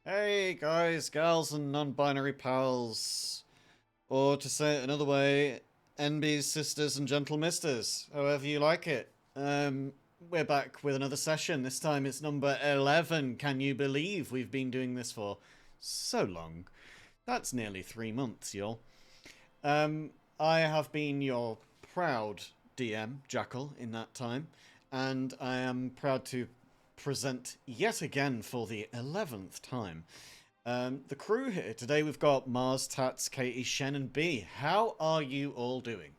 Hey guys, gals, and non-binary pals. Or to say it another way, NB's sisters and gentle misters, however you like it. We're back with another session. This time it's number 11. Can you believe we've been doing this for so long? That's nearly 3 months, y'all. I have been your proud DM, Jackal, in that time, and I am proud to present yet again for the 11th time. The crew here. Today we've got Mars, Tats, Katie, Shen, and B. How are you all doing?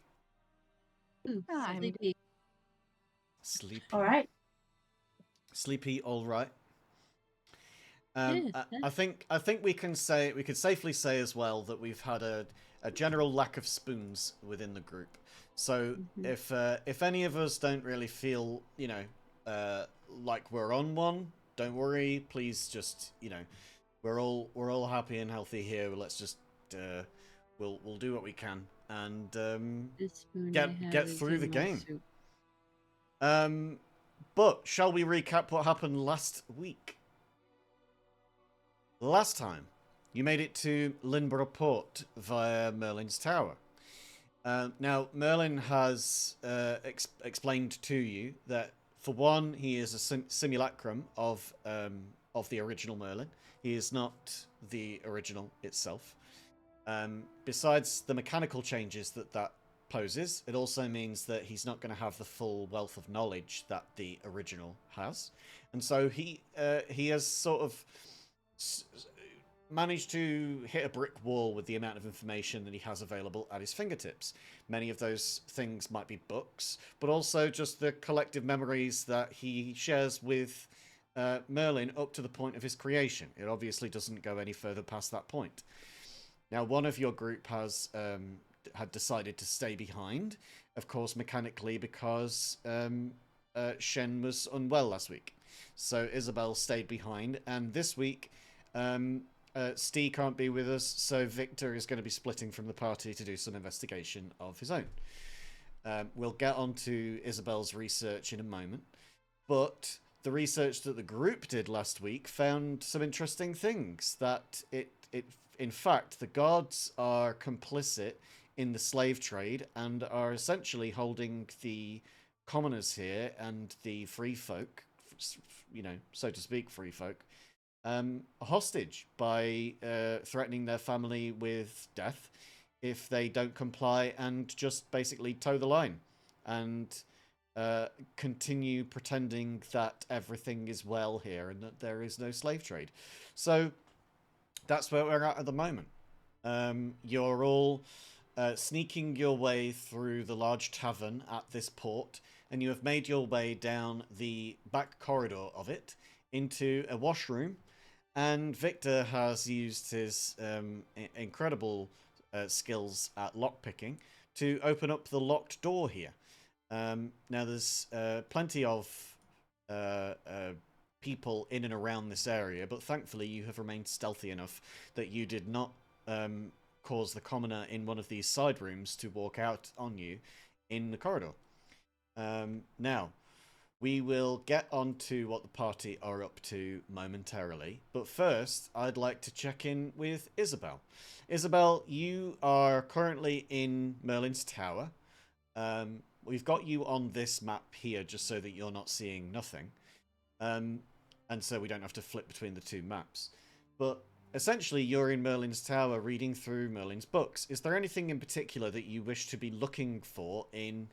I'm Sleepy. Sleepy. All right. Sleepy, all right. Yes, I think we could safely say as well that we've had a general lack of spoons within the group. So if any of us don't really feel like we're on one, don't worry. Please just we're all happy and healthy here. Let's just we'll do what we can and the spoon I have get is through in the my game. soup. But shall we recap what happened last week? Last time, you made it to Linborough Port via Merlin's Tower. Now, Merlin has explained to you that, for one, he is a simulacrum of the original Merlin. He is not the original itself. Besides the mechanical changes that poses, it also means that he's not going to have the full wealth of knowledge that the original has, and so he has sort of managed to hit a brick wall with the amount of information that he has available at his fingertips. Many of those things might be books, but also just the collective memories that he shares with Merlin up to the point of his creation. It obviously doesn't go any further past that point. Now, one of your group has had decided to stay behind, of course, mechanically, because Shen was unwell last week. So Isabel stayed behind, and this week Steve can't be with us, so Victor is going to be splitting from the party to do some investigation of his own. We'll get on to Isabel's research in a moment, but the research that the group did last week found some interesting things. That in fact, the gods are complicit in the slave trade and are essentially holding the commoners here and the free folk, so to speak, free folk, hostage by threatening their family with death if they don't comply and just basically toe the line and continue pretending that everything is well here and that there is no slave trade. So that's where we're at the moment. You're all sneaking your way through the large tavern at this port, and you have made your way down the back corridor of it into a washroom. And Victor has used his incredible skills at lockpicking to open up the locked door here. Now, there's plenty of people in and around this area, but thankfully you have remained stealthy enough that you did not cause the commoner in one of these side rooms to walk out on you in the corridor. Now, we will get on to what the party are up to momentarily, but first I'd like to check in with Isabel. Isabel, you are currently in Merlin's Tower. We've got you on this map here just so that you're not seeing nothing. And so we don't have to flip between the two maps. But essentially, you're in Merlin's Tower reading through Merlin's books. Is there anything in particular that you wish to be looking for in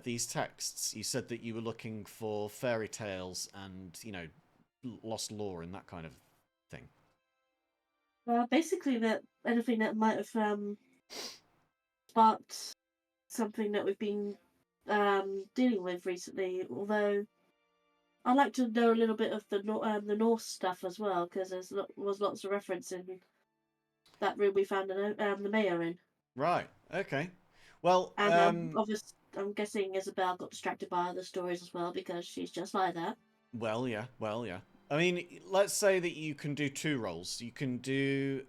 these texts? You said that you were looking for fairy tales and, lost lore and that kind of thing. Basically, that anything that might have sparked something that we've been dealing with recently. Although I'd like to know a little bit of the Norse stuff as well, because was lots of reference in that room we found the mayor in. Right. Okay. Well, And obviously, I'm guessing Isabel got distracted by other stories as well because she's just like that. Well, yeah. I mean, let's say that you can do two roles. You can do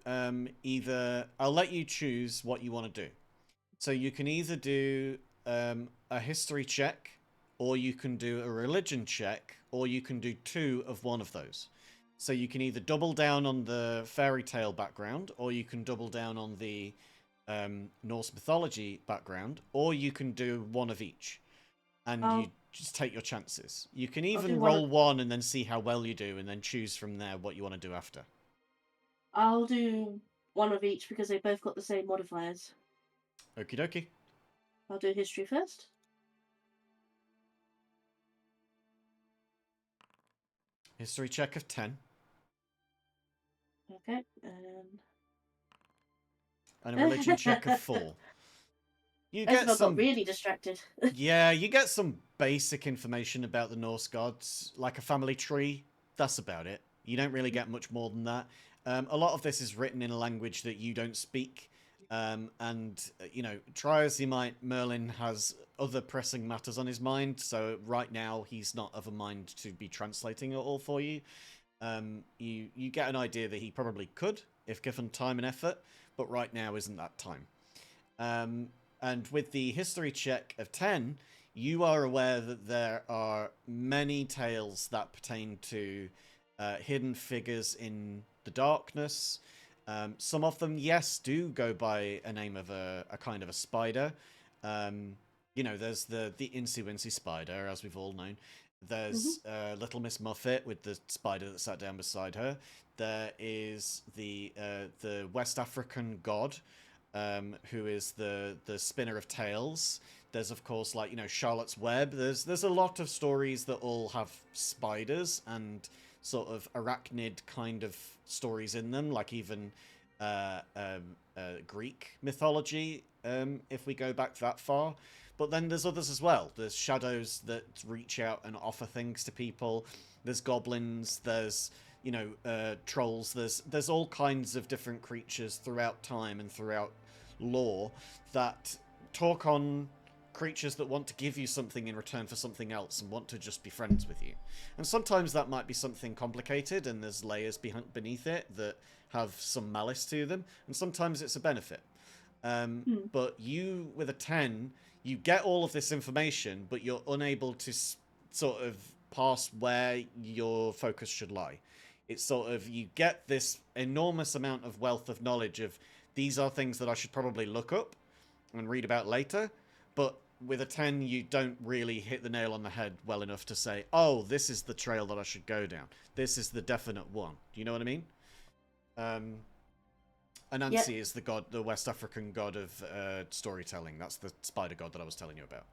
either. I'll let you choose what you want to do. So you can either do a history check, or you can do a religion check, or you can do two of one of those. So you can either double down on the fairy tale background, or you can double down on the Norse mythology background, or you can do one of each. And you just take your chances. You can even roll one and then see how well you do, and then choose from there what you want to do after. I'll do one of each because they both got the same modifiers. Okie dokie. I'll do history first. History check of 10. Okay, and a religion check of 4. You get some. Got really distracted. Yeah, you get some basic information about the Norse gods, like a family tree. That's about it. You don't really get much more than that. A lot of this is written in a language that you don't speak. And, you know, try as he might, Merlin has other pressing matters on his mind. So right now, he's not of a mind to be translating it all for you. You get an idea that he probably could, if given time and effort. But right now isn't that time. And with the history check of 10, you are aware that there are many tales that pertain to hidden figures in the darkness. Some of them, yes, do go by a name of a kind of a spider. You know, there's the Incy Wincy spider, as we've all known. There's Little Miss Muffet with the spider that sat down beside her. There is the West African god, who is the spinner of tales. There's, of course, like, you know, Charlotte's Web. There's a lot of stories that all have spiders and sort of arachnid kind of stories in them, like even Greek mythology, if we go back that far. But then there's others as well. There's shadows that reach out and offer things to people. There's goblins. There's, you know, trolls. There's all kinds of different creatures throughout time and throughout lore that talk on creatures that want to give you something in return for something else and want to just be friends with you. And sometimes that might be something complicated and there's layers beneath it that have some malice to them, and sometimes it's a benefit. But you, with a 10, you get all of this information, but you're unable to sort of pass where your focus should lie. It's sort of, you get this enormous amount of wealth of knowledge of, these are things that I should probably look up and read about later, but with a 10, you don't really hit the nail on the head well enough to say, oh, this is the trail that I should go down. This is the definite one. Do you know what I mean? Anansi is the god, the West African god of storytelling. That's the spider god that I was telling you about.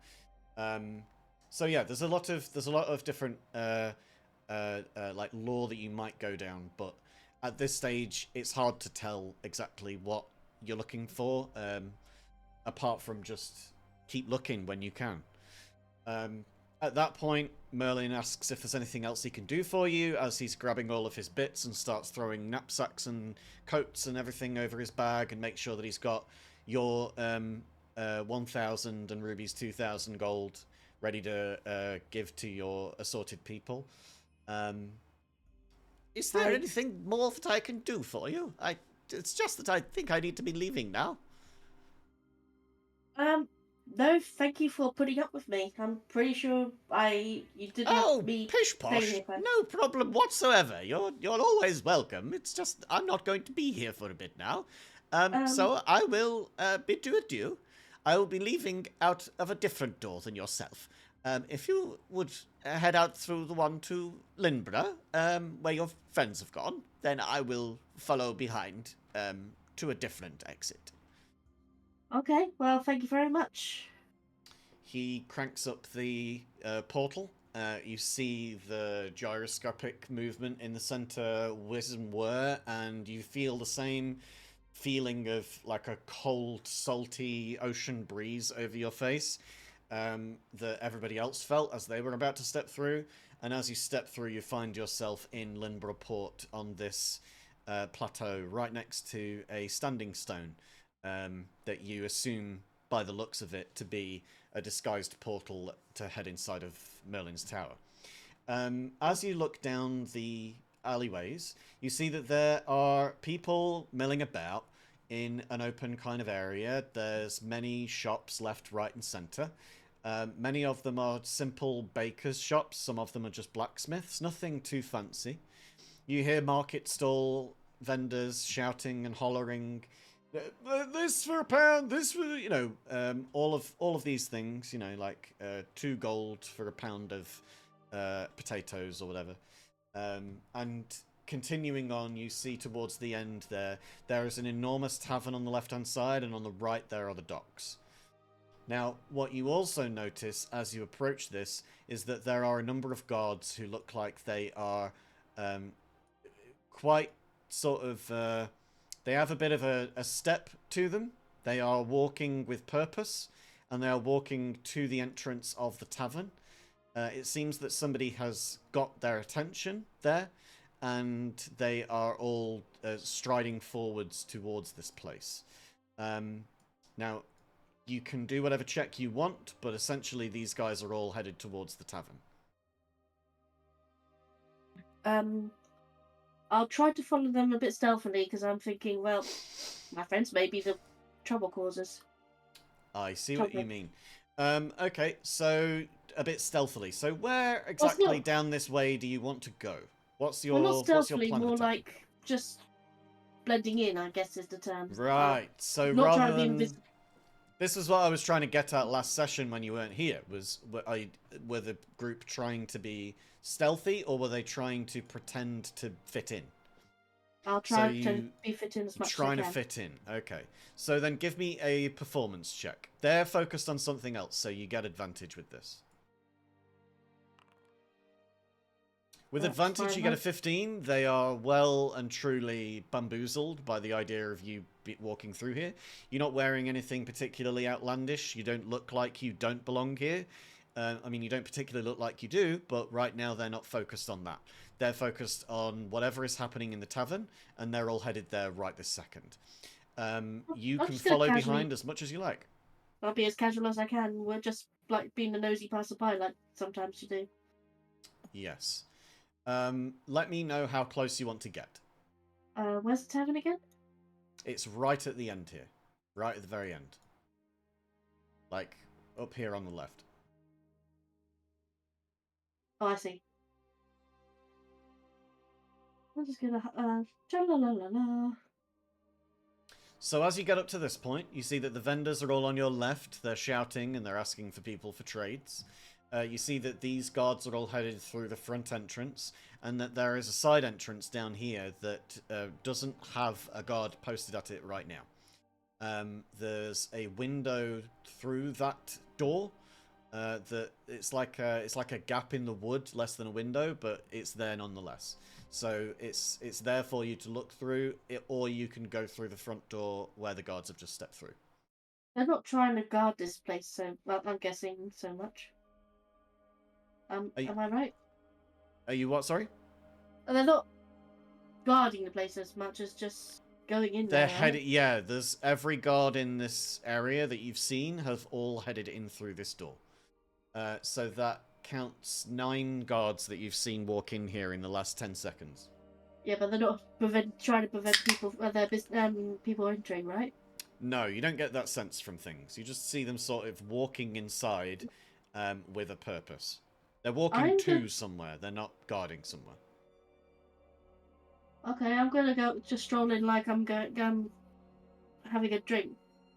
So yeah, there's a lot of different like lore that you might go down, but at this stage, it's hard to tell exactly what you're looking for, apart from just keep looking when you can. At that point, Merlin asks if there's anything else he can do for you, as he's grabbing all of his bits and starts throwing knapsacks and coats and everything over his bag, and make sure that he's got your 1,000 and Ruby's 2,000 gold ready to give to your assorted people. Is there anything more that I can do for you? It's just that I think I need to be leaving now. No, thank you for putting up with me. I'm pretty sure you didn't have me. Oh, pish posh! No problem whatsoever. You're always welcome. It's just I'm not going to be here for a bit now. So I will bid you adieu. I will be leaving out of a different door than yourself. If you would head out through the one to Lindborough, where your friends have gone, then I will follow behind to a different exit. Okay, well, thank you very much. He cranks up the portal. You see the gyroscopic movement in the center whiz and whir, and you feel the same feeling of like a cold, salty ocean breeze over your face that everybody else felt as they were about to step through. And as you step through, you find yourself in Lindborough Port on this plateau right next to a standing stone that you assume, by the looks of it, to be a disguised portal to head inside of Merlin's tower. As you look down the alleyways, you see that there are people milling about in an open kind of area. There's many shops left, right, and center. Many of them are simple baker's shops. Some of them are just blacksmiths. Nothing too fancy. You hear market stall vendors shouting and hollering, "This for a pound, this for," all of these things. Like 2 gold for a pound of potatoes or whatever. And continuing on, you see towards the end there is an enormous tavern on the left-hand side, and on the right there are the docks. Now, what you also notice as you approach this is that there are a number of guards who look like they are quite sort of... they have a bit of a step to them. They are walking with purpose, and they are walking to the entrance of the tavern. It seems that somebody has got their attention there, and they are all striding forwards towards this place. Now, you can do whatever check you want, but essentially these guys are all headed towards the tavern. I'll try to follow them a bit stealthily, because I'm thinking, well, my friends may be the trouble causers. I see what you mean. Okay, so a bit stealthily. So where exactly Well, down this way do you want to go? What's your not stealthily, plan of more attack? like just blending in, I guess is the term. Right, so not rather trying to be than... invisible. This is what I was trying to get at last session when you weren't here. Were the group trying to be stealthy, or were they trying to pretend to fit in? I'll try to be fit in as much as I can. Trying to fit in. Okay. So then give me a performance check. They're focused on something else, so you get advantage with this. With advantage, you get a 15. They are well and truly bamboozled by the idea of you walking through here. You're not wearing anything particularly outlandish. You don't look like you don't belong here. I mean, you don't particularly look like you do, but right now they're not focused on that. They're focused on whatever is happening in the tavern, and they're all headed there right this second. You can follow behind as much as you like. I'll be as casual as I can. We're just like being a nosy passerby, like sometimes you do. Yes. Let me know how close you want to get. Where's the tavern again? It's right at the end here. Right at the very end. Like, up here on the left. Oh, I see. I'm just gonna la. So as you get up to this point, you see that the vendors are all on your left. They're shouting and they're asking for people for trades. You see that these guards are all headed through the front entrance, and that there is a side entrance down here that doesn't have a guard posted at it right now. There's a window through that door. That it's like a gap in the wood, less than a window, but it's there nonetheless. So it's there for you to look through, or you can go through the front door where the guards have just stepped through. They're not trying to guard this place, so well, I'm guessing so much. Am I right? Are you what? Sorry. They're not guarding the place as much as just going in there. They're headed. Yeah, there's every guard in this area that you've seen have all headed in through this door. So that counts 9 guards that you've seen walk in here in the last 10 seconds. Yeah, but they're not trying to prevent people people entering, right? No, you don't get that sense from things. You just see them sort of walking inside with a purpose. They're walking to somewhere. They're not guarding somewhere. Okay, I'm gonna go just stroll in like I'm having a drink.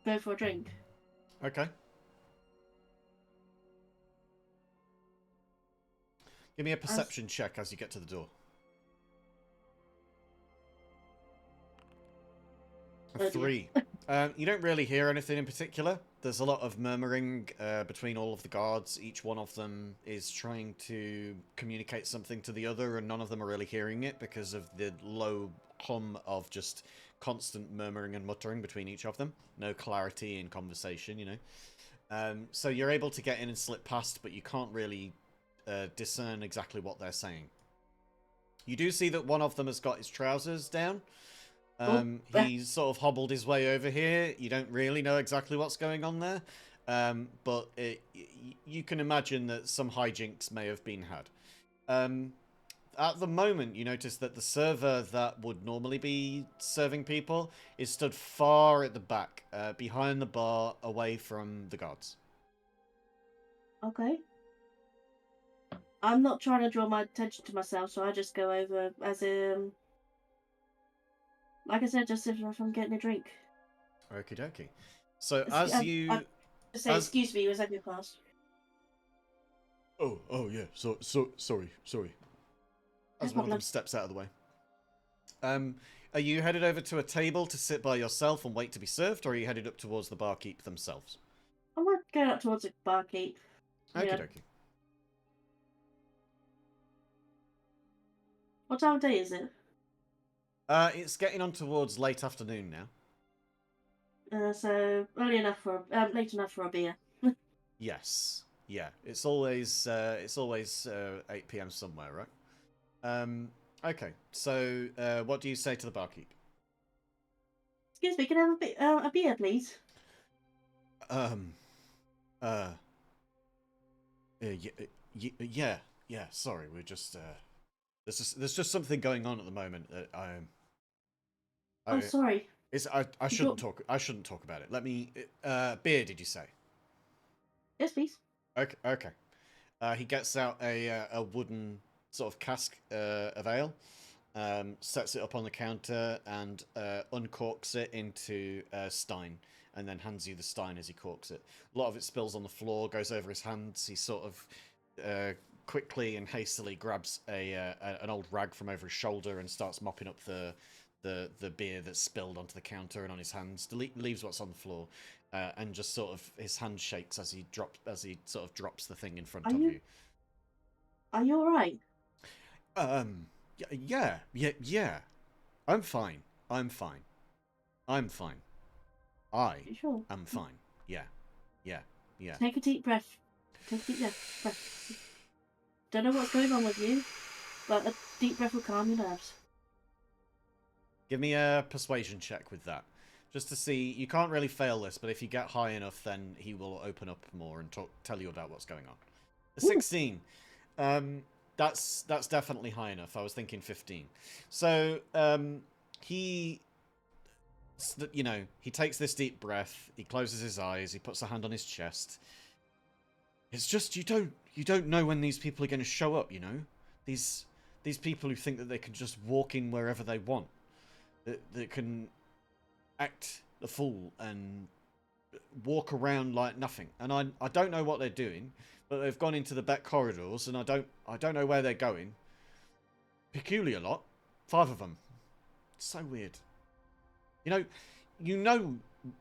Go for a drink. Okay. Give me a perception check as you get to the door. A 3. You don't really hear anything in particular. There's a lot of murmuring between all of the guards. Each one of them is trying to communicate something to the other, and none of them are really hearing it because of the low hum of just constant murmuring and muttering between each of them. No clarity in conversation, you know. So you're able to get in and slip past, but you can't really discern exactly what they're saying. You do see that one of them has got his trousers down. He's sort of hobbled his way over here. You don't really know exactly what's going on there. But you can imagine that some hijinks may have been had. At the moment, you notice that the server that would normally be serving people is stood far at the back, behind the bar, away from the guards. Okay. I'm not trying to draw my attention to myself, so I just go over as like I said, just if I'm getting a drink. Okie dokie. So I just say, as excuse me, was that your class? oh yeah, sorry. No As one of them problem. steps out of the way. Are you headed over to a table to sit by yourself and wait to be served, or are you headed up towards the barkeep themselves? I'm going up towards the barkeep. Okie Yeah. dokie. What time of day is it? It's getting on towards late afternoon now. So early enough for late enough for a beer. Yes. Yeah. It's always 8 p.m. somewhere, right? Okay. So what do you say to the barkeep? Excuse me, can I have a beer, please? Um. Uh. Yeah. Sorry, we're just. There's just something going on at the moment that Oh, sorry. I shouldn't talk. I shouldn't talk about it. Let me. Beer, did you say? Yes, please. Okay. He gets out a wooden sort of cask of ale, sets it up on the counter, and uncorks it into a stein, and then hands you the stein as he corks it. A lot of it spills on the floor, goes over his hands. He sort of quickly and hastily grabs an old rag from over his shoulder and starts mopping up the beer that's spilled onto the counter and on his hands. Leaves what's on the floor, and just sort of his hand shakes as he sort of drops the thing in front of you. Are you all right? Yeah. I'm fine. I'm fine. You sure? am fine. Yeah. Take a deep breath. Take a deep breath. Don't know what's going on with you, but a deep breath will calm your nerves. Give me a persuasion check with that. Just to see, you can't really fail this, but if you get high enough, then he will open up more and tell you about what's going on. A 16. That's definitely high enough. I was thinking 15. So, he takes this deep breath, he closes his eyes, he puts a hand on his chest. It's just you don't know when these people are going to show up, you know? These people who think that they can just walk in wherever they want. That can act a fool and walk around like nothing. And I don't know what they're doing, but they've gone into the back corridors, and I don't know where they're going. Peculiar lot. 5 of them. So weird. You know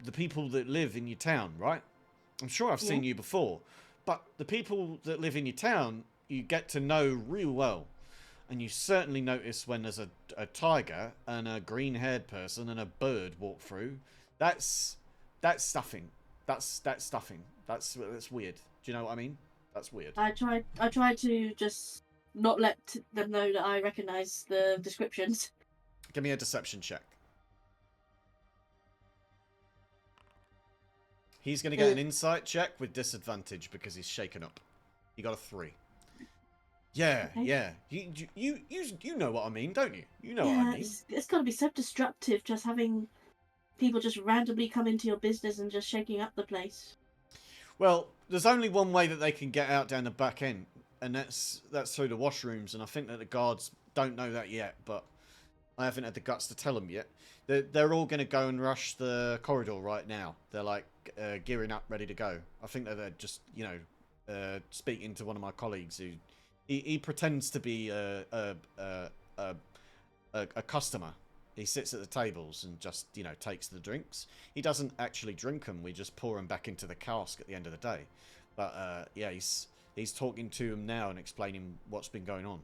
the people that live in your town, right? I'm sure I've seen you before. But the people that live in your town, you get to know real well. And you certainly notice when there's a tiger and a green-haired person and a bird walk through. That's stuffing. That's stuffing. That's weird. Do you know what I mean? That's weird. I try to just not let them know that I recognise the descriptions. Give me a deception check. He's going to get an insight check with disadvantage because he's shaken up. He got a 3. Yeah, Okay. yeah. You know what I mean, don't you? You know what I mean. It's got to be so destructive just having people just randomly come into your business and just shaking up the place. Well, there's only one way that they can get out down the back end, and that's through the washrooms. And I think that the guards don't know that yet, but I haven't had the guts to tell them yet. They're all going to go and rush the corridor right now. They're like gearing up, ready to go. I think that they're just speaking to one of my colleagues who. He pretends to be a customer. He sits at the tables and just, takes the drinks. He doesn't actually drink them. We just pour them back into the cask at the end of the day. But, he's talking to him now and explaining what's been going on.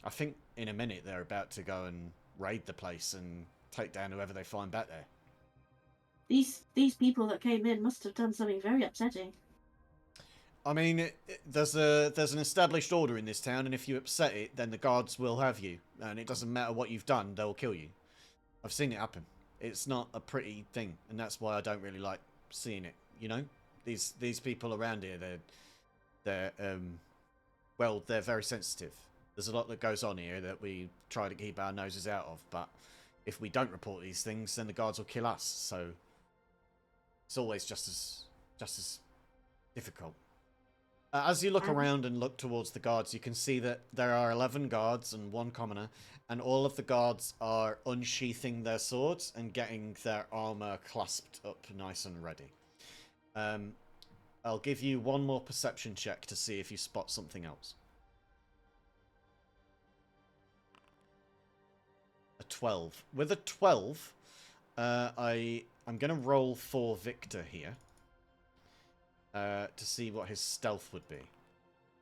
I think in a minute they're about to go and raid the place and take down whoever they find back there. These people that came in must have done something very upsetting. I mean, there's an established order in this town, and if you upset it, then the guards will have you. And it doesn't matter what you've done, they'll kill you. I've seen it happen. It's not a pretty thing, and that's why I don't really like seeing it, you know? These people around here, they're very sensitive. There's a lot that goes on here that we try to keep our noses out of, but if we don't report these things, then the guards will kill us, so it's always just as difficult. As you look And around and look towards the guards, you can see that there are 11 guards and one commoner, and all of the guards are unsheathing their swords and getting their armor clasped up nice and ready. I'll give you one more perception check to see if you spot something else. A 12. With a 12, I'm going to roll for Victor here to see what his stealth would be.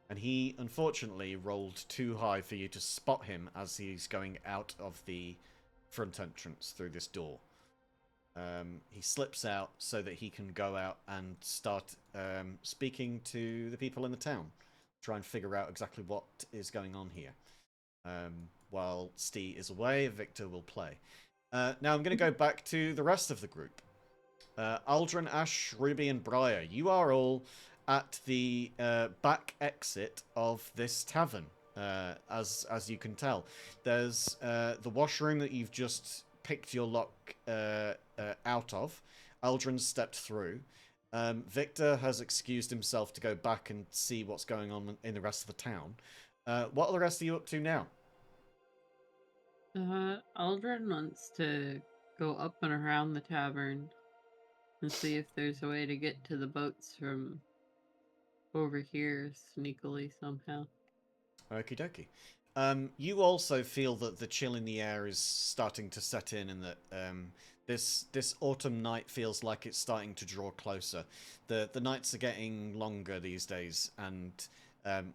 And he, unfortunately, rolled too high for you to spot him as he's going out of the front entrance through this door. He slips out so that he can go out and start speaking to the people in the town. Try and figure out exactly what is going on here. While Stee is away, Victor will play. Now I'm going to go back to the rest of the group. Aldrin, Ash, Ruby, and Briar, you are all at the back exit of this tavern, as you can tell. There's the washroom that you've just picked your lock out of. Aldrin stepped through. Victor has excused himself to go back and see what's going on in the rest of the town. What are the rest of you up to now? Aldrin wants to go up and around the tavern and see if there's a way to get to the boats from over here sneakily somehow. Okie dokie. You also feel that the chill in the air is starting to set in, and that this autumn night feels like it's starting to draw closer. The nights are getting longer these days, and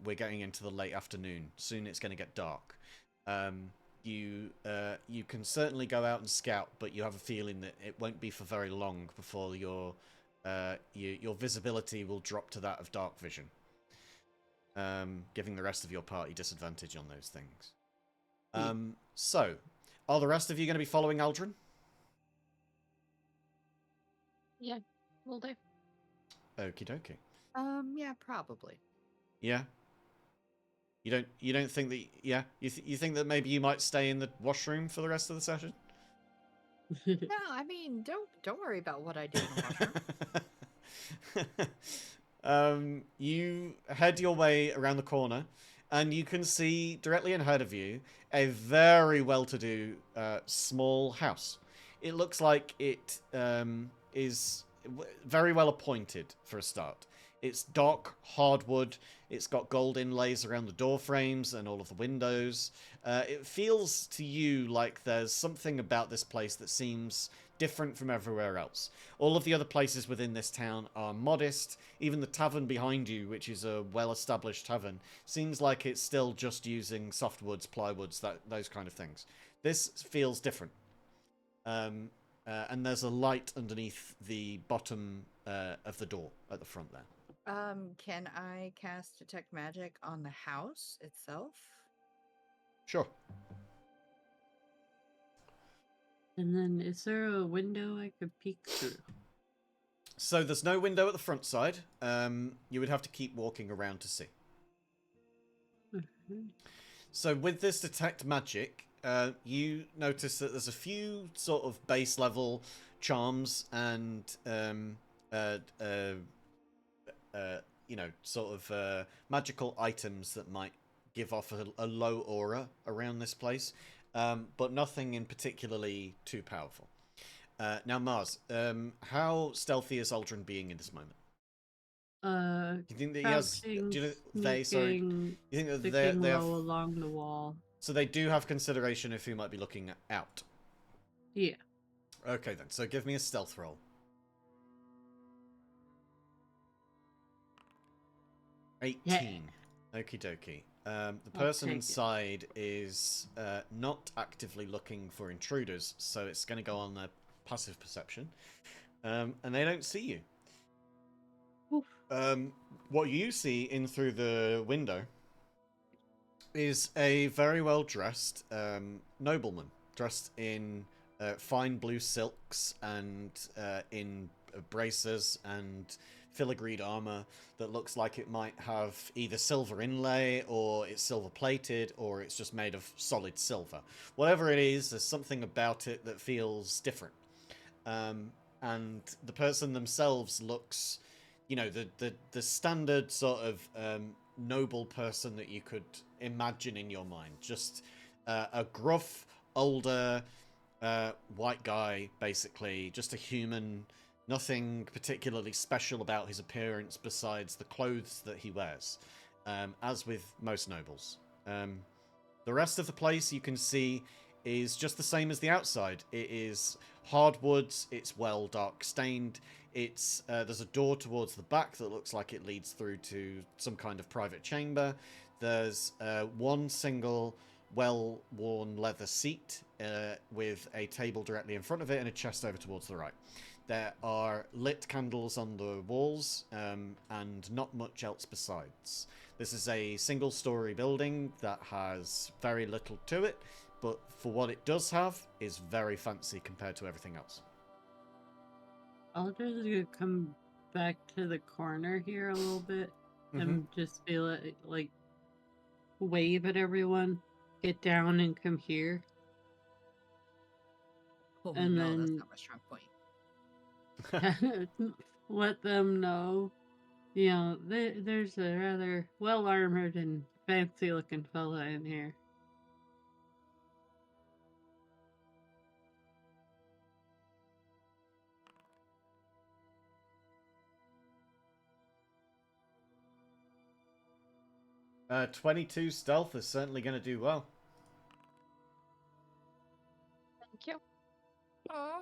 we're getting into the late afternoon. Soon it's going to get dark. You can certainly go out and scout, but you have a feeling that it won't be for very long before your visibility will drop to that of dark vision, giving the rest of your party disadvantage on those things. So, are the rest of you going to be following Aldrin? Yeah, will do. Okie dokie. Yeah, probably. Yeah. You don't think that? Yeah, you think that maybe you might stay in the washroom for the rest of the session? No, I mean, don't worry about what I do in the washroom. You head your way around the corner, and you can see directly ahead of you a very well-to-do small house. It looks like it is very well appointed for a start. It's dark hardwood. It's got gold inlays around the door frames and all of the windows. It feels to you like there's something about this place that seems different from everywhere else. All of the other places within this town are modest. Even the tavern behind you, which is a well-established tavern, seems like it's still just using softwoods, plywoods, those kind of things. This feels different. And there's a light underneath the bottom of the door at the front there. Can I cast Detect Magic on the house itself? Sure. And then, is there a window I could peek through? So there's no window at the front side. You would have to keep walking around to see. So with this Detect Magic, you notice that there's a few sort of base level charms and magical items that might give off a low aura around this place, but nothing in particularly too powerful. Now, Mars, how stealthy is Aldrin being in this moment? Do you think that he has? Do you think that they have along the wall? So they do have consideration of who might be looking out. Yeah. Okay then. So give me a stealth roll. 18. Yeah. Okie dokie. The person inside is not actively looking for intruders, so it's going to go on their passive perception. And they don't see you. What you see in through the window is a very well dressed nobleman, dressed in fine blue silks and in bracers and filigreed armor that looks like it might have either silver inlay, or it's silver plated, or it's just made of solid silver. Whatever it is, there's something about it that feels different. And the person themselves looks you know, the standard sort of noble person that you could imagine in your mind. Just a gruff, older, white guy, basically. Just a human. Nothing particularly special about his appearance besides the clothes that he wears, as with most nobles. The rest of the place you can see is just the same as the outside. It is hardwoods, it's well dark stained, it's there's a door towards the back that looks like it leads through to some kind of private chamber. There's one single well-worn leather seat with a table directly in front of it and a chest over towards the right. There are lit candles on the walls and not much else besides. This is a single-story building that has very little to it, but for what it does have is very fancy compared to everything else. I'll just come back to the corner here a little bit and just be like wave at everyone, get down and come here. Oh And no, that's then- not my strong point. Let them know, you know, there's a rather well-armored and fancy-looking fella in here. Uh, 22 stealth is certainly going to do well. Thank you. Oh,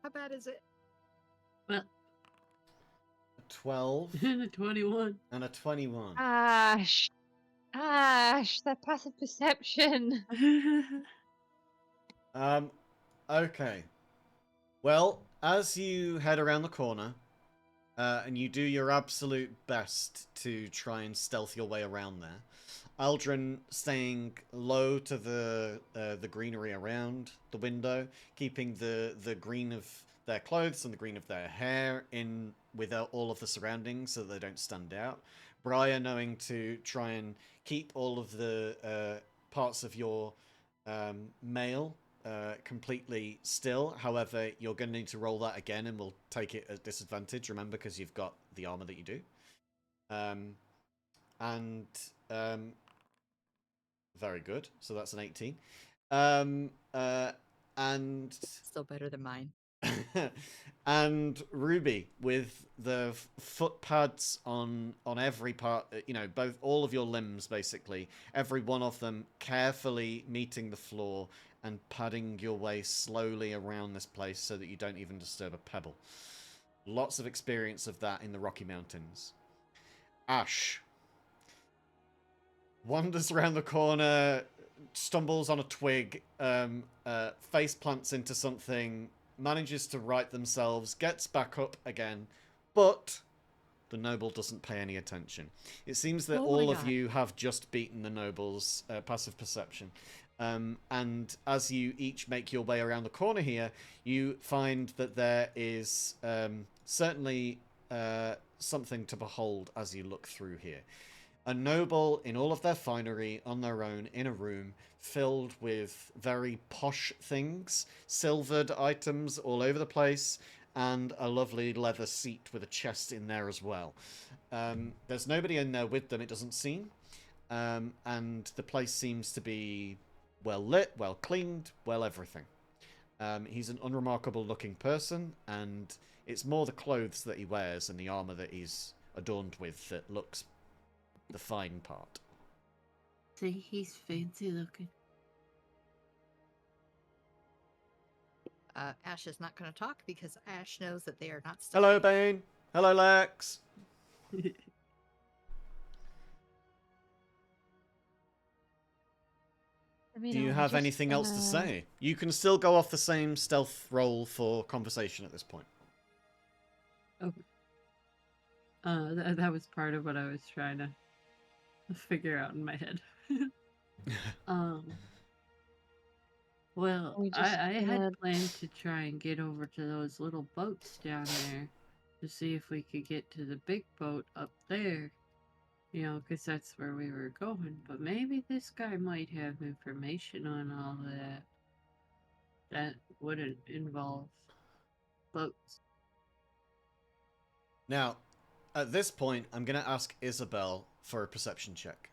how bad is it? Well, 12 a 21. and a 21. Ash, that passive perception. Okay. Well, as you head around the corner, and you do your absolute best to try and stealth your way around there, Aldrin staying low to the greenery around the window, keeping the green of their clothes and the green of their hair in with all of the surroundings so they don't stand out. Briar knowing to try and keep all of the parts of your mail completely still. However, you're going to need to roll that again and we'll take it at disadvantage, remember, because you've got the armor that you do. Very good. So that's an 18. And Still better than mine. and Ruby with the foot pads on every part, you know, all of your limbs, basically, every one of them carefully meeting the floor and padding your way slowly around this place so that you don't even disturb a pebble. Lots of experience of that in the Rocky Mountains. Ash wanders around the corner, stumbles on a twig, face plants into something, manages to right themselves, gets back up again, but the noble doesn't pay any attention. It seems that all of you have just beaten the noble's passive perception. And as you each make your way around the corner here, you find that there is certainly something to behold as you look through here. A noble in all of their finery on their own in a room filled with very posh things, silvered items all over the place, and a lovely leather seat with a chest in there as well. There's nobody in there with them, it doesn't seem. And the place seems to be well lit, well cleaned, well everything. He's an unremarkable looking person, and it's more the clothes that he wears and the armor that he's adorned with that looks the fine part. Say he's fancy looking. Ash is not going to talk because Ash knows that they are not. Hello, Bane. Hello, Lex. I mean, Do you I have just, anything else to say? You can still go off the same stealth roll for conversation at this point. That was part of what I was trying to figure out in my head. Well, We just I had had- planned to try and get over to those little boats down there to see if we could get to the big boat up there. You know, because that's where we were going. But maybe this guy might have information on all that. That wouldn't involve boats. Now, at this point, I'm going to ask Isabel for a perception check.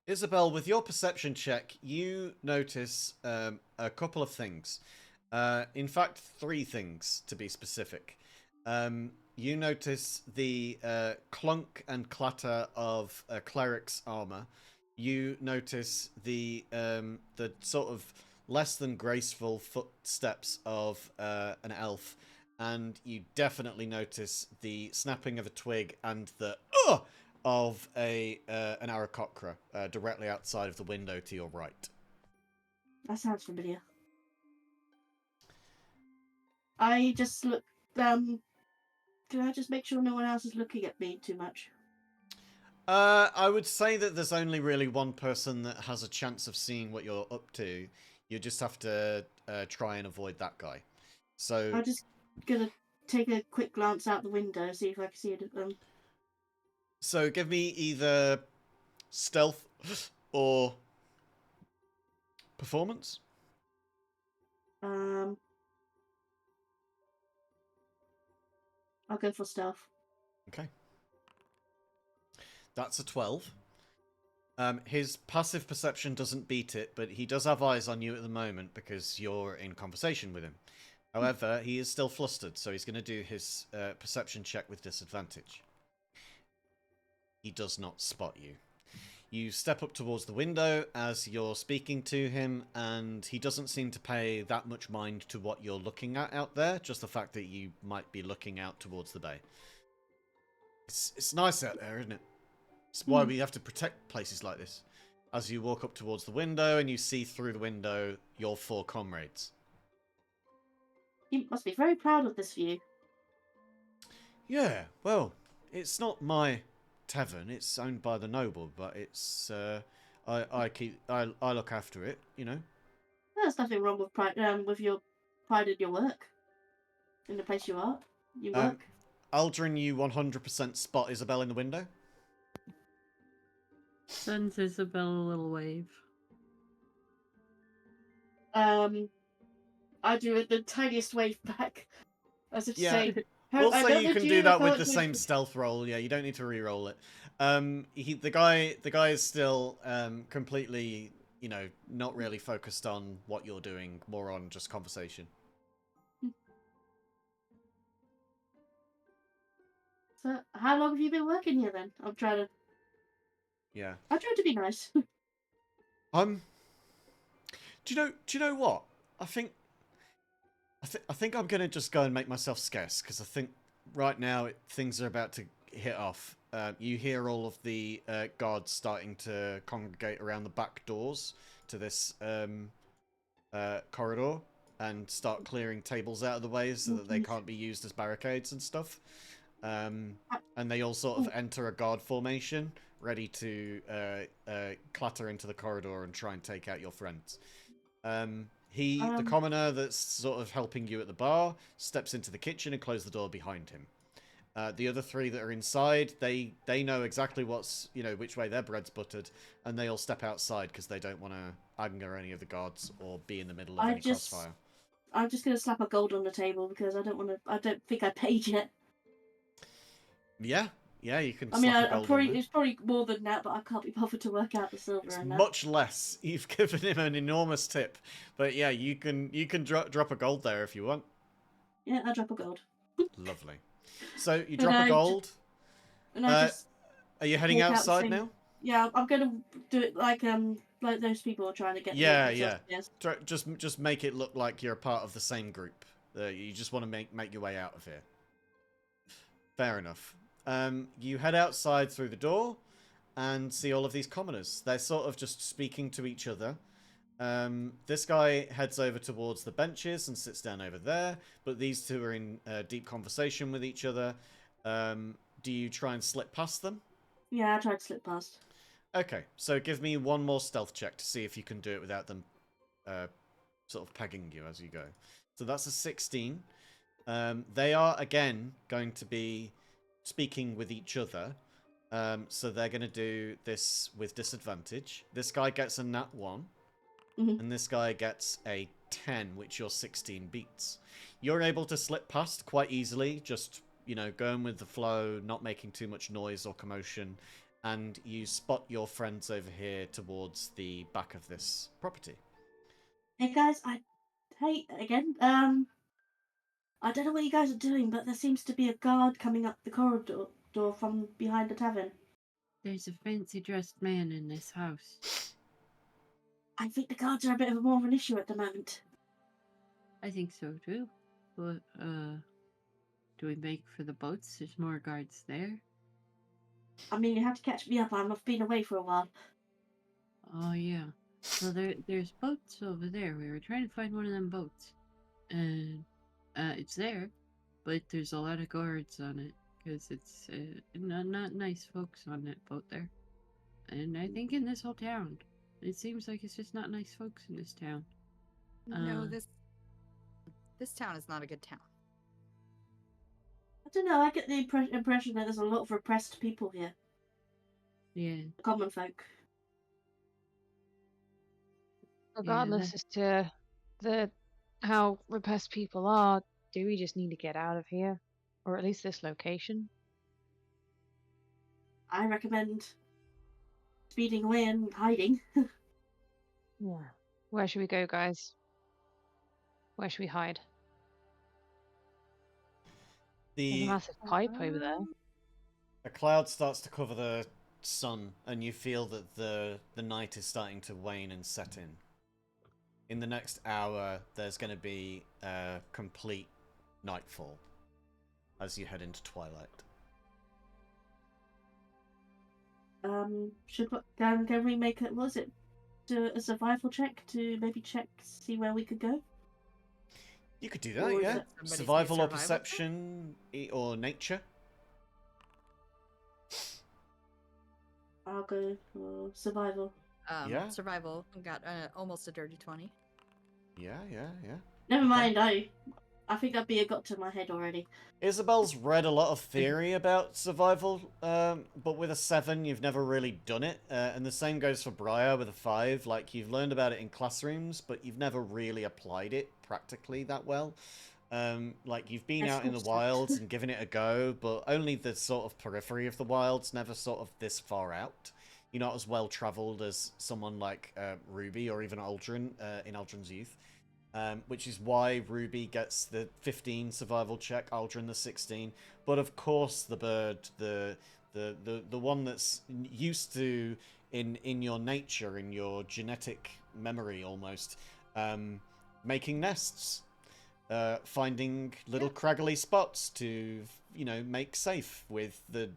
Isabel, with your perception check, you notice a couple of things. In fact, 3 things, to be specific. You notice the clunk and clatter of a cleric's armor. You notice the sort of less than graceful footsteps of an elf, and you definitely notice the snapping of a twig and the of an Aarakocra directly outside of the window to your right. That sounds familiar. I just look. Can I just make sure no one else is looking at me too much? I would say that there's only really one person that has a chance of seeing what you're up to. You just have to try and avoid that guy. So I'm just gonna take a quick glance out the window, see if I can see it. So give me either stealth or performance. I'll go for stealth. Okay. That's a 12. His passive perception doesn't beat it, but he does have eyes on you at the moment because you're in conversation with him. However, he is still flustered, so he's going to do his perception check with disadvantage. He does not spot you. You step up towards the window as you're speaking to him, and he doesn't seem to pay that much mind to what you're looking at out there, just the fact that you might be looking out towards the bay. It's nice out there, isn't it? It's why we have to protect places like this. As you walk up towards the window and you see through the window your 4 comrades. You must be very proud of this view. Yeah, well, it's not my tavern. It's owned by the noble, but it's I look after it. You know. There's nothing wrong with pride. With your pride in your work, in the place you are. You work. Aldrin, you 100% spot Isabel in the window. Sends Isabel a little wave. I do the tiniest wave back, as if to say. We'll I say know you can you do that with can't the do- same stealth roll. Yeah, you don't need to re-roll it. The guy is still completely, you know, not really focused on what you're doing, more on just conversation. So, how long have you been working here then? I'm trying to be nice. Do you know what? I think I'm gonna just go and make myself scarce because I think right now things are about to hit off. You hear all of the guards starting to congregate around the back doors to this corridor and start clearing tables out of the way so that they can't be used as barricades and stuff. And they all sort of enter a guard formation, ready to clatter into the corridor and try and take out your friends. The commoner that's sort of helping you at the bar, steps into the kitchen and closes the door behind him. The other 3 that are inside, they know exactly which way their bread's buttered, and they all step outside because they don't want to anger any of the guards or be in the middle of any crossfire. I'm just gonna slap a gold on the table because I don't think I paid yet. Yeah, you can. I mean, slap a gold on there. it's probably more than that, but I can't be bothered to work out the silver. It's and that. much less. You've given him an enormous tip, but yeah, you can drop a gold there if you want. Yeah, I drop a gold. Lovely. So you drop a gold. And I just are you heading walk out outside saying- now? Yeah, I'm gonna do it like those people are trying to get. Yeah, me yeah. Yes. Just make it look like you're a part of the same group. You just want to make your way out of here. Fair enough. You head outside through the door and see all of these commoners. They're sort of just speaking to each other. This guy heads over towards the benches and sits down over there, but these 2 are in deep conversation with each other. Do you try and slip past them? Yeah, I tried to slip past. Okay, so give me one more stealth check to see if you can do it without them sort of pegging you as you go. So that's a 16. They are, again, going to be speaking with each other. So they're going to do this with disadvantage. This guy gets a nat 1. Mhm. and this guy gets a 10, which your 16 beats. You're able to slip past quite easily, just, going with the flow, not making too much noise or commotion, and you spot your friends over here towards the back of this property. Hey guys, hey again. I don't know what you guys are doing, but there seems to be a guard coming up the corridor door from behind the tavern. There's a fancy dressed man in this house. I think the guards are a bit of more of an issue at the moment. I think so too. But, do we make for the boats? There's more guards there. I mean, you have to catch me up. I've been away for a while. Oh, yeah. Well, there's boats over there. We were trying to find one of them boats. And, it's there. But there's a lot of guards on it. Because it's, not nice folks on that boat there. And I think in this whole town. It seems like it's just not nice folks in this town. No, Uh, this town is not a good town. I don't know. I get the impression that there's a lot of repressed people here. Yeah. Common folk. Regardless as to how repressed people are, do we just need to get out of here? Or at least this location? I recommend speeding away and hiding. Yeah. Where should we go, guys? Where should we hide? There's a The massive pipe over there. A cloud starts to cover the sun, and you feel that the night is starting to wane and set in. In the next hour, there's going to be a complete nightfall as you head into twilight. Can we make it? Was it a survival check to maybe see where we could go? You could do Or that, is yeah. it somebody's Survival or survival check? perception or nature. I'll go for survival. Yeah. Survival got almost a dirty 20. Yeah. Never Okay. mind. I think that'd be a got to my head already. Isabel's read a lot of theory about survival, but with a 7, you've never really done it. And the same goes for Briar with a 5. Like, you've learned about it in classrooms, but you've never really applied it practically that well. Like, you've been That's out in the awesome. wilds and given it a go, but only the sort of periphery of the wilds, never sort of this far out. You're not as well travelled as someone like Ruby or even Aldrin in Aldrin's youth. Which is why Ruby gets the 15 survival check, Aldrin the 16. But of course, the bird, the one that's used to in your nature, in your genetic memory almost, making nests, finding little craggly spots to make safe with the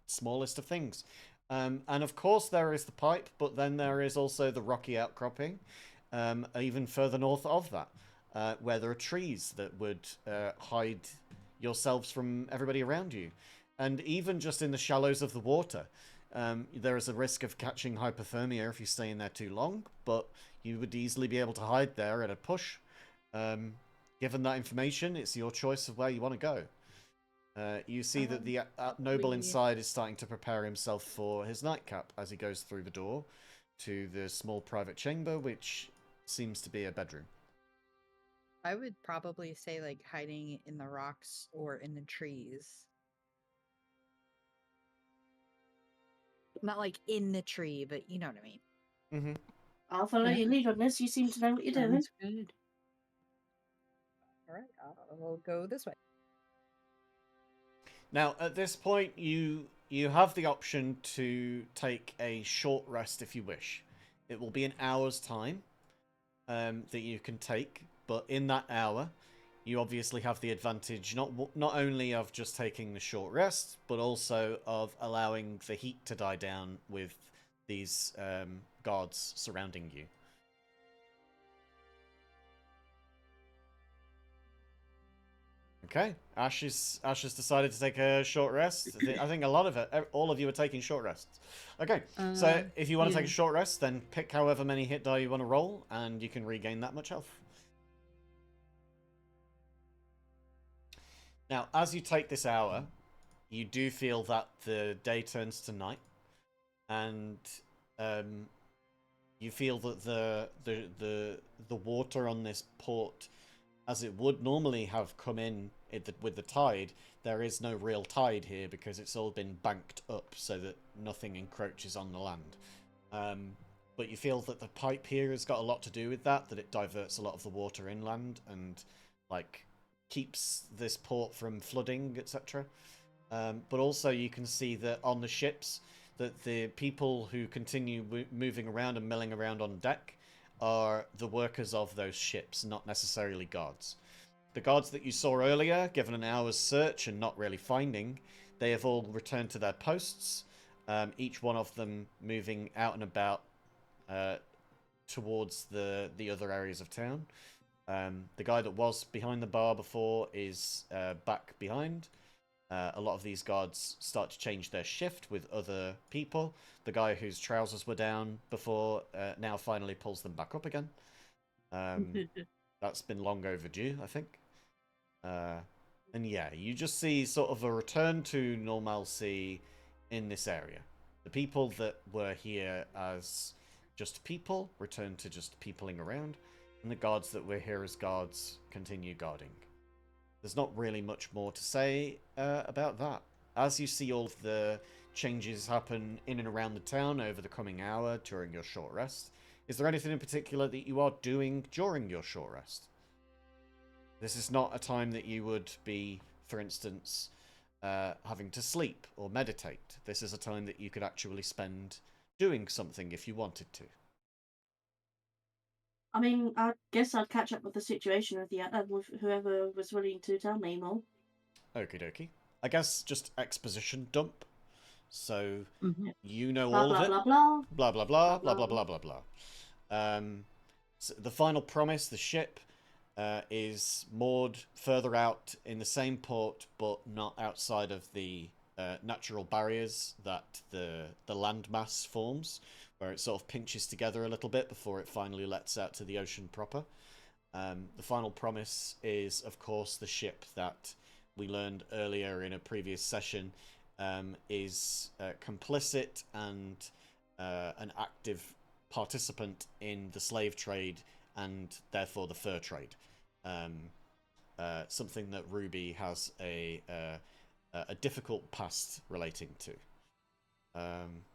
smallest of things. And of course, there is the pipe, but then there is also the rocky outcropping. Even further north of that, where there are trees that would hide yourselves from everybody around you. And even just in the shallows of the water, there is a risk of catching hypothermia if you stay in there too long, but you would easily be able to hide there at a push. Given that information, it's your choice of where you want to go. You see that the noble inside is starting to prepare himself for his nightcap as he goes through the door to the small private chamber, which seems to be a bedroom. I would probably say like hiding in the rocks or in the trees. Not like in the tree, but you know what I mean. Mm-hmm. I'll follow your lead on this. You seem to know what you're doing. Sounds good. All right, I'll go this way. Now, at this point, you have the option to take a short rest if you wish. It will be an hour's time that you can take, but in that hour, you obviously have the advantage not only of just taking the short rest, but also of allowing the heat to die down with these guards surrounding you. Okay, Ash has decided to take a short rest. I think a lot of all of you are taking short rests. Okay, so if you want to take a short rest, then pick however many hit die you want to roll, and you can regain that much health. Now, as you take this hour, you do feel that the day turns to night, and You feel that the water on this port, as it would normally have come in with the tide, there is no real tide here because it's all been banked up so that nothing encroaches on the land. But you feel that the pipe here has got a lot to do with that it diverts a lot of the water inland and like keeps this port from flooding, etc. But also you can see that on the ships that the people who continue moving around and milling around on deck are the workers of those ships, not necessarily guards. The guards that you saw earlier, given an hour's search and not really finding, they have all returned to their posts, each one of them moving out and about towards the other areas of town. The guy that was behind the bar before is back behind. A lot of these guards start to change their shift with other people. The guy whose trousers were down before now finally pulls them back up again. That's been long overdue, I think. And yeah, you just see sort of a return to normalcy in this area. The people that were here as just people return to just peopling around, and the guards that were here as guards continue guarding. There's not really much more to say about that. As you see all of the changes happen in and around the town over the coming hour during your short rest, is there anything in particular that you are doing during your short rest? This is not a time that you would be, for instance, having to sleep or meditate. This is a time that you could actually spend doing something if you wanted to. I mean, I guess I'd catch up with the situation with whoever was willing to tell me more. Okie dokie. I guess just exposition dump. So you know Blah all blah of it. blah blah. Blah blah blah blah blah blah blah blah. So the final promise, the ship, is moored further out in the same port, but not outside of the natural barriers that the landmass forms, where it sort of pinches together a little bit before it finally lets out to the ocean proper. The final promise is, of course, the ship that we learned earlier in a previous session is complicit and an active participant in the slave trade and therefore the fur trade. Something that Ruby has a difficult past relating to.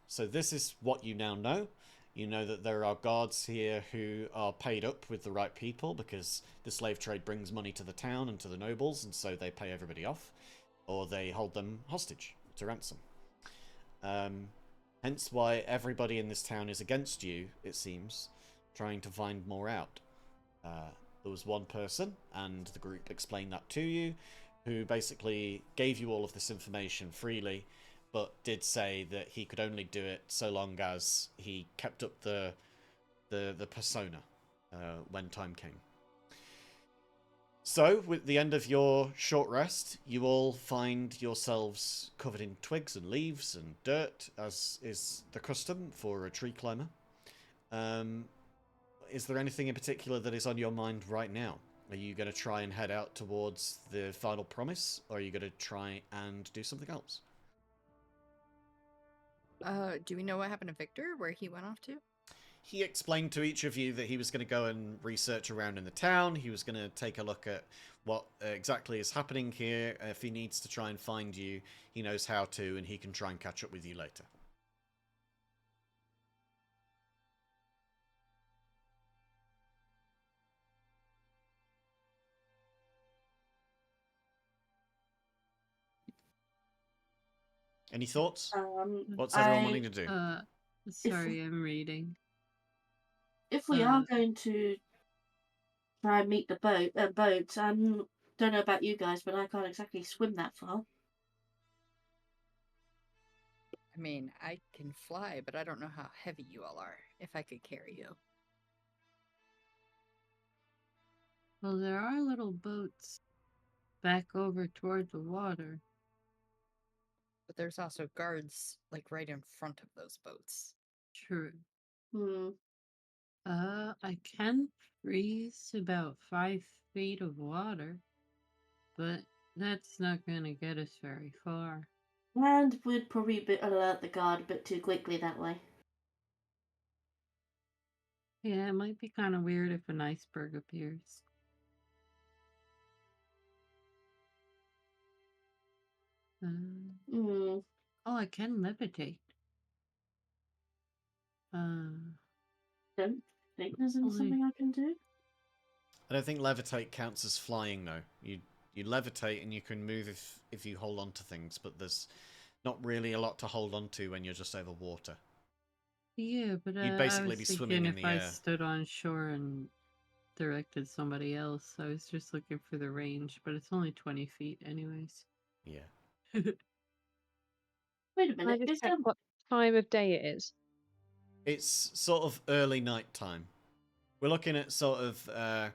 So this is what you now know. You know that there are guards here who are paid up with the right people because the slave trade brings money to the town and to the nobles, and so they pay everybody off, or they hold them hostage to ransom. Hence why everybody in this town is against you, it seems, trying to find more out. There was one person, and the group explained that to you, who basically gave you all of this information freely, but did say that he could only do it so long as he kept up the persona when time came. So, with the end of your short rest, you all find yourselves covered in twigs and leaves and dirt, as is the custom for a tree climber. Is there anything in particular that is on your mind right now? Are you going to try and head out towards the final promise, or are you going to try and do something else? Do we know what happened to Victor, where he went off to? He explained to each of you that he was going to go and research around in the town. He was going to take a look at what exactly is happening here. If he needs to try and find you, he knows how to, and he can try and catch up with you later. Any thoughts? What's everyone wanting to do? Sorry, I'm reading. If we are going to try and meet the boat, don't know about you guys, but I can't exactly swim that far. I mean, I can fly, but I don't know how heavy you all are, if I could carry you. Well, there are little boats back over toward the water. But there's also guards, like, right in front of those boats. True. Hmm. I can freeze about 5 feet of water, but that's not gonna get us very far. And we'd probably alert the guard a bit too quickly that way. Yeah, it might be kind of weird if an iceberg appears. Hmm. Oh, I can levitate. Don't think there's Only- something I can do. I don't think levitate counts as flying though. You levitate and you can move if you hold on to things, but there's not really a lot to hold on to when you're just over water. Yeah, but You'd I basically was be thinking swimming in if the I air. stood on shore and directed somebody else. I was just looking for the range, but it's only 20 feet anyways. Yeah. Wait a Can I minute. just Is check what time of day it is? It's sort of early night time. We're looking at sort of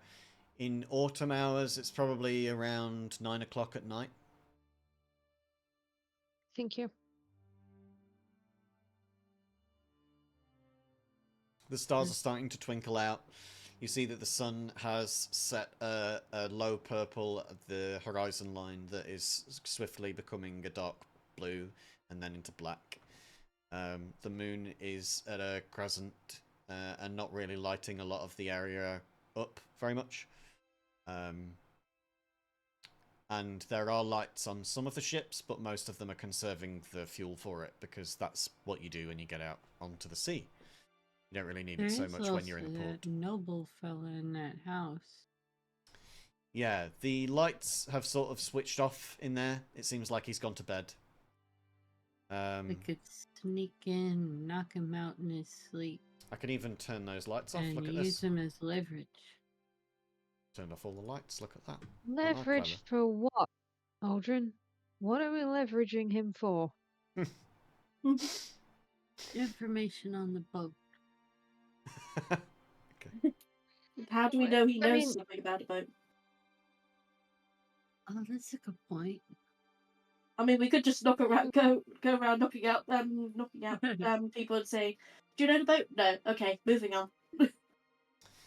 in autumn hours. It's probably around 9 o'clock at night. Thank you. The stars are starting to twinkle out. You see that the sun has set a low purple at the horizon line that is swiftly becoming a dark blue and then into black. The moon is at a crescent and not really lighting a lot of the area up very much. And there are lights on some of the ships, but most of them are conserving the fuel for it because that's what you do when you get out onto the sea. You don't really need There it so is much when you're in a also port. that noble fella in that house. Yeah, the lights have sort of switched off in there. It seems like he's gone to bed. I could sneak in, knock him out in his sleep, I can even turn those lights off. and Look at use this. him as leverage. Turned off all the lights. Look at that. Leverage for what, Aldrin? What are we leveraging him for? Information on the boat. Okay. How do we know he I knows mean- something about a boat? Oh, that's a good point. I mean, we could just go around knocking out people and say, "Do you know the boat?" No. Okay, moving on.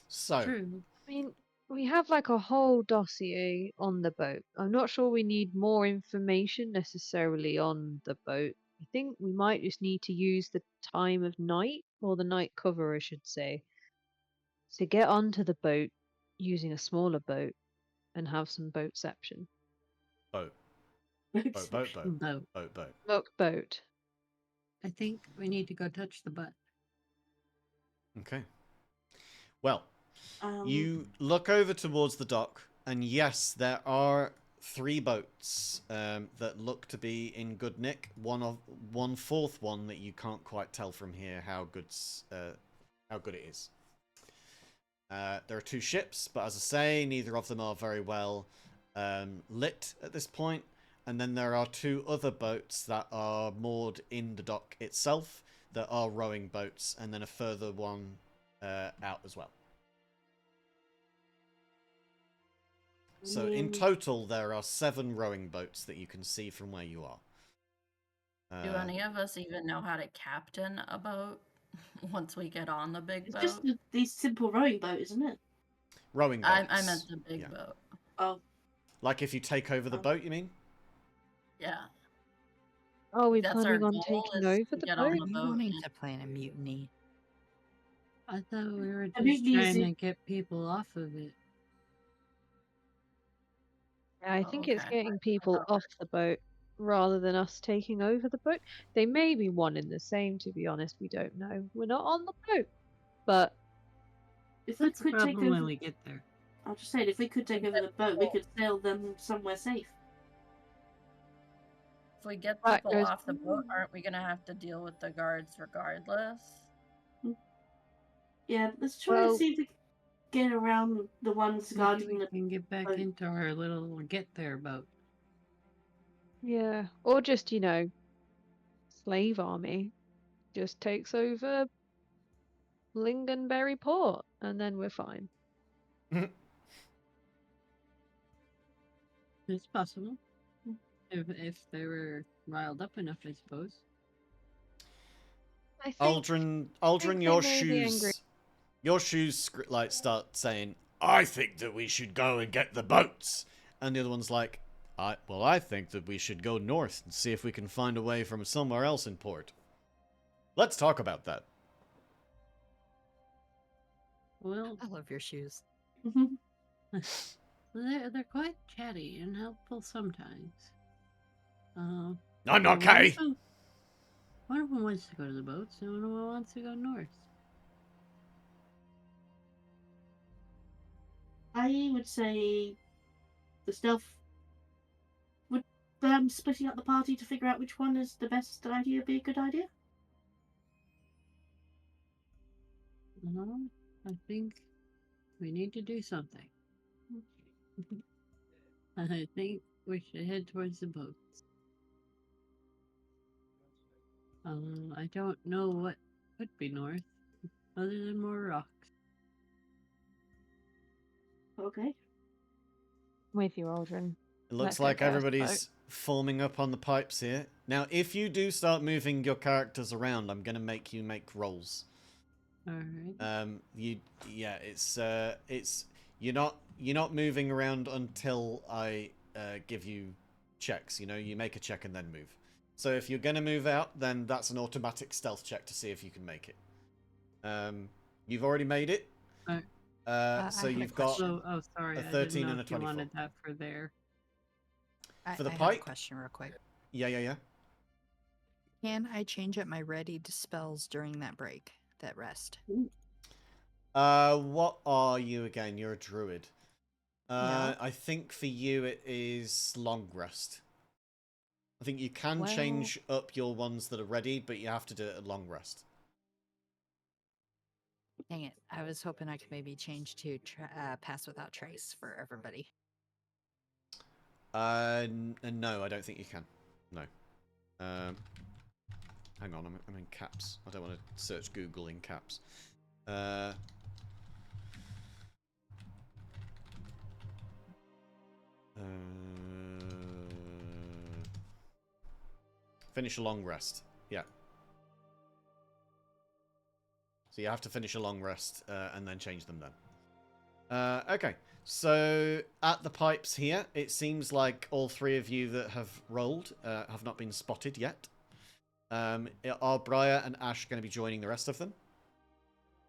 So, True. I mean, we have like a whole dossier on the boat. I'm not sure we need more information necessarily on the boat. I think we might just need to use the time of night, or the night cover, I should say, to get onto the boat using a smaller boat and have some boatception. boat. Boat, boat, boat. Boat. Boat, boat. Look, boat. I think we need to go touch the butt. Okay. Well, Um, you look over towards the dock, and yes, there are 3 boats that look to be in good nick. One fourth one that you can't quite tell from here how good it is. There are 2 ships, but as I say, neither of them are very well lit at this point. And then there are 2 other boats that are moored in the dock itself that are rowing boats, and then a further one out as well. So in total, there are 7 rowing boats that you can see from where you are. Do any of us even know how to captain a boat once we get on the big it's boat? just the simple rowing boat, isn't it? Rowing boats. I meant the big yeah. boat. Oh, Like if you take over the boat, you mean? Yeah. Are we That's our planning on goal, taking is over to the get boat? on the Are you boat. wanting to plan a mutiny? I thought we were I mean, just these trying is- to get people off of it. I think it's Okay. getting people off the boat rather than us taking over the boat. They may be one and the same, to be honest. We don't know. We're not on the boat. But if we That's a could take problem when over, we get there. I'm just saying, if we could take over the boat, we could sail them somewhere safe. If we get Right, people guys. off the boat, aren't we gonna have to deal with the guards regardless? Yeah, let's try and Well- see if we can get around the ones Maybe guarding we the. can get back boat. into our little get there boat. yeah, or just, slave army just takes over Lingonberry Port and then we're fine. It's possible. If they were riled up enough, I suppose. I think Aldrin, they your may be angry. shoes start saying, "I think that we should go and get the boats," and the other one's like, I think that we should go north and see if we can find a way from somewhere else in port. Let's talk about that." Well, I love your shoes. they're quite chatty and helpful sometimes. I'm Well, not Kay. one of them wants to go to the boats, and one of them wants to go north. I would say the stealth would splitting up the party to figure out which one is the best idea be a good idea. I think we need to do something. I think we should head towards the boats. I don't know what could be north, other than more rocks. Okay. With you, Aldrin. It looks Let's go like first, everybody's forming up on the pipes here. Now, if you do start moving your characters around, I'm going to make you make rolls. All right. It's you're not moving around until I give you checks. You know, you make a check and then move. So if you're going to move out, then that's an automatic stealth check to see if you can make it. You've already made it. Alright. So I had a you've got question. Sorry, a I 13 didn't know and a if you 24. wanted that for there. For the I have pipe? a question real quick. Yeah. Can I change up my ready to spells during that break, that rest? What are you again? You're a druid. Yeah. I think for you it is long rest. I think you can Well- change up your ones that are ready, but you have to do it at long rest. Dang it. I was hoping I could maybe change to pass without trace for everybody. No, I don't think you can. No. Hang on, I'm in caps. I don't want to search Google in caps. Finish a long rest. Yeah. So you have to finish a long rest and then change them then. Okay. So at the pipes here, it seems like all three of you that have rolled have not been spotted yet. Are Briar and Ash going to be joining the rest of them?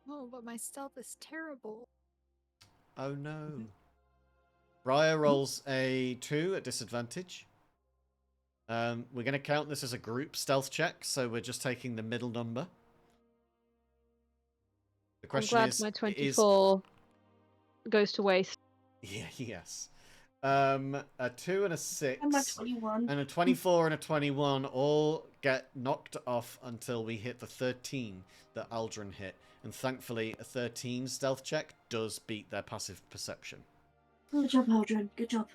Oh, but my stealth is terrible. Oh no. Briar rolls a 2 at disadvantage. We're going to count this as a group stealth check, so we're just taking the middle number. The I'm question glad is, my 24 goes to waste. Yeah, yes. A 2 and a 6. And my 21. And a 24 and a 21 all get knocked off until we hit the 13 that Aldrin hit. And thankfully, a 13 stealth check does beat their passive perception. Good job, Aldrin. Good job.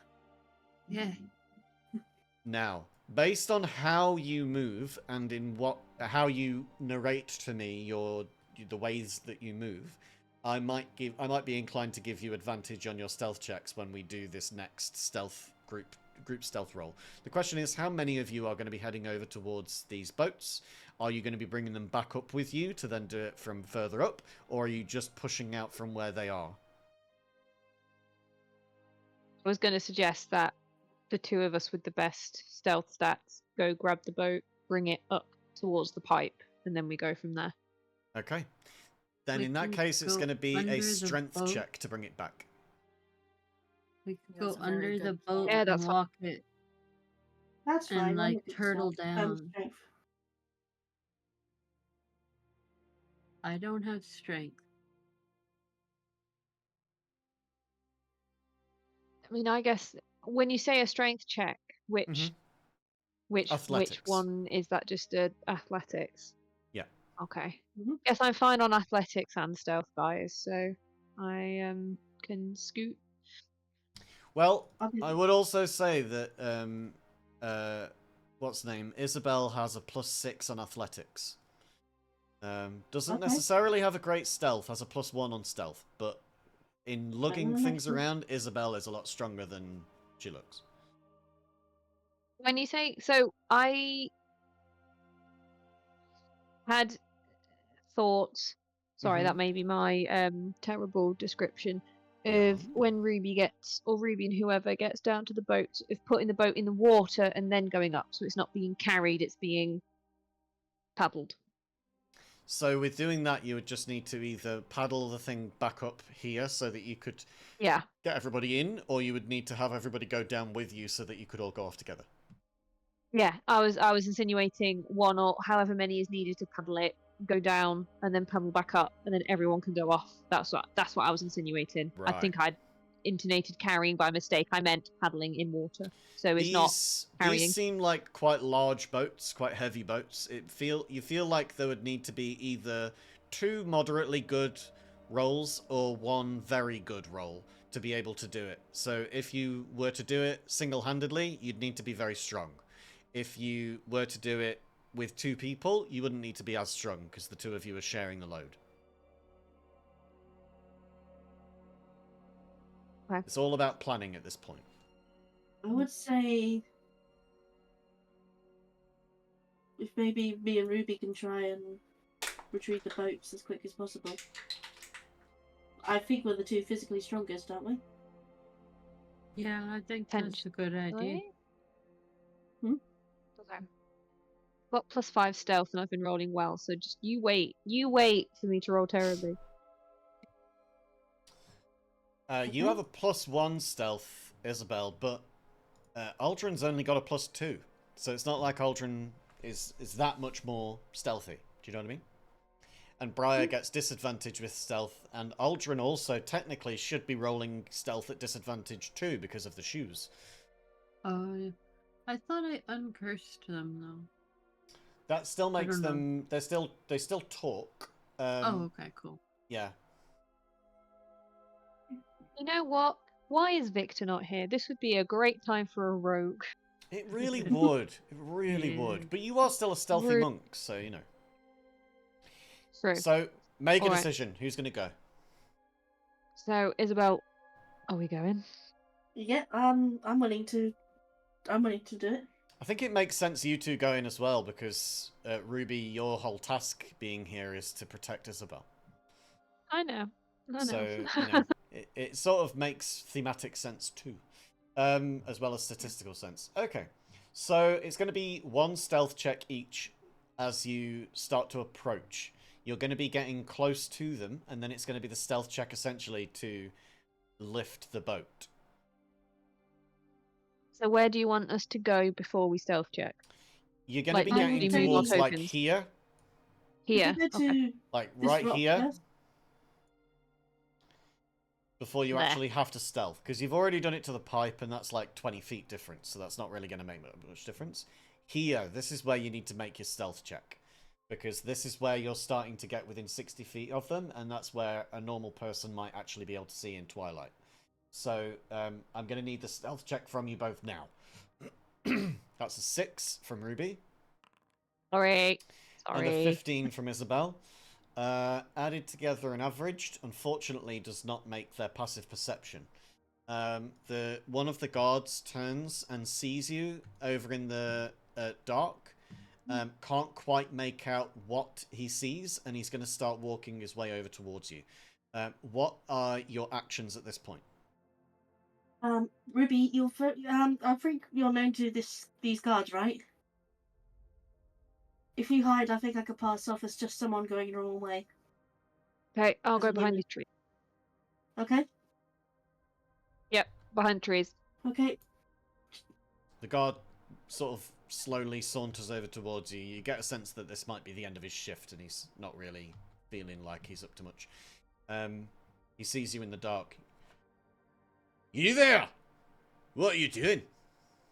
Yeah. Now, based on how you move and in how you narrate to me the ways that you move, I might be inclined to give you advantage on your stealth checks when we do this next stealth group stealth roll. The question is, how many of you are going to be heading over towards these boats? Are you going to be bringing them back up with you to then do it from further up, or are you just pushing out from where they are? I was going to suggest that the two of us with the best stealth stats go grab the boat, bring it up towards the pipe, and then we go from there. Okay. Then We in that can case, it's go going to be under a the strength boat. check to bring it back. We could That's go a very under the good boat plan. Yeah, and that's fine. walk it. That's And, fine. I'm like, looking for turtle stealth. down. Strength. I don't have strength. I mean, I guess when you say a strength check, which Mhm. which Athletics. one is that? Just athletics? Yeah. Okay. Mhm. Guess I'm fine on athletics and stealth, guys. So I can scoot. Well, Okay. I would also say that what's the name? Isabel has a +6 on athletics. Doesn't Okay. necessarily have a great stealth, has a +1 on stealth, but in lugging that things makes sense. around, Isabel is a lot stronger than she looks. When you say so, I had thoughts. Sorry, Mhm. that may be my terrible description of Yeah. when Ruby gets, or Ruby and whoever gets down to the boat, of putting the boat in the water and then going up, so it's not being carried, it's being paddled. So with doing that, you would just need to either paddle the thing back up here so that you could Yeah. get everybody in, or you would need to have everybody go down with you so that you could all go off together. Yeah, I was insinuating one or however many is needed to paddle it, go down, and then paddle back up, and then everyone can go off. That's what I was insinuating. I Right. think I'd intonated carrying by mistake. I meant paddling in water, so it's not carrying. These seem like quite large boats, quite heavy boats. You feel like there would need to be either 2 moderately good rolls or 1 very good roll to be able to do it. So if you were to do it single-handedly, you'd need to be very strong. If you were to do it with 2 people, you wouldn't need to be as strong because the 2 of you are sharing the load. Okay. It's all about planning at this point. I would say if maybe me and Ruby can try and retrieve the boats as quick as possible. I think we're the 2 physically strongest, aren't we? Yeah, I think that's a good idea. Okay. Got +5 stealth, and I've been rolling well. So just you wait for me to roll terribly. You have a +1 stealth, Isabel, but Aldrin's only got a +2, so it's not like Aldrin is that much more stealthy. Do you know what I mean? And Briar gets disadvantage with stealth, and Aldrin also technically should be rolling stealth at disadvantage too because of the shoes. Oh, yeah. I thought I uncursed them though. That still makes don't them. They still talk. Oh, okay, cool. Yeah. You know what? Why is Victor not here? This would be a great time for a rogue. It really would. It really Yeah. would. But you are still a stealthy Rude. monk, so you know. True. So make a Alright. decision. Who's going to go? So Isabel, are we going? Yeah, I'm willing to do it. I think it makes sense you two going as well because Ruby, your whole task being here is to protect Isabel. I know. So you know, it sort of makes thematic sense too, as well as statistical sense. Okay, so it's going to be 1 stealth check each as you start to approach. You're going to be getting close to them, and then it's going to be the stealth check essentially to lift the boat. So where do you want us to go before we stealth check? You're going Like, to be getting do we move our towards like tokens? here, Here. If we go Okay. to like this right rock here, first- before you There. actually have to stealth, because you've already done it to the pipe, and that's like 20 feet difference, so that's not really going to make much difference. Here, this is where you need to make your stealth check, because this is where you're starting to get within 60 feet of them, and that's where a normal person might actually be able to see in twilight. So I'm going to need the stealth check from you both now. That's a 6 from Ruby. Sorry. And a 15 from Isabel. Added together and averaged, unfortunately, does not make their passive perception. One of the guards turns and sees you over in the dark. Can't quite make out what he sees, and he's going to start walking his way over towards you. What are your actions at this point? Ruby, I think you're known to these guards, right? If you hide, I think I could pass off as just someone going the wrong way. Okay, I'll go Doesn't behind really- these trees. Okay? Yep, behind trees. Okay. The guard sort of slowly saunters over towards you. You get a sense that this might be the end of his shift, and he's not really feeling like he's up to much. He sees you in the dark. You there? What are you doing?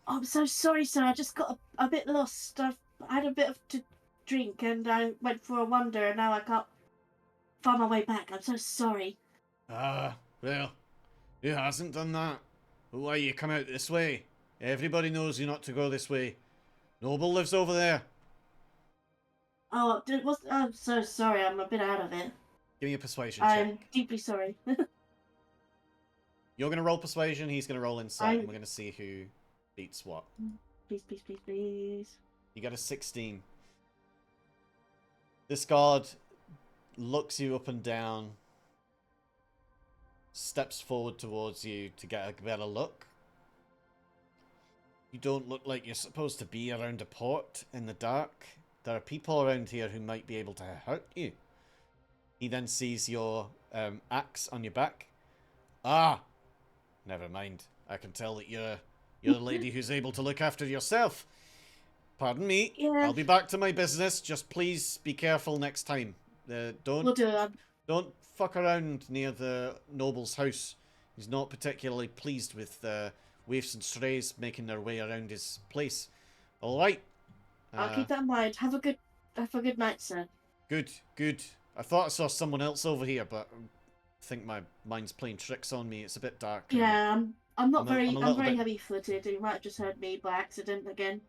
I'm so sorry, sir. I just got a bit lost. I had a bit to drink and I went for a wander and now I can't find my way back. I'm so sorry. Well, who hasn't done that? Why you come out this way? Everybody knows you not to go this way. Noble lives over there. Oh, I'm so sorry. I'm a bit out of it. Give me a persuasion check. I'm deeply sorry. You're going to roll persuasion, he's going to roll insight, and I'm- we're going to see who beats what. Please, please, please, please. You got a 16. This guard looks you up and down, steps forward towards you to get a better look. You don't look like you're supposed to be around a port in the dark. there are people around here who might be able to hurt you. He then sees your axe on your back. Ah, never mind. I can tell that you're the lady who's able to look after yourself. Pardon me. Yeah. I'll be back to my business. Just please be careful next time. We'll Don't do it. don't fuck around near the noble's house. He's not particularly pleased with waifs and strays making their way around his place. All right. I'll keep that in mind. Have a good night, sir. Good, good. I thought I saw someone else over here, but I think my mind's playing tricks on me. It's a bit dark. Yeah, I'm not I'm very a little very bit- heavy-footed. You might have just heard me by accident again.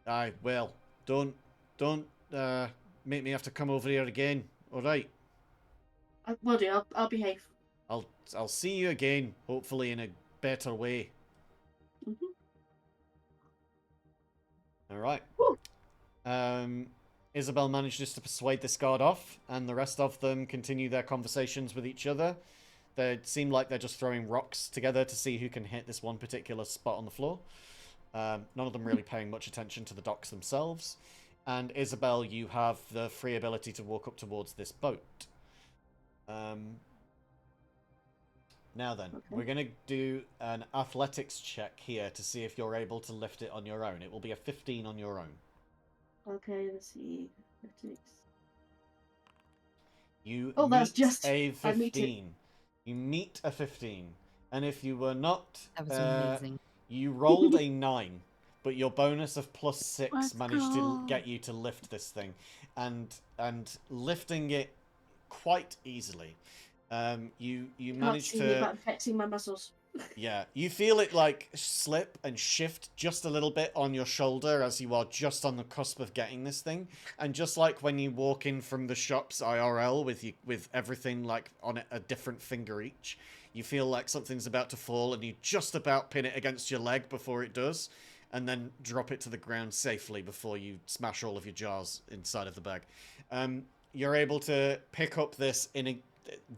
Aye, well, don't make me have to come over here again. All right. Will do. I'll behave. I'll see you again, hopefully in a better way. Mhm. All right. Woo. Isabel manages to persuade this guard off, and the rest of them continue their conversations with each other. They seem like they're just throwing rocks together to see who can hit this one particular spot on the floor. None of them really paying much attention to the docks themselves. And Isabel, you have the free ability to walk up towards this boat. Now then, Okay. we're going to do an athletics check here to see if you're able to lift it on your own. It will be a 15 on your own. Okay, let's see. Athletics. You Oh, that's just- a I meet it. 15. You meet a 15. And if you were not... That was amazing. You rolled a 9, but your bonus of +6 Let's managed to go. get you to lift this thing. And lifting it quite easily. You Can't managed see me, to... but I'm flexing my muscles. Yeah, you feel it like slip and shift just a little bit on your shoulder as you are just on the cusp of getting this thing. And just like when you walk in from the shops IRL with everything like on a different finger each, you feel like something's about to fall and you just about pin it against your leg before it does, and then drop it to the ground safely before you smash all of your jars inside of the bag. You're able to pick up this in a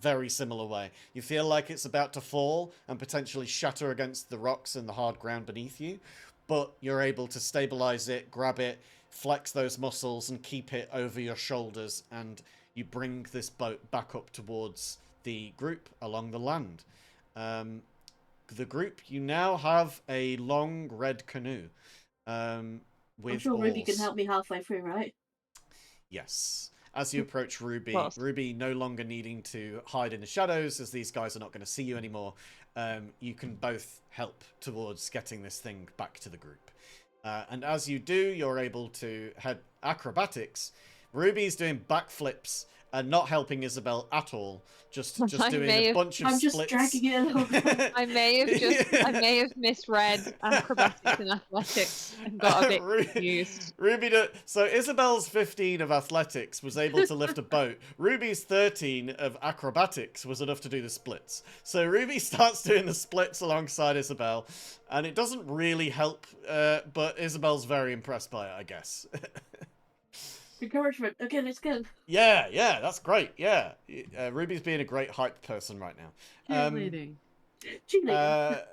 very similar way. You feel like it's about to fall and potentially shatter against the rocks and the hard ground beneath you, but you're able to stabilize it, grab it, flex those muscles and keep it over your shoulders, and you bring this boat back up towards the group along the land. The group, you now have a long red canoe with I'm sure Ruby can oars. help me halfway through, right? Yes. As you approach Ruby, Plus. Ruby no longer needing to hide in the shadows, as these guys are not going to see you anymore, you can both help towards getting this thing back to the group. And as you do, you're able to head acrobatics. Ruby's doing backflips and not helping Isabel at all. Just I doing may a have- bunch of I'm just splits. dragging it along. I may have misread acrobatics and athletics and got a bit confused. So Isabel's 15 of athletics was able to lift a boat. Ruby's 13 of acrobatics was enough to do the splits. So Ruby starts doing the splits alongside Isabel, and it doesn't really help, but Isabel's very impressed by it, I guess. Encouragement. Okay, let's go. Yeah, that's great. Yeah, Ruby's being a great hype person right now. Cheerleading. Cheerleader.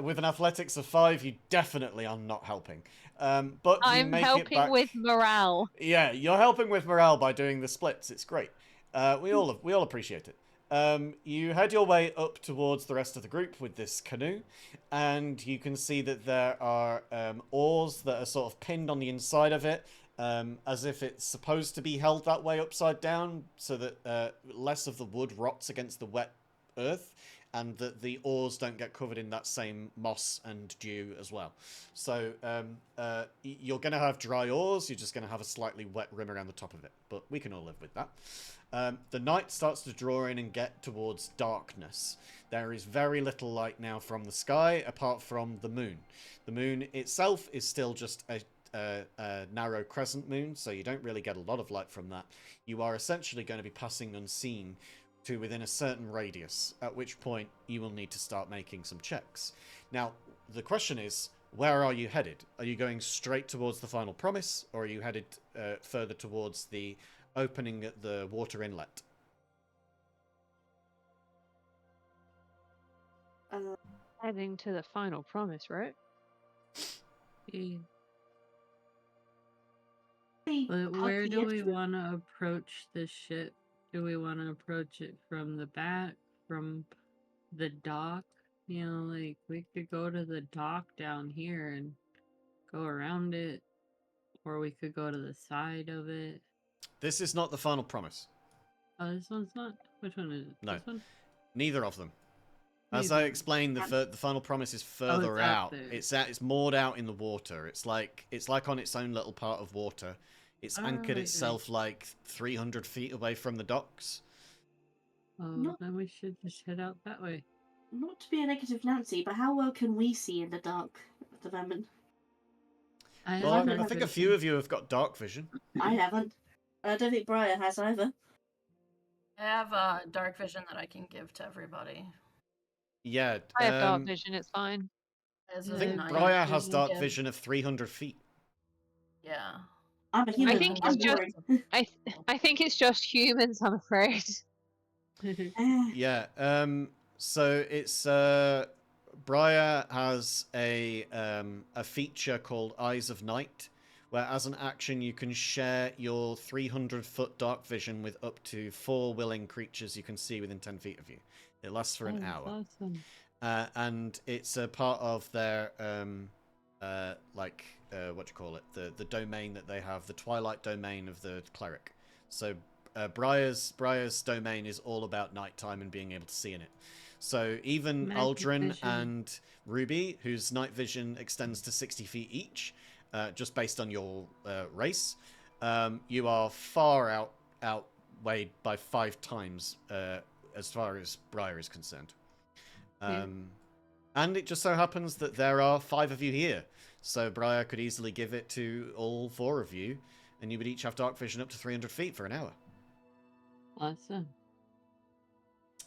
With an athletics of 5, you definitely are not helping. But you I'm make it helping back... with morale. Yeah, you're helping with morale by doing the splits. It's great. We all appreciate it. You head your way up towards the rest of the group with this canoe, and you can see that there are oars that are sort of pinned on the inside of it, as if it's supposed to be held that way upside down, so that less of the wood rots against the wet earth, and that the oars don't get covered in that same moss and dew as well. So you're going to have dry oars, you're just going to have a slightly wet rim around the top of it, but we can all live with that. The night starts to draw in and get towards darkness. There is very little light now from the sky, apart from the moon. The moon itself is still just a narrow crescent moon, so you don't really get a lot of light from that. You are essentially going to be passing unseen to within a certain radius, at which point you will need to start making some checks. Now, the question is, where are you headed? Are you going straight towards the final promise, or are you headed further towards the opening at the water inlet? Heading to the final promise, right? Yeah. But How where can do you we get through? want to approach the ship? Do we want to approach it from the back, from the dock? You know, like we could go to the dock down here and go around it, or we could go to the side of it. This is not the final promise. Oh, this one's not. Which one is it? No. This one? Neither of them. As I Neither. explained, the final promise is further out out. there. It's moored out in the water. It's like on its own little part of water. It's anchored Right, itself like 300 feet away from the docks. Oh, Not- then we should just head out that way. Not to be a negative Nancy, but how well can we see in the dark at the moment? I Well, I'm I gonna think have a few of you have got dark vision. I haven't. I don't think Briar has either. I have a dark vision that I can give to everybody. Yeah. I have dark vision, it's fine. As I of I think have night, Briar dark has vision. dark Yeah. vision of 300 feet. Yeah. I'm a human. think I'm it's just- boring. I think it's just humans, I'm afraid. Yeah. So it's Briar has a feature called Eyes of Night, where as an action you can share your 300-foot dark vision with up to 4 willing creatures you can see within 10 feet of you. It lasts for an hour. Awesome. And it's a part of their what do you call it, the domain that they have, the twilight domain of the cleric. So Briar's domain is all about nighttime and being able to see in it. So even Magic Aldrin vision. and Ruby, whose night vision extends to 60 feet each, just based on your race, you are far outweighed by 5 times as far as Briar is concerned. And it just so happens that there are 5 of you here. So Briar could easily give it to all 4 of you, and you would each have dark vision up to 300 feet for an hour. Awesome.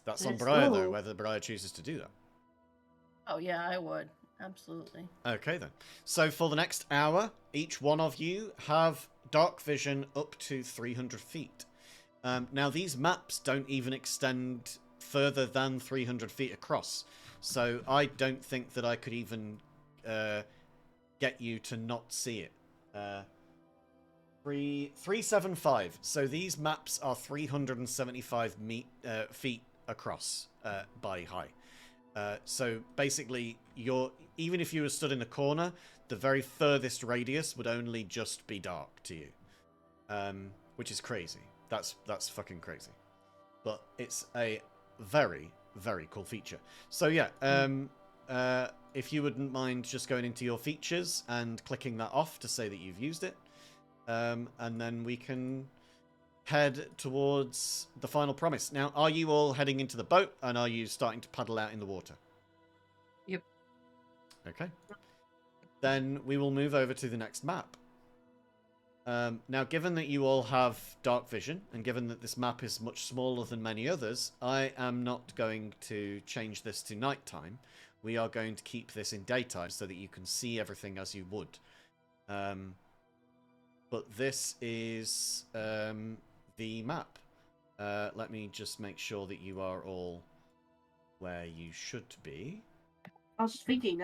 That's on Let's Briar, though, go. whether Briar chooses to do that. Oh yeah, I would. Absolutely. Okay, then. So for the next hour, each one of you have dark vision up to 300 feet. Now, these maps don't even extend further than 300 feet across. So I don't think that I could even get you to not see it. 375. So these maps are 375 feet across by high. So basically, even if you were stood in a corner, the very furthest radius would only just be dark to you, which is crazy. That's fucking crazy. But it's a very, very cool feature. So yeah, if you wouldn't mind just going into your features and clicking that off to say that you've used it, and then we can head towards the final promise. Now, are you all heading into the boat, and are you starting to paddle out in the water? Yep. Okay. Then we will move over to the next map. Now, given that you all have dark vision, and given that this map is much smaller than many others, I am not going to change this to nighttime. We are going to keep this in daytime so that you can see everything as you would. But this is the map. Let me just make sure that you are all where you should be. I was just thinking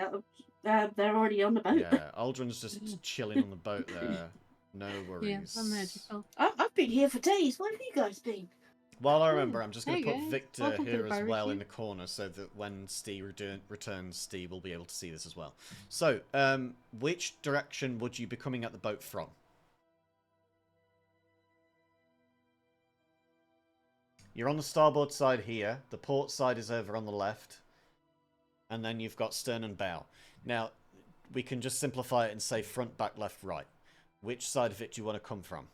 that they're already on the boat. Yeah, Aldrin's just chilling on the boat there. No worries. Yeah, I'm magical. I've been here for days. Where have you guys been? While I remember, I'm just going to Hey put guys, Victor welcome to here the as well in barbecue. the corner so that when Steve returns, Steve will be able to see this as well. So, which direction would you be coming at the boat from? You're on the starboard side here. The port side is over on the left. And then you've got stern and bow. Now, we can just simplify it and say front, back, left, right. Which side of it do you want to come from?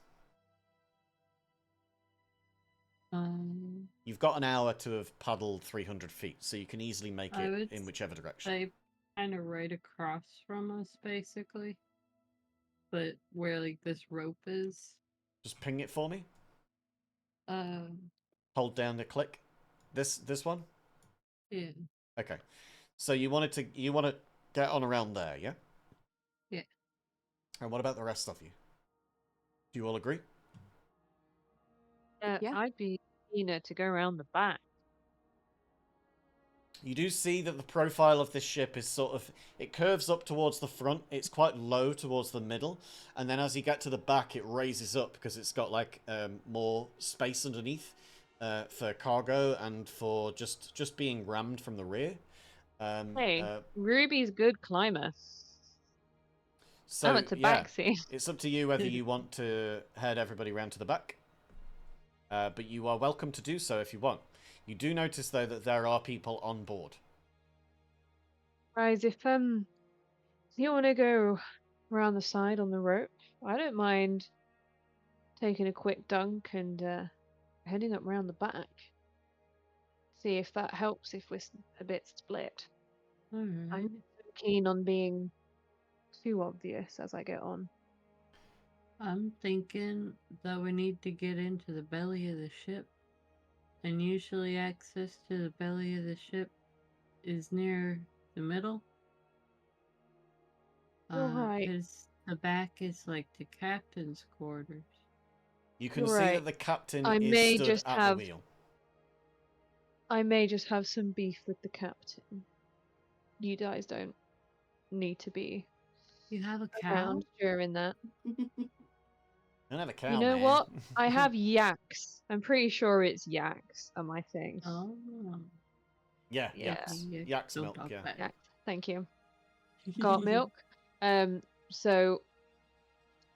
You've got an hour to have paddled 300 feet, so you can easily make I it would in whichever direction. say kind of right across from us, basically. But where like this rope is. Just ping it for me. Um. Hold down the click. This one? Yeah. Okay. So you want to get on around there, yeah? Yeah. And what about the rest of you? Do you all agree? Yeah. I'd be keener to go around the back. You do see that the profile of this ship is sort of... It curves up towards the front. It's quite low towards the middle. And then as you get to the back, it raises up because it's got, like, more space underneath for cargo and for just being rammed from the rear. Hey, Ruby's good climber. So, I went to yeah, backseat. it's up to you whether you want to head everybody round to the back. But you are welcome to do so if you want. You do notice, though, that there are people on board. Guys, if you want to go around the side on the rope, I don't mind taking a quick dunk and heading up round the back. See if that helps if we're a bit split. Alright. I'm so keen on being too obvious as I get on. I'm thinking that we need to get into the belly of the ship. And usually access to the belly of the ship is near the middle. You're right. Because the back is like the captain's quarters. You can You're see right. that the captain I is may stood just at have- the wheel. I may just have some beef with the captain. You guys don't need to be You have a cow? around during that. Don't have a cow, You know man. what? I have yaks. I'm pretty sure it's yaks are my things. Oh. Yeah, Yeah. Yak's Don't milk, talk yeah. back. Yaks. Thank you. Got milk. So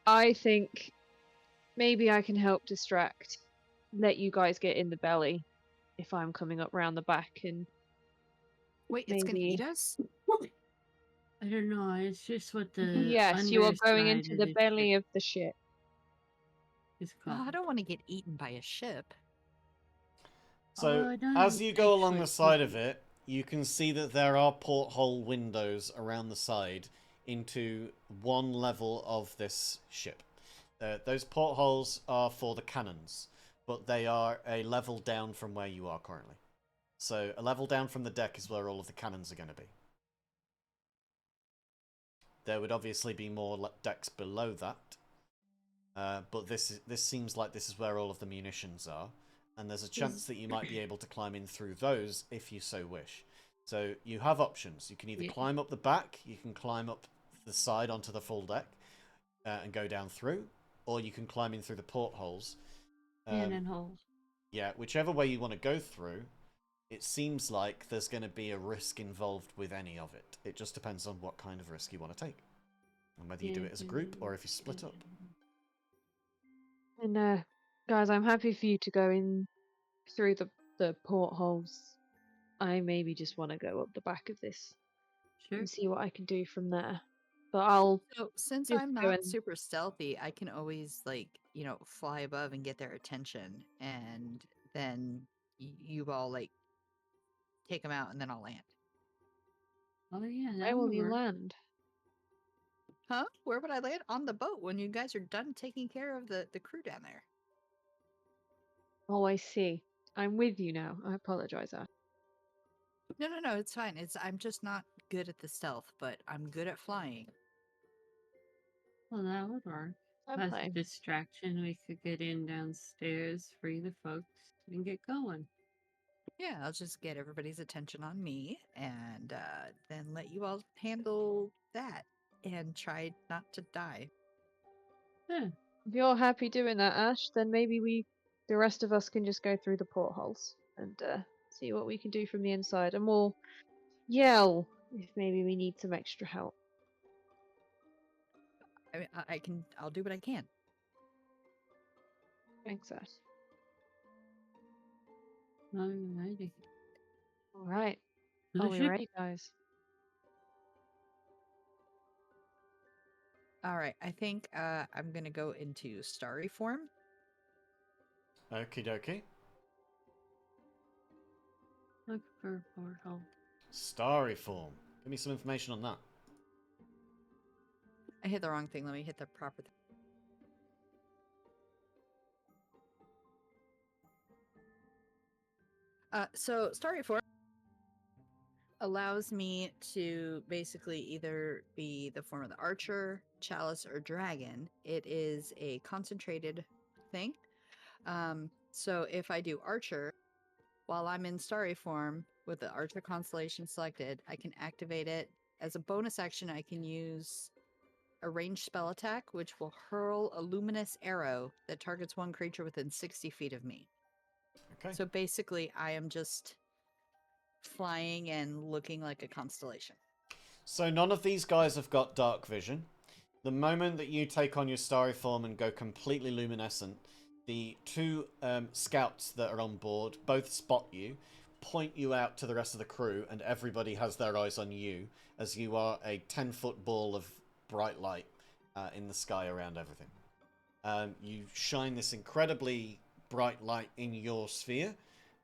I think maybe I can help distract. Let you guys get in the belly if I'm coming up round the back and Wait, it's gonna maybe- eat us? I don't know. It's just what the yes, you are going underside into of the the belly ship of the ship. is Oh, called. I don't want to get eaten by a ship. So, I don't as you go along actually the side think- of it, you can see that there are porthole windows around the side into one level of this ship. Those portholes are for the cannons, but they are a level down from where you are currently. So, a level down from the deck is where all of the cannons are going to be. There would obviously be more decks below that, but this seems like this is where all of the munitions are. And there's a chance that you might be able to climb in through those if you so wish. So you have options. You can either climb up the back, you can climb up the side onto the full deck and go down through, or you can climb in through the portholes. Cannon holes. Yeah, whichever way you want to go through, it seems like there's going to be a risk involved with any of it. It just depends on what kind of risk you want to take. And whether you do it as a group or if you split up. And guys, I'm happy for you to go in through the portholes. I maybe just want to go up the back of this Sure. and see what I can do from there. But I'll So since Just I'm go not and- super stealthy, I can always fly above and get their attention, and then you all take them out, and then I'll land. Oh yeah, that where will would you work. land? Huh? Where would I land? On the boat when you guys are done taking care of the crew down there. Oh, I see. I'm with you now. I apologize, Ash. No, it's fine. I'm just not good at the stealth, but I'm good at flying. Well, that would work. I'm As a fine. distraction, we could get in downstairs, free the folks, and get going. Yeah, I'll just get everybody's attention on me, and then let you all handle that, and try not to die. Yeah. If you're happy doing that, Ash, then maybe the rest of us can just go through the portholes and see what we can do from the inside, and we'll yell if maybe we need some extra help. I mean, I'll do what I can. Thanks, Ash. Alrighty. All right. The Are we ship- ready, guys? All right, I think I'm gonna go into starry form. Okie dokie. Look for a porthole. Starry form. Give me some information on that. I hit the wrong thing. Let me hit the proper thing. So starry form allows me to basically either be the form of the archer, chalice, or dragon. It is a concentrated thing. So if I do archer, while I'm in starry form, with the Archer constellation selected, I can activate it. As a bonus action, I can use a ranged spell attack, which will hurl a luminous arrow that targets one creature within 60 feet of me. Okay. So basically, I am just flying and looking like a constellation. So none of these guys have got dark vision. The moment that you take on your starry form and go completely luminescent, the two scouts that are on board both spot you, point you out to the rest of the crew, and everybody has their eyes on you as you are a 10-foot ball of bright light in the sky around everything. You shine this incredibly bright light in your sphere,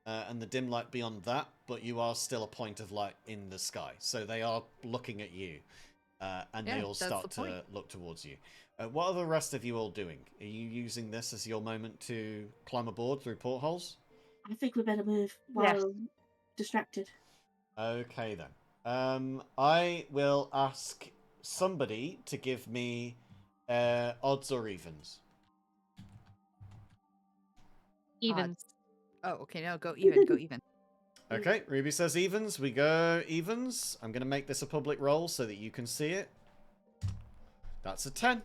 and the dim light beyond that, but you are still a point of light in the sky. So they are looking at you, and Yeah, they all that's start the to point. look towards you. What are the rest of you all doing? Are you using this as your moment to climb aboard through portholes? I think we better move Yes. while distracted. Okay then. I will ask somebody to give me odds or evens. Even. Oh, okay, no, go even, go even. Okay, Ruby says evens. We go evens. I'm going to make this a public roll so that you can see it. That's a 10.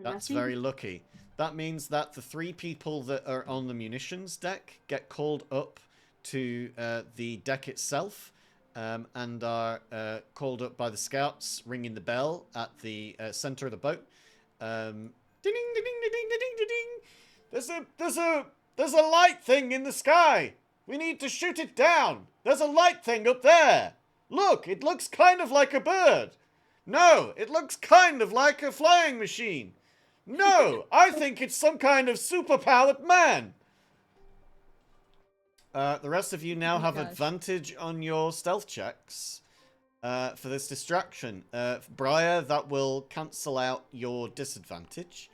That's very lucky. That means that the 3 people that are on the munitions deck get called up to the deck itself and are called up by the scouts, ringing the bell at the center of the boat. Ding, ding, ding, ding, ding, ding, ding, ding. There's a light thing in the sky. We need to shoot it down. There's a light thing up there. Look, it looks kind of like a bird. No, it looks kind of like a flying machine. No, I think it's some kind of superpowered man. The rest of you now Oh my have gosh. advantage on your stealth checks for this distraction. Briar, that will cancel out your disadvantage.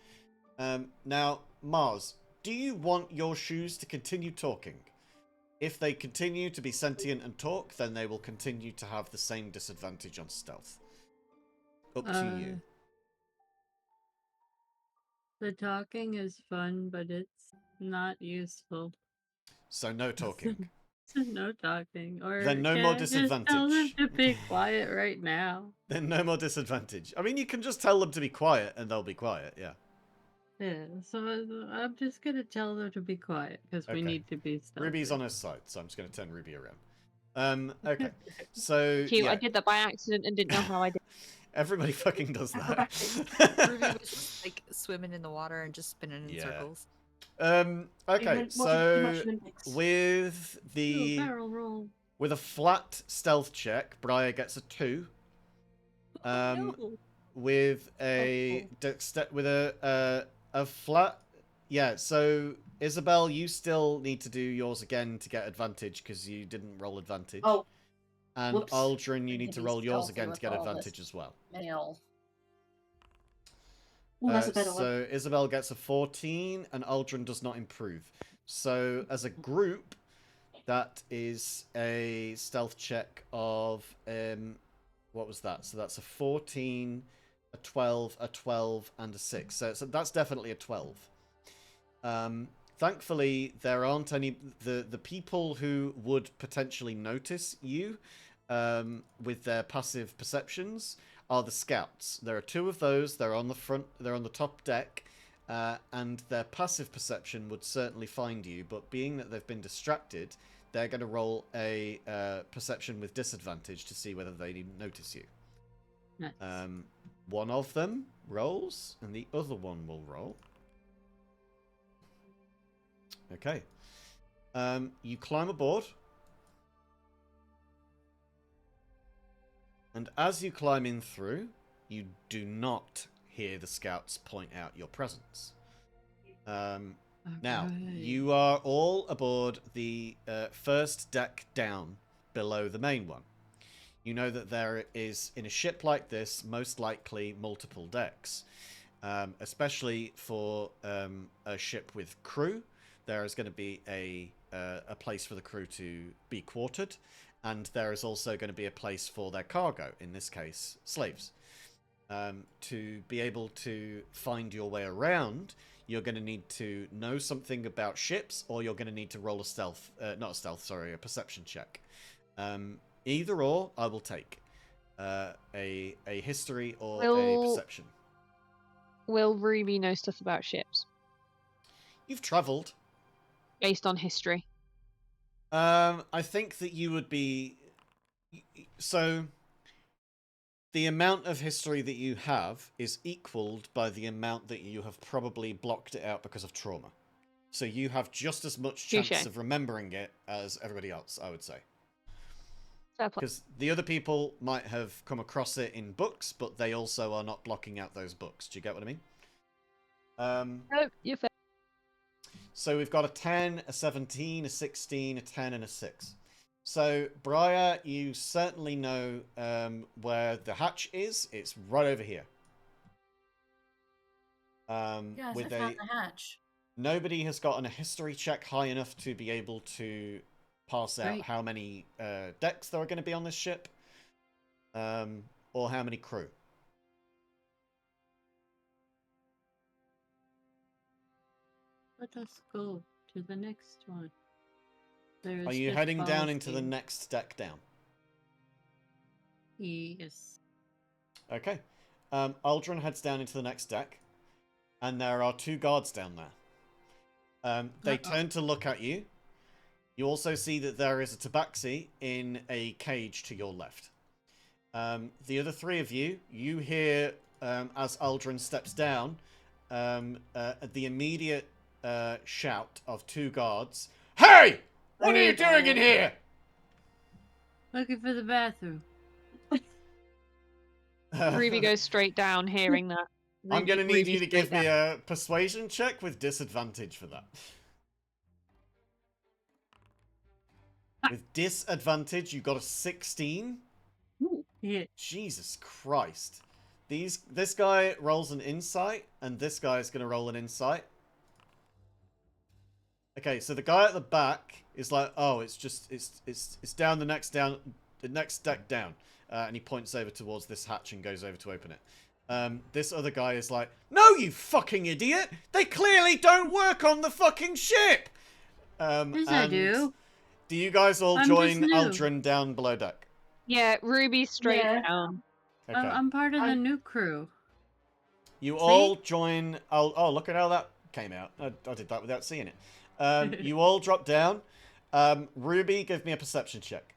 Now, Mars, do you want your shoes to continue talking? If they continue to be sentient and talk, then they will continue to have the same disadvantage on stealth. Up to you. The talking is fun, but it's not useful. So no talking. No talking. Or Then no can more I just tell them disadvantage. to be quiet right now? Then no more disadvantage. I mean, you can just tell them to be quiet and they'll be quiet, yeah. Yeah, so I'm just gonna tell them to be quiet because we Okay. need to be stealthy. Ruby's on her side, so I'm just going to turn Ruby around. Okay. So, Cute. yeah. I did that by accident and didn't know how I did. Everybody fucking does that. Ruby was just like swimming in the water and just spinning in Yeah. circles. Okay, so with Do a the barrel roll. with a flat stealth check, Briar gets a 2. No. With a with a flat, yeah. So Isabel, you still need to do yours again to get advantage because you didn't roll advantage. Oh, and whoops. Aldrin, you I need need to to be roll yours stealthy again to with get all this. advantage as well. Mail. Ooh, that's a better one. So Isabel gets a 14, and Aldrin does not improve. So as a group, that is a stealth check of what was that? So that's a 14, a 12, a 12, and a 6. So that's definitely a 12. Thankfully, there aren't any the people who would potentially notice you with their passive perceptions are the scouts. There are 2 of those. They're on the front. They're on the top deck, and their passive perception would certainly find you. But being that they've been distracted, they're going to roll a perception with disadvantage to see whether they notice you. Nice. One of them rolls, and the other one will roll. Okay. You climb aboard. And as you climb in through, you do not hear the scouts point out your presence. Now, Alright. you are all aboard the first deck down below the main one. You know that there is, in a ship like this, most likely multiple decks. Especially for a ship with crew, there is going to be a place for the crew to be quartered. And there is also going to be a place for their cargo, in this case, slaves. To be able to find your way around, you're going to need to know something about ships, or you're going to need to roll a stealth, not a stealth, sorry, a perception check. Either or, I will take a history or a perception. Will Ruby know stuff about ships You've travelled. based on history? I think that you would be... So, the amount of history that you have is equaled by the amount that you have probably blocked it out because of trauma. So you have just as much chance Touché. of remembering it as everybody else, I would say. Fair play. Because the other people might have come across it in books, but they also are not blocking out those books. Do you get what I mean? No, you're fair. So we've got a 10, a 17, a 16, a 10, and a 6. So, Briar, you certainly know where the hatch is. It's right over here. Yes, with I found the hatch. Nobody has gotten a history check high enough to be able to pass out Great. how many decks there are going to be on this ship, or how many crew. Let us go to the next one. There's Are you just heading down balls into the here. next deck down? Yes. Okay. Aldrin heads down into the next deck, and there are 2 guards down there. They turn to look at you. You also see that there is a tabaxi in a cage to your left. The other 3 of you, you hear, as Aldrin steps down, the immediate shout of 2 guards. Hey! What are you doing in here? Looking for the bathroom. Ruby goes straight down, hearing that. I'm going to need Ruby you to straight give me down. a persuasion check with disadvantage for that. With disadvantage, you got a 16. Yeah. Jesus Christ. This guy rolls an insight, and this guy is going to roll an insight. Okay, so the guy at the back is like, oh, it's down the next deck down. And he points over towards this hatch and goes over to open it. This other guy is like, no, you fucking idiot! They clearly don't work on the fucking ship! Yes, I and do. Do you guys all I'm join just new. Aldrin down below deck? Yeah, Ruby straight Yeah. down. Okay. I'm part of I- the new crew. You See? all join... Oh, look at how that came out. I did that without seeing it. You all drop down. Ruby, give me a perception check.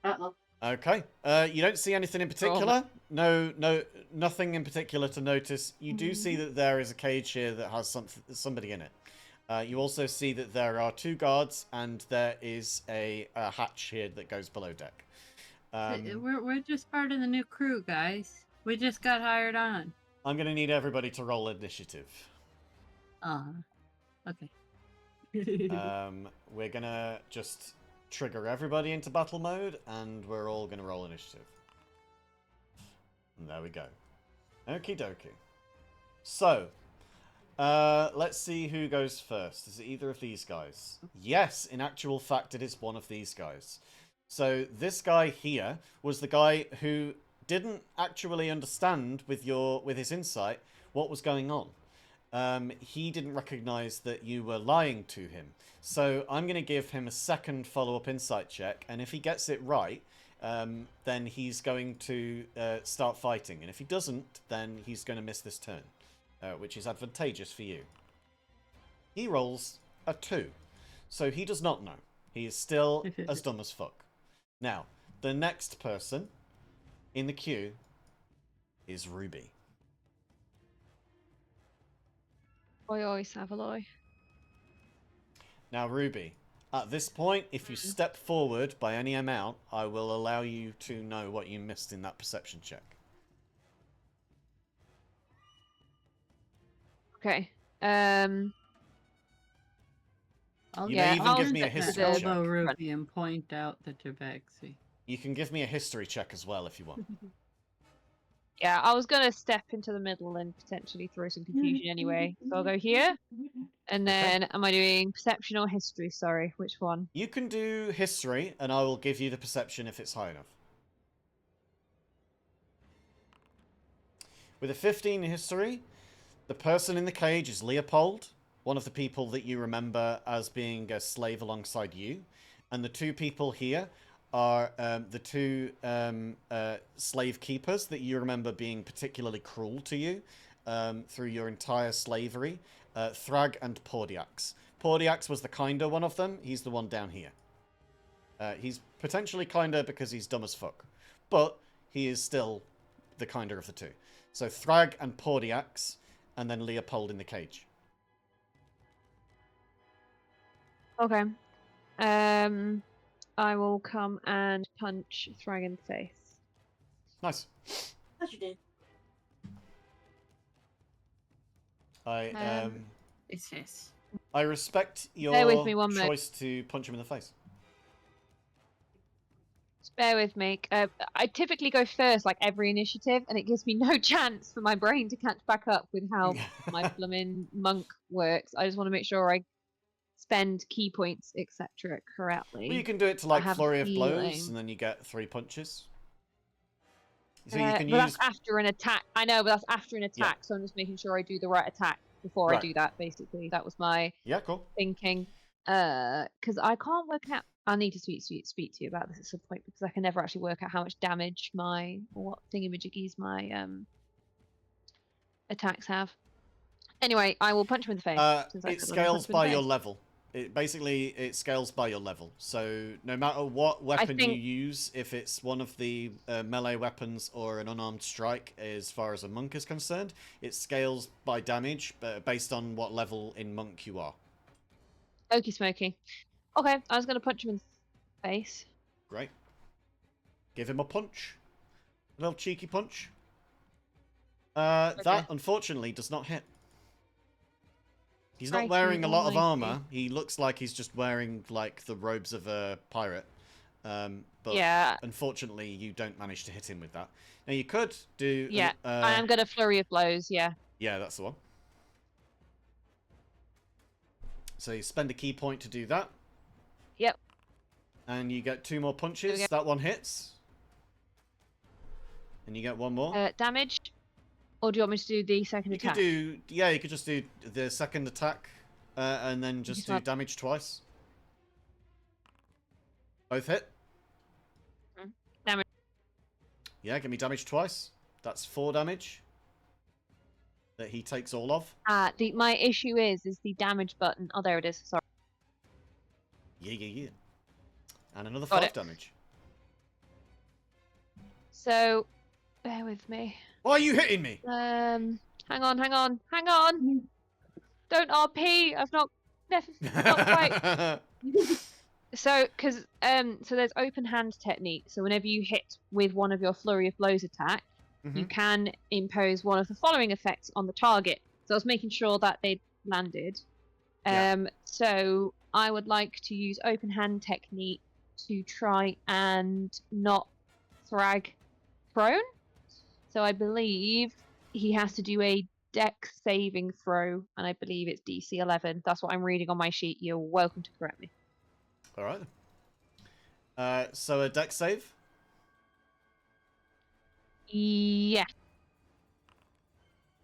Uh-oh. Okay. You don't see anything in particular. No, nothing in particular to notice. You do see that there is a cage here that has somebody in it. You also see that there are 2 guards, and there is a hatch here that goes below deck. We're just part of the new crew, guys. We just got hired on. I'm going to need everybody to roll initiative. Okay. We're going to just trigger everybody into battle mode, and we're all going to roll initiative. And there we go. Okie dokie. So, let's see who goes first. Is it either of these guys? Yes, in actual fact, it is one of these guys. So, this guy here was the guy who didn't actually understand with his insight what was going on. He didn't recognize that you were lying to him. So I'm going to give him a second follow-up insight check, and if he gets it right, then he's going to start fighting. And if he doesn't, then he's going to miss this turn, which is advantageous for you. He rolls a 2, so he does not know. He is still as dumb as fuck. Now, the next person in the queue is Ruby. Oi, oi, Savaloi. Now, Ruby, at this point, if you step forward by any amount, I will allow you to know what you missed in that perception check. Okay. You may even give me a stick to history the- check. Elbow Ruby and point out the tabaxi. You can give me a history check as well if you want. Yeah, I was gonna step into the middle and potentially throw some confusion anyway. So I'll go here, and then am I doing perception or history? Sorry, which one? You can do history, and I will give you the perception if it's high enough. With a 15 history, the person in the cage is Leopold, one of the people that you remember as being a slave alongside you. And the two people here are the two slave keepers that you remember being particularly cruel to you through your entire slavery, Thrag and Pordiax. Pordiax was the kinder one of them. He's the one down here. He's potentially kinder because he's dumb as fuck. But he is still the kinder of the two. So Thrag and Pordiax, and then Leopold in the cage. Okay. I will come and punch Thrag in the face. Nice. As you did. It's his. I respect your Bear with me one moment. choice to punch him in the face. Just bear with me. I typically go first, like every initiative, and it gives me no chance for my brain to catch back up with how my blooming monk works. I just want to make sure I spend key points, etc. correctly. Well, you can do it to like flurry of blows, and then you get 3 punches. So you can but use. that's after an attack. I know, but that's after an attack, so I'm just making sure I do the right attack before I do that. Basically, that was my thinking. Because I can't work out. I need to speak to you about this at some point because I can never actually work out how much damage what thingamajiggies my attacks have. Anyway, I will punch him in the face. It scales by your level. It scales by your level. So no matter what weapon you use, if it's one of the melee weapons or an unarmed strike, as far as a monk is concerned, it scales by damage based on what level in monk you are. Okie smoky. Okay, I was going to punch him in the face. Great. Give him a punch. A little cheeky punch. That, unfortunately, does not hit. He's not wearing a lot of armor. He looks like he's just wearing, like, the robes of a pirate. But unfortunately, you don't manage to hit him with that. Now, you could do... Yeah, I am going to flurry of blows, yeah. Yeah, that's the one. So you spend a key point to do that. Yep. And you get 2 more punches. That one hits. And you get 1 more. Damage? Or do you want me to do the second attack? You could just do the second attack. And then just do damage twice. Both hit. Damage. Yeah, give me damage twice. That's 4 damage. That he takes all of. My issue is the damage button. Oh, there it is. Sorry. Yeah. And another 5 damage. So, bear with me. Why are you hitting me? Hang on. Don't RP. I've not quite. So, so there's open hand technique. So whenever you hit with one of your flurry of blows attack, you can impose one of the following effects on the target. So I was making sure that they landed. So I would like to use open hand technique to try and not Thrag prone. So I believe he has to do a dex saving throw, and I believe it's DC 11. That's what I'm reading on my sheet. You're welcome to correct me. All right. So a dex save? Yeah.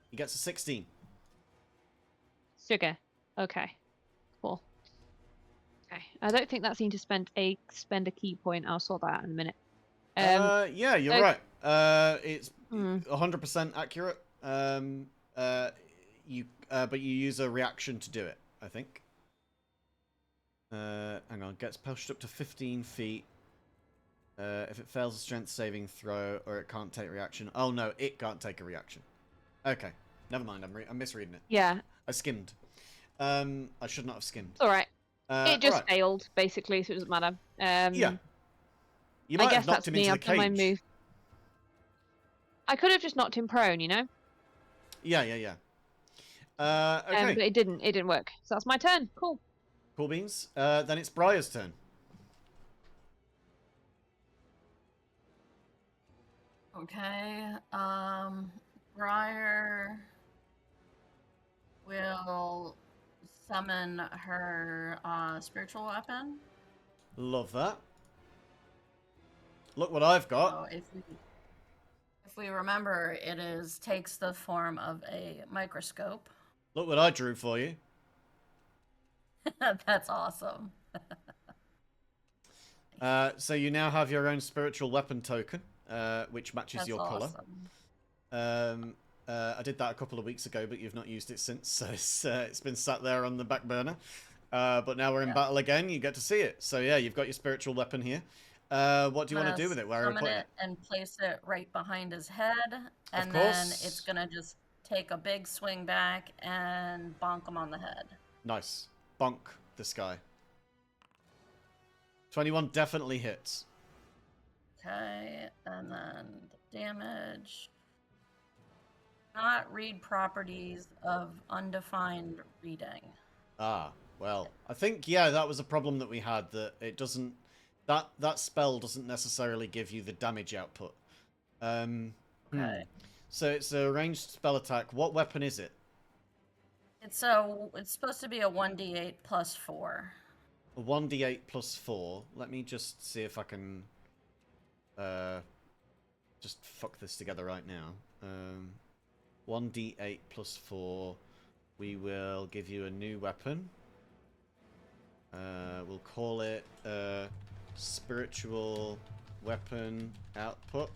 He gets a 16. Sugar. Okay. Cool. Okay. I don't think that's need to spend a key point. I'll sort that out in a minute. Yeah, you're right. It's 100% accurate. But you use a reaction to do it, I think. Hang on. Gets pushed up to 15 feet. If it fails a strength saving throw, or it can't take reaction. Oh no, it can't take a reaction. Okay, never mind. I'm misreading it. Yeah. I skimmed. I should not have skimmed. It's all right. It just failed, basically, so it doesn't matter. Yeah. You might have knocked him into the cage. My move. I could have just knocked him prone, you know? Yeah. Okay. But it didn't work. So that's my turn. Cool. Cool beans. Then it's Briar's turn. Okay. Briar will summon her spiritual weapon. Love that. Look what I've got. So if If we remember, takes the form of a microscope. Look what I drew for you. That's awesome. So you now have your own spiritual weapon token, which matches That's your color. awesome. I did that a couple of weeks ago, but you've not used it since, so it's been sat there on the back burner. But now we're in battle again. You get to see it. So yeah, you've got your spiritual weapon here. What do you want to do with it? Where are we Summon putting it and place it right behind his head, and Of then course. it's gonna just take a big swing back and bonk him on the head. Nice. Bonk this guy. 21 definitely hits. Okay, and then the damage. Not read properties of undefined reading. Ah, well, I think, yeah, that was a problem that we had, that it doesn't... That spell doesn't necessarily give you the damage output. Okay. So it's a ranged spell attack. What weapon is it? It's supposed to be a 1d8 plus 4. A 1d8 plus 4. Let me just see if I can... just fuck this together right now. 1d8 plus 4. We will give you a new weapon. We'll call it spiritual weapon output.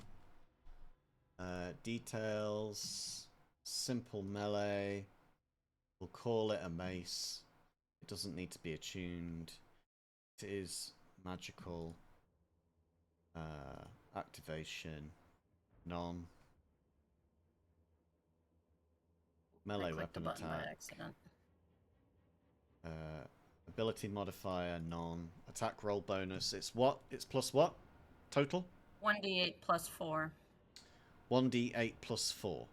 Details. Simple melee. We'll call it a mace. It doesn't need to be attuned. It is magical. Activation. None. Melee I clicked the weapon button by attack. accident. Ability modifier, none. Attack roll bonus. It's what? It's plus what? Total? 1d8 plus 4. 1d8 plus 4.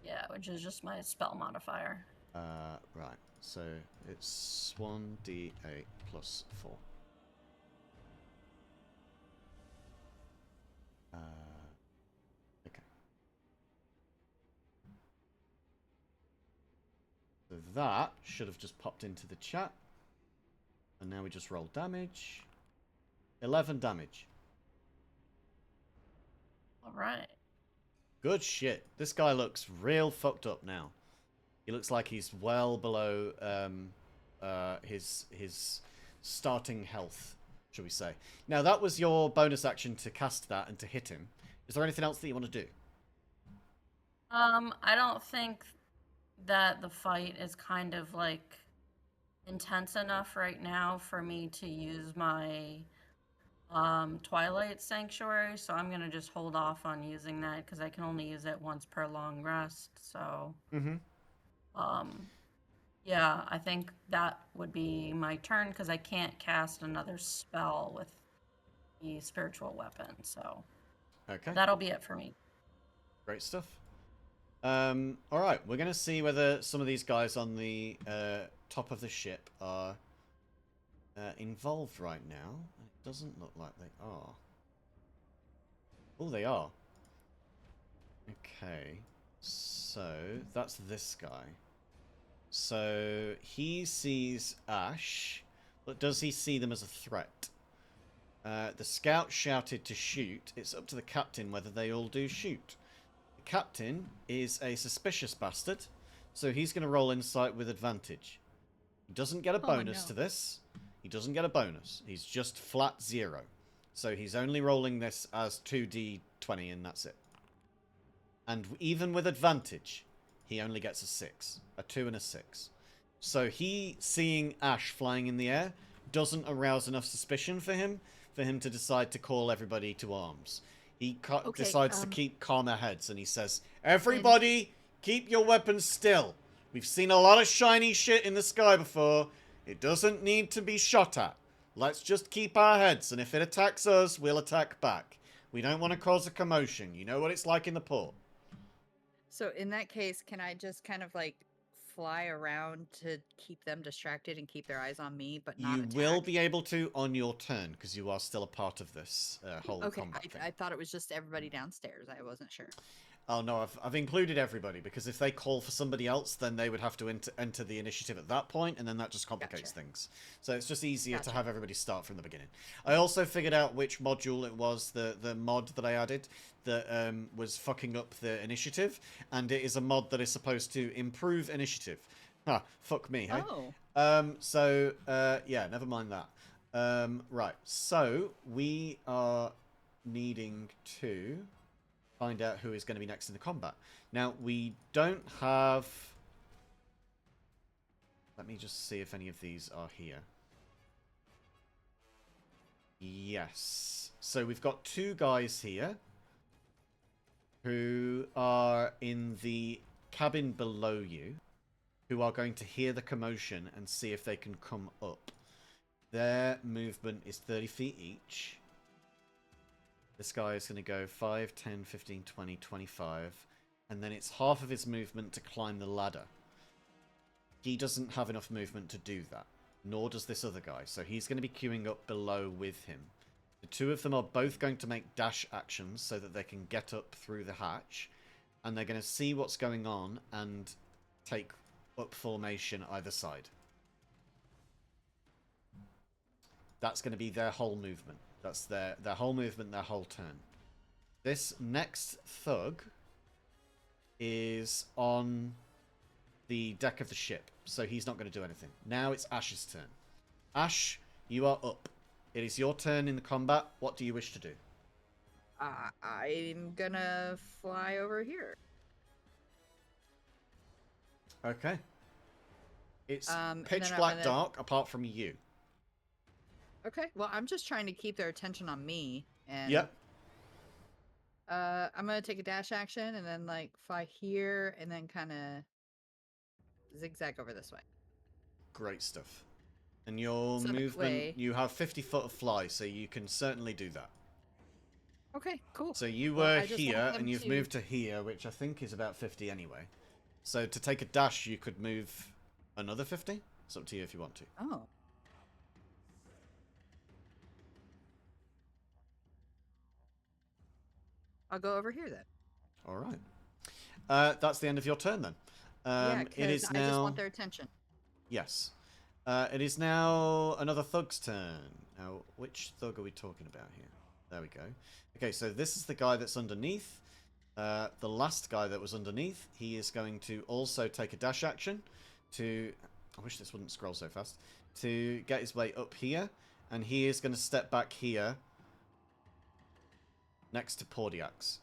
Yeah, which is just my spell modifier. Right. So it's 1d8 plus 4. Okay. So that should have just popped into the chat. And now we just roll damage. 11 damage. Alright. Good shit. This guy looks real fucked up now. He looks like he's well below his starting health, shall we say. Now, that was your bonus action to cast that and to hit him. Is there anything else that you want to do? I don't think that the fight is kind of like intense enough right now for me to use my Twilight Sanctuary, so I'm gonna just hold off on using that because I can only use it once per long rest. So yeah, I think that would be my turn because I can't cast another spell with the spiritual weapon. So Okay. that'll be it for me. Great stuff. Alright, we're going to see whether some of these guys on the top of the ship are involved right now. It doesn't look like they are. Oh, they are. Okay. So, that's this guy. So, he sees Ash, but does he see them as a threat? The scout shouted to shoot. It's up to the captain whether they all do shoot. The captain is a suspicious bastard, so he's going to roll insight with advantage. He doesn't get a bonus to this. He doesn't get a bonus. He's just flat 0. So he's only rolling this as 2d20 and that's it. And even with advantage, he only gets a 6. A 2 and a 6. So he, seeing Ash flying in the air, doesn't arouse enough suspicion for him to decide to call everybody to arms. He decides to keep calmer heads, and he says, everybody, keep your weapons still. We've seen a lot of shiny shit in the sky before. It doesn't need to be shot at. Let's just keep our heads, and if it attacks us, we'll attack back. We don't want to cause a commotion. You know what it's like in the port. So in that case, can I just kind of like fly around to keep them distracted and keep their eyes on me, but not attack? You will be able to on your turn, because you are still a part of this whole combat thing. I thought it was just everybody downstairs. I wasn't sure. Oh no, I've included everybody, because if they call for somebody else, then they would have to enter the initiative at that point, and then that just complicates Gotcha. things. So it's just easier to Gotcha. have everybody start from the beginning. I also figured out which module it was, the mod that I added, that was fucking up the initiative, and it is a mod that is supposed to improve initiative. Ah, fuck me, hey? Oh. Yeah, never mind that. Right, so we are needing to find out who is going to be next in the combat. Now, we don't have... Let me just see if any of these are here. Yes. So we've got 2 guys here who are in the cabin below you, who are going to hear the commotion and see if they can come up. Their movement is 30 feet each. This guy is going to go 5, 10, 15, 20, 25. And then it's half of his movement to climb the ladder. He doesn't have enough movement to do that. Nor does this other guy. So he's going to be queuing up below with him. The 2 of them are both going to make dash actions so that they can get up through the hatch. And they're going to see what's going on and take up formation either side. That's going to be their whole movement. That's their whole movement, their whole turn. This next thug is on the deck of the ship, so he's not going to do anything. Now it's Ash's turn. Ash, you are up. It is your turn in the combat. What do you wish to do? I'm gonna fly over here. Okay. It's And pitch then I'm black gonna- dark, apart from you. Okay, well, I'm just trying to keep their attention on me. And Yep. I'm gonna take a dash action and then like fly here and then kind of zigzag over this way. Great stuff. And your So that movement, way- you have 50 foot of fly, so you can certainly do that. Okay, cool. So you Well, were I just want here, them and you've to- moved to here, which I think is about 50 anyway. So to take a dash, you could move another 50? It's up to you if you want to. Oh. I'll go over here then. All right. That's the end of your turn then. Yeah, It because is I now... just want their attention. Yes. It is now another thug's turn. Now, which thug are we talking about here? There we go. Okay, so this is the guy that's underneath. The last guy that was underneath, he is going to also take a dash action to... I wish this wouldn't scroll so fast. To get his way up here. And he is going to step back here. Next to Pordiax.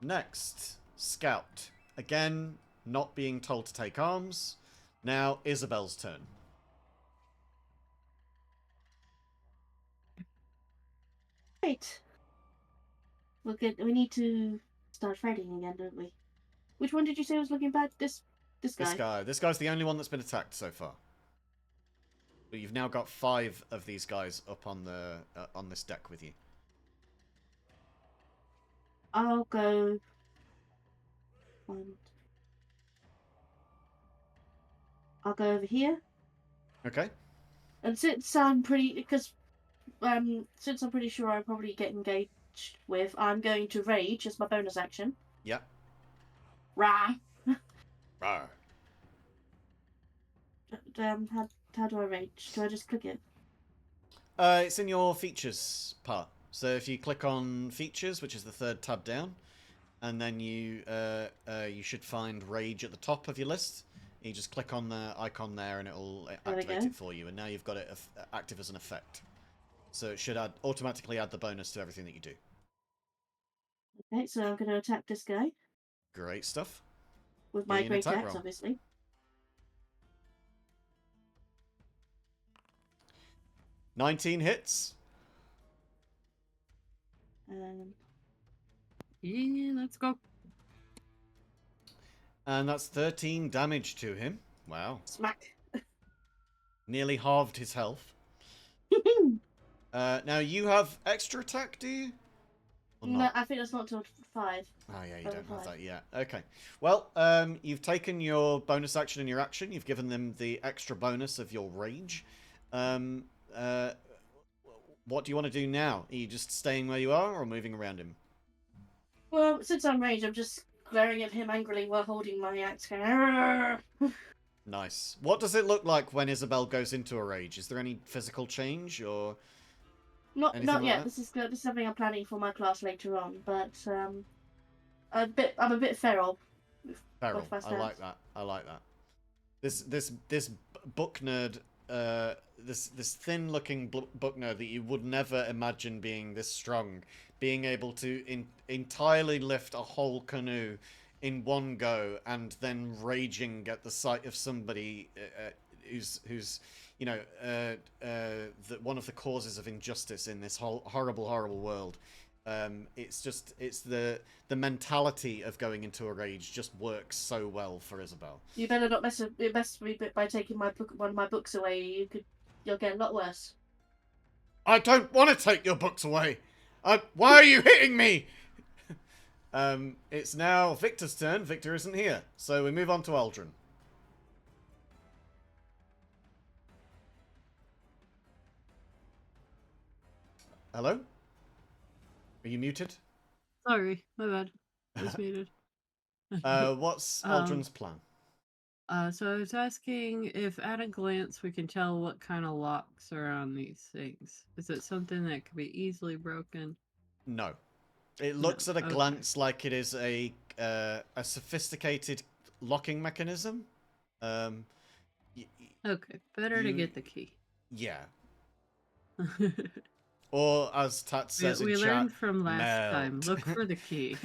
Next, Scout. Again, not being told to take arms. Now, Isabel's turn. Right. We need to start fighting again, don't we? Which one did you say was looking bad? This guy. This guy's the only one that's been attacked so far. But you've now got 5 of these guys up on the on this deck with you. I'll go. I'll go over here. Okay. And since since I'm pretty sure I'll probably get engaged with, I'm going to rage as my bonus action. Yeah. Rah. Rawr. How do I rage? Do I just click it? It's in your features part. So if you click on features, which is the 3rd tab down, and then you should find rage at the top of your list. You just click on the icon there, and it'll activate it for you. And now you've got it active as an effect. So it should automatically add the bonus to everything that you do. Okay, so I'm going to attack this guy Great stuff. with Give my me an great attack axe, roll. obviously. 19 hits. Yeah, let's go. And that's 13 damage to him. Wow. Smack. Nearly halved his health. Now you have extra attack, do you? Or No, not? I think that's not till 5. Oh yeah, you Level don't have 5. that yet. Okay. Well, you've taken your bonus action and your action. You've given them the extra bonus of your rage. What do you want to do now? Are you just staying where you are or moving around him? Well, since I'm raged, I'm just glaring at him angrily while holding my axe. Going, "Arrgh!" Nice. What does it look like when Isabel goes into a rage? Is there any physical change or Not anything like yet. that? This is something I'm planning for my class later on. But I'm a bit feral. With Feral. both my I like stabs. that. I like that. This book nerd, this thin looking book nerd that you would never imagine being this strong, being able to entirely lift a whole canoe in one go, and then raging at the sight of somebody who's you know one of the causes of injustice in this whole horrible world. It's the mentality of going into a rage just works so well for Isabel. You better not mess with me by taking one of my books away. You'll get a lot worse. I don't want to take your books away. Why are you hitting me? It's now Victor's turn. Victor isn't here, so we move on to Aldrin. Hello? Are you muted? Sorry, my bad. I was muted. What's Um, Aldrin's plan? So I was asking if at a glance we can tell what kind of locks are on these things. Is it something that could be easily broken? No. It No. looks at a Okay. glance like it is a sophisticated locking mechanism. Okay, better to get the key. Yeah. Or as Tat says we in chat, learned from last time. melt. Look for the key.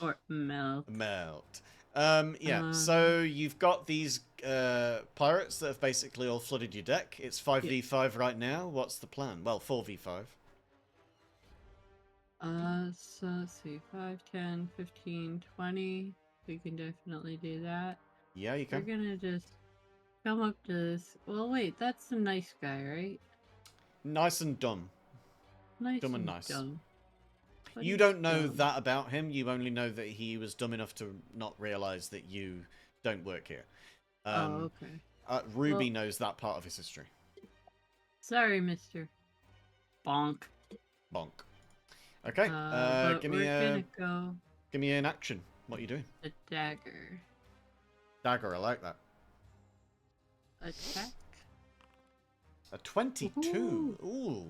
Or melt. Melt. Yeah, so you've got these pirates that have basically all flooded your deck. It's 5v5 right now. What's the plan? Well, 4v5. So let's see. 5, 10, 15, 20. We can definitely do that. Yeah, you We're can. gonna just come up to this. Well, wait, that's the nice guy, right? Nice and dumb. Nice Dumb and and nice. dumb. But You he's don't know dumb. that about him. You only know that he was dumb enough to not realize that you don't work here. Oh, okay. Ruby Well- knows that part of his history. Sorry, mister. Bonk. Bonk. Okay, But give we're me gonna go an action. What are you doing? the dagger. Dagger, I like that. Attack. A 22. Ooh.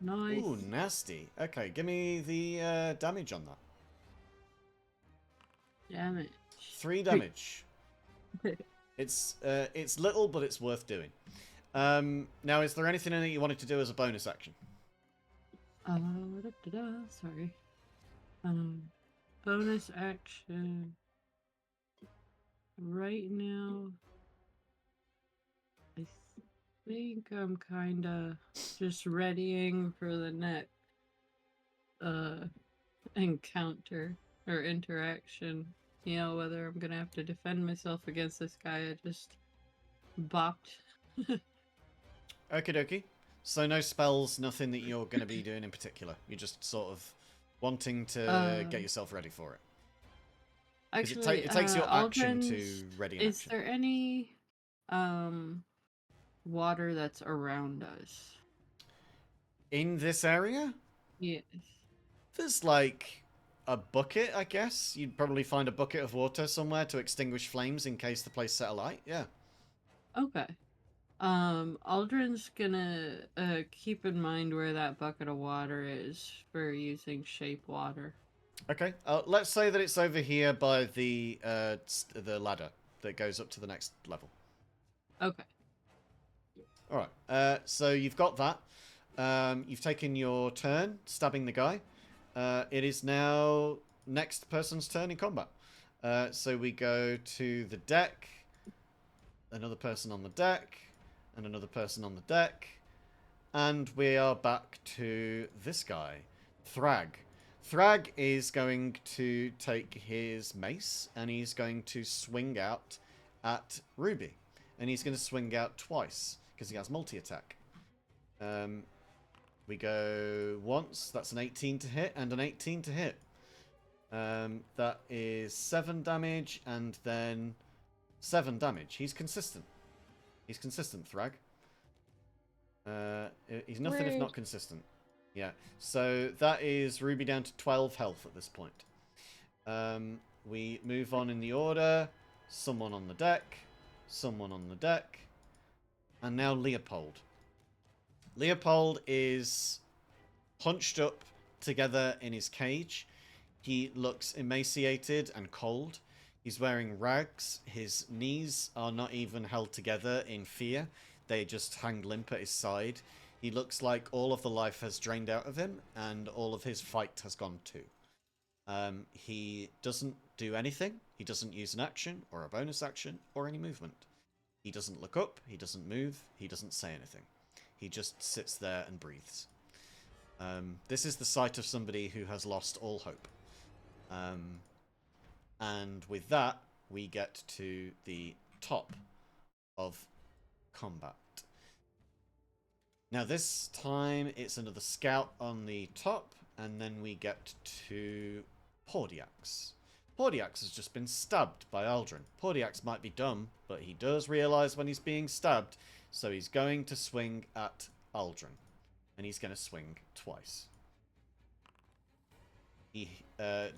Nice. Ooh, nasty. Okay, give me the damage on that. Damn it. 3 damage. It's little, but it's worth doing. Now, is there anything in it you wanted to do as a bonus action? Sorry. Bonus action. Right now, I think I'm kinda just readying for the next encounter or interaction. You know, whether I'm gonna have to defend myself against this guy I just bopped. Okie dokie. So no spells, nothing that you're going to be doing in particular. You're just sort of wanting to get yourself ready for it. 'Cause Actually, it takes your action to Aldrin's, ready an is action. there any water that's around us? In this area, Yes. there's like a bucket, I guess. You'd probably find a bucket of water somewhere to extinguish flames in case the place set alight. Yeah. Okay. Aldrin's gonna keep in mind where that bucket of water is for using shape water. Okay. Let's say that it's over here by the ladder that goes up to the next level. Okay. All right. So you've got that. You've taken your turn stabbing the guy. It is now next person's turn in combat. So we go to the deck. Another person on the deck. And another person on the deck. And we are back to this guy. Thrag. Thrag is going to take his mace. And he's going to swing out at Ruby. And he's going to swing out twice. Because he has multi-attack. We go once. That's an 18 to hit. And an 18 to hit. That is 7 damage. And then 7 damage. He's consistent. He's consistent, Thrag. He's nothing if Rude. not consistent. Yeah. So that is Ruby down to 12 health at this point. We move on in the order. Someone on the deck. Someone on the deck. And now Leopold. Leopold is hunched up together in his cage. He looks emaciated and cold. He's wearing rags. His knees are not even held together in fear. They just hang limp at his side. He looks like all of the life has drained out of him and all of his fight has gone too. He doesn't do anything. He doesn't use an action or a bonus action or any movement. He doesn't look up. He doesn't move. He doesn't say anything. He just sits there and breathes. This is the sight of somebody who has lost all hope. And with that, we get to the top of combat. Now this time it's another scout on the top, and then we get to Pordiax. Pordiax has just been stabbed by Aldrin. Pordiax might be dumb, but he does realise when he's being stabbed, so he's going to swing at Aldrin. And he's going to swing twice. He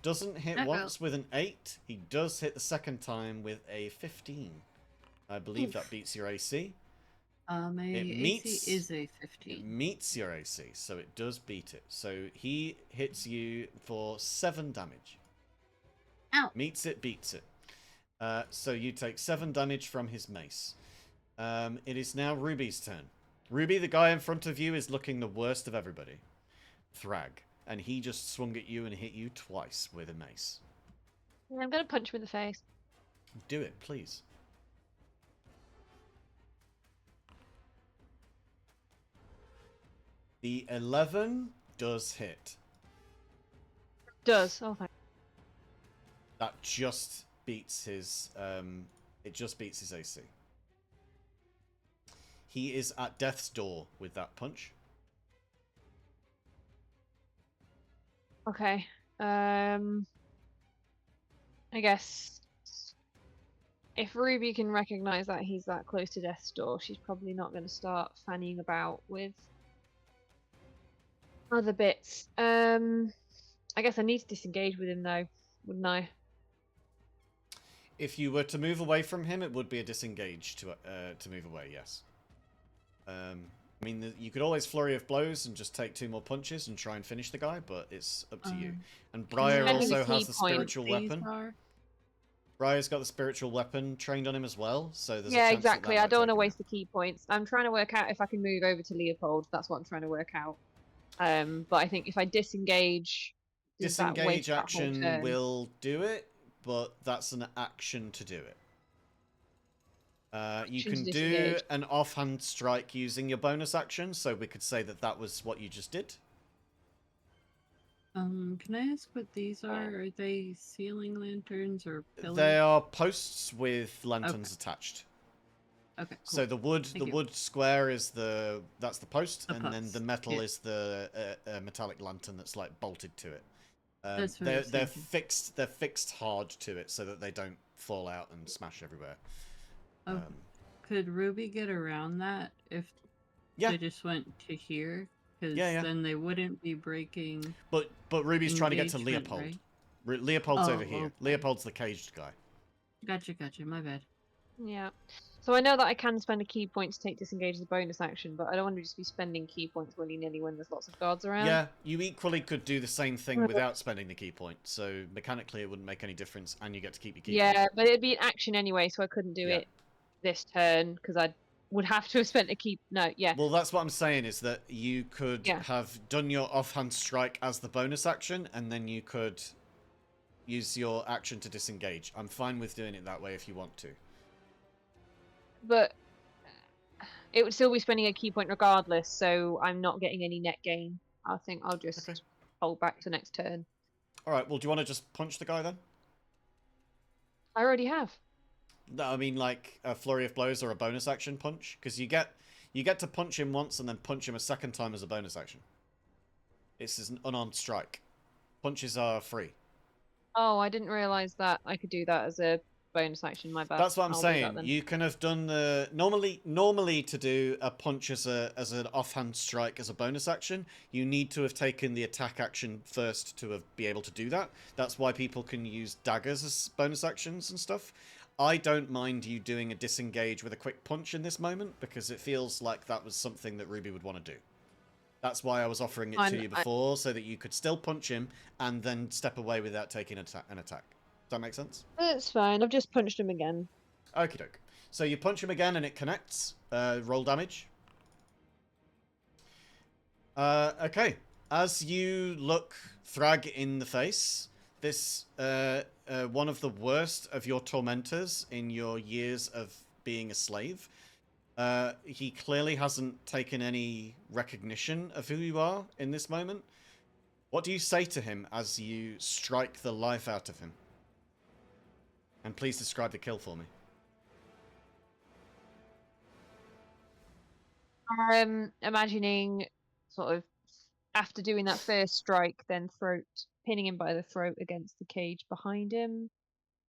doesn't hit once with an 8. He does hit the second time with a 15. I believe that beats your AC. My AC is a 15. It meets your AC, so it does beat it. So he hits you for 7 damage. Ow. Meets it, beats it. So you take 7 damage from his mace. It is now Ruby's turn. Ruby, the guy in front of you, is looking the worst of everybody. Thrag. And he just swung at you and hit you twice with a mace. I'm going to punch him in the face. Do it, please. The 11 does hit. Does. Oh, thank. That just beats his it just beats his AC. He is at death's door with that punch. Okay. I guess if Ruby can recognize that he's that close to death's door, she's probably not going to start fannying about with other bits. I guess I need to disengage with him though, wouldn't I? If you were to move away from him, it would be a disengage to move away. Yes. I mean, you could always flurry of blows and just take 2 more punches and try and finish the guy, but it's up to you. And Briar also has the spiritual weapon. Briar's got the spiritual weapon trained on him as well, so there's a chance exactly. that I don't want to take him waste the key points. I'm trying to work out if I can move over to Leopold. That's what I'm trying to work out. But I think if I disengage, disengage action will do it, but that's an action to do it. You can do an offhand strike using your bonus action, so we could say that that was what you just did. Can I ask what these are? Are they ceiling lanterns or pillars? They are posts with lanterns attached. Okay. Cool. So the wood square is that's the post, and then the metal is the metallic lantern that's like bolted to it. That's what they're fixed. They're fixed hard to it so that they don't fall out and smash everywhere. Oh, could Ruby get around that if they just went to here? Because then they wouldn't be breaking. But Ruby's trying to get to Leopold. Right? Leopold's over here. Okay. Leopold's the caged guy. Gotcha. My bad. Yeah. So I know that I can spend a key point to take disengage as a bonus action, but I don't want to just be spending key points willy-nilly when there's lots of guards around. Yeah, you equally could do the same thing without spending the key point. So mechanically, it wouldn't make any difference, and you get to keep your key point. Yeah, but it'd be an action anyway, so I couldn't do it this turn because I would have to have spent a key. No, yeah. Well, that's what I'm saying is that you could have done your offhand strike as the bonus action, and then you could use your action to disengage. I'm fine with doing it that way if you want to. But it would still be spending a key point regardless, so I'm not getting any net gain. I think I'll just hold back to next turn. All right. Well, do you want to just punch the guy then? I already have. No, I mean like a flurry of blows or a bonus action punch, because you get to punch him once and then punch him a second time as a bonus action. It's an unarmed strike. Punches are free. Oh, I didn't realise that I could do that as a bonus action. My bad. That's what I'm I'll do that saying. then. You can have done the normally to do a punch as an offhand strike as a bonus action, you need to have taken the attack action first to be able to do that. That's why people can use daggers as bonus actions and stuff. I don't mind you doing a disengage with a quick punch in this moment because it feels like that was something that Ruby would want to do. That's why I was offering it to you before, so that you could still punch him and then step away without taking an attack. Does that make sense? It's fine. I've just punched him again. Okie doke. So you punch him again and it connects. Roll damage. Okay. As you look Thrag in the face, this one of the worst of your tormentors in your years of being a slave. He clearly hasn't taken any recognition of who you are in this moment. What do you say to him as you strike the life out of him? And please describe the kill for me. Imagining sort of after doing that first strike, then pinning him by the throat against the cage behind him.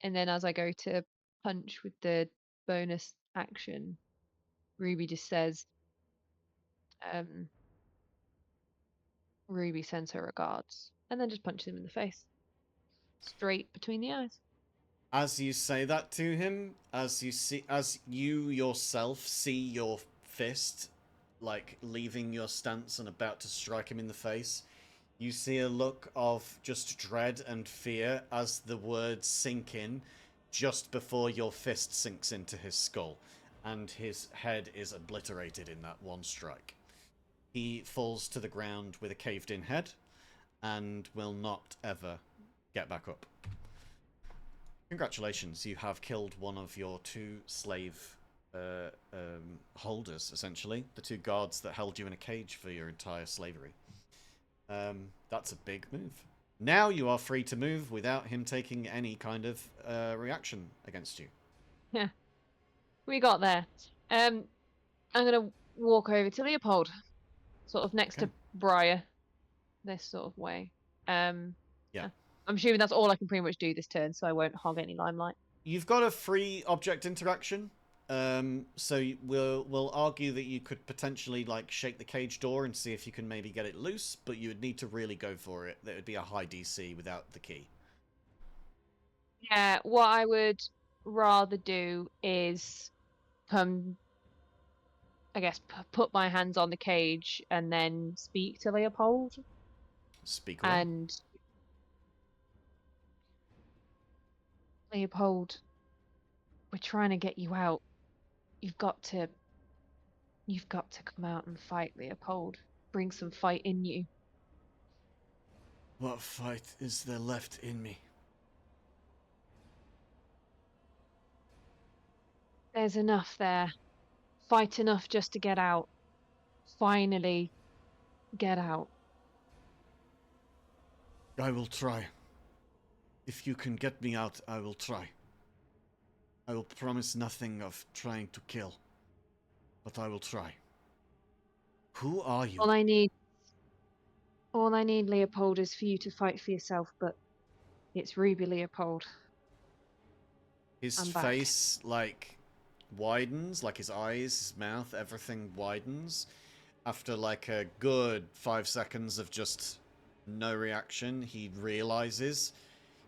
And then as I go to punch with the bonus action, Ruby just says, Ruby sends her regards. And then just punches him in the face. Straight between the eyes. As you say that to him, as you yourself see your fist, like, leaving your stance and about to strike him in the face, you see a look of just dread and fear as the words sink in just before your fist sinks into his skull, and his head is obliterated in that one strike. He falls to the ground with a caved-in head and will not ever get back up. Congratulations, you have killed one of your two slave holders, essentially. The two guards that held you in a cage for your entire slavery. That's a big move. Now you are free to move without him taking any kind of reaction against you. Yeah. We got there. I'm going to walk over to Leopold. Sort of next to Briar. This sort of way. Yeah. I'm assuming that's all I can pretty much do this turn, so I won't hog any limelight. You've got a free object interaction. So we'll argue that you could potentially, like, shake the cage door and see if you can maybe get it loose, but you would need to really go for it. That would be a high DC without the key. Yeah, what I would rather do is come, I guess, put my hands on the cage and then speak to Leopold. Speak away. And Leopold, we're trying to get you out. You've got to come out and fight, Leopold. Bring some fight in you. What fight is there left in me? There's enough there. Fight enough just to get out. Finally, get out. I will try. If you can get me out, I will try. I will promise nothing of trying to kill, but I will try. Who are you? All I need, Leopold, is for you to fight for yourself, but it's Ruby Leopold. His I'm back. face, like, widens, like his eyes, his mouth, everything widens. After, like, a good 5 seconds of just no reaction, he realizes.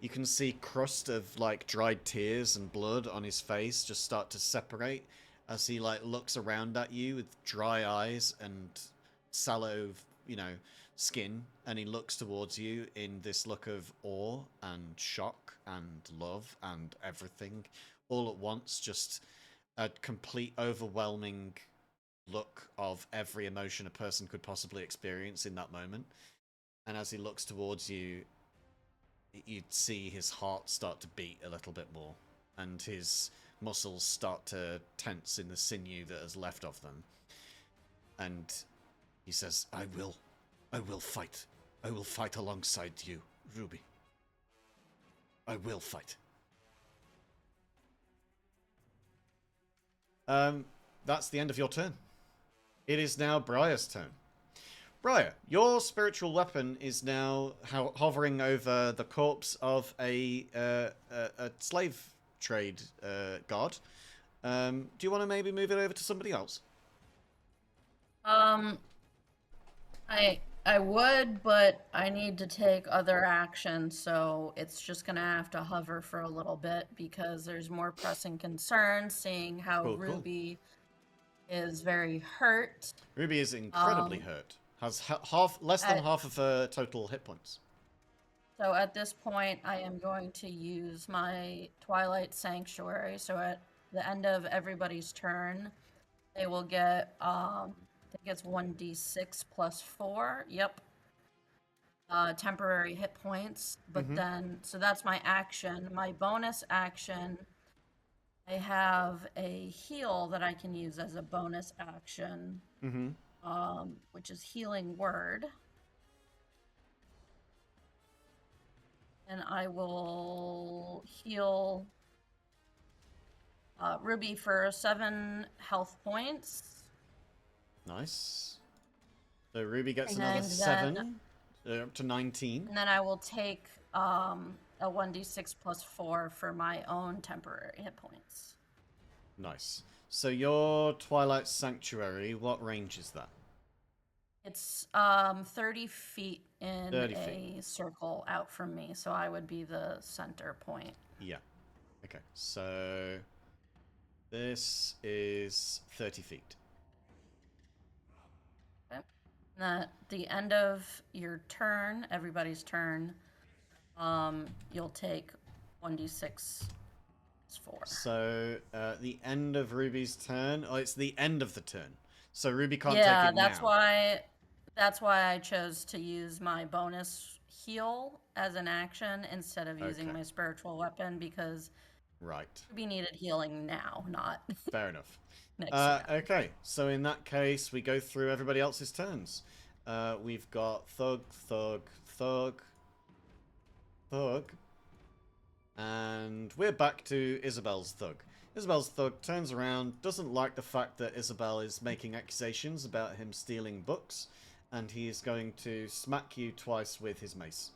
You can see crust of, like, dried tears and blood on his face just start to separate as he, like, looks around at you with dry eyes and sallow, skin, and he looks towards you in this look of awe and shock and love and everything all at once. Just a complete overwhelming look of every emotion a person could possibly experience in that moment. And as he looks towards you, you'd see his heart start to beat a little bit more, and his muscles start to tense in the sinew that is left of them. And he says, I will fight. I will fight alongside you, Ruby. I will fight. That's the end of your turn. It is now Briar's turn. Briar, your spiritual weapon is now hovering over the corpse of a slave trade god. Do you want to maybe move it over to somebody else? I would, but I need to take other action, so it's just gonna have to hover for a little bit because there's more pressing concerns, seeing how Cool. Ruby is very hurt. Ruby is incredibly hurt. Has less than half of her total hit points. So at this point, I am going to use my Twilight Sanctuary. So at the end of everybody's turn, they will get, I think it's 1d6 plus 4. Yep. Temporary hit points. But then, so that's my action. My bonus action, I have a heal that I can use as a bonus action, which is Healing Word. And I will heal Ruby for 7 health points. Nice. So Ruby gets And another then- 7. Up to 19. And then I will take a 1d6 plus 4 for my own temporary hit points. Nice. So your Twilight Sanctuary, what range is that? It's 30 feet in 30 a circle out from me, so I would be the center point. Yeah. Okay, so this is 30 feet. Okay. And at the end of your turn, everybody's turn, you'll take 1d6 plus 4. So the end of Ruby's turn. Oh, it's the end of the turn. So Ruby can't Yeah, take it now. that's why I chose to use my bonus heal as an action instead of using Okay. my spiritual weapon because Right. Ruby needed healing now, not Fair enough. next round. Okay, so in that case, we go through everybody else's turns. We've got Thug, and we're back to Isabel's Thug. Isabel's Thug turns around, doesn't like the fact that Isabel is making accusations about him stealing books, and he is going to smack you twice with his mace.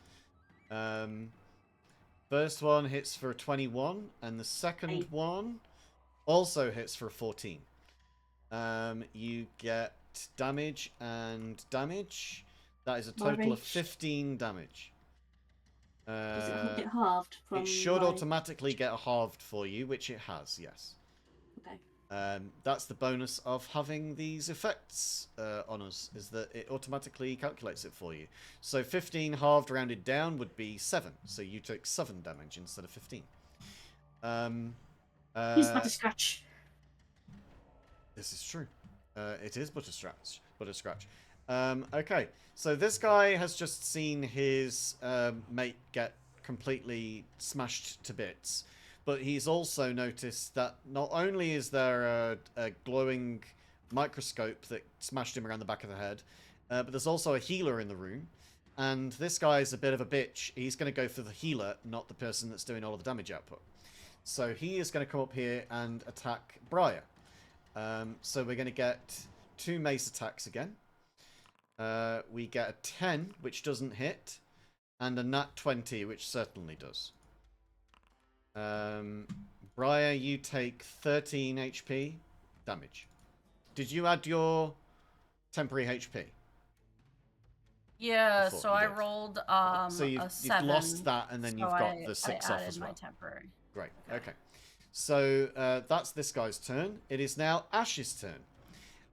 First one hits for 21, and the second one also hits for 14. You get damage and damage. That is a total of 15 damage. Does it get halved from It should my- automatically get a halved for you, which it has, yes. Okay. That's the bonus of having these effects on us, is that it automatically calculates it for you. So 15 halved rounded down would be 7, so you took 7 damage instead of 15. He's about to scratch. This is true. It is but a scratch. Okay, so this guy has just seen his mate get completely smashed to bits, but he's also noticed that not only is there a glowing microscope that smashed him around the back of the head, but there's also a healer in the room, and this guy's a bit of a bitch. He's going to go for the healer, not the person that's doing all of the damage output. So he is going to come up here and attack Briar. So we're going to get 2 mace attacks again. We get a 10, which doesn't hit, and a nat 20, which certainly does. Briar, you take 13 HP damage. Did you add your temporary HP? Yeah, Before so you I did. rolled So a you've 7. lost that, and then so you've got I- the 6 I off added as my well. temporary. Great. Okay. So that's this guy's turn. It is now Ash's turn.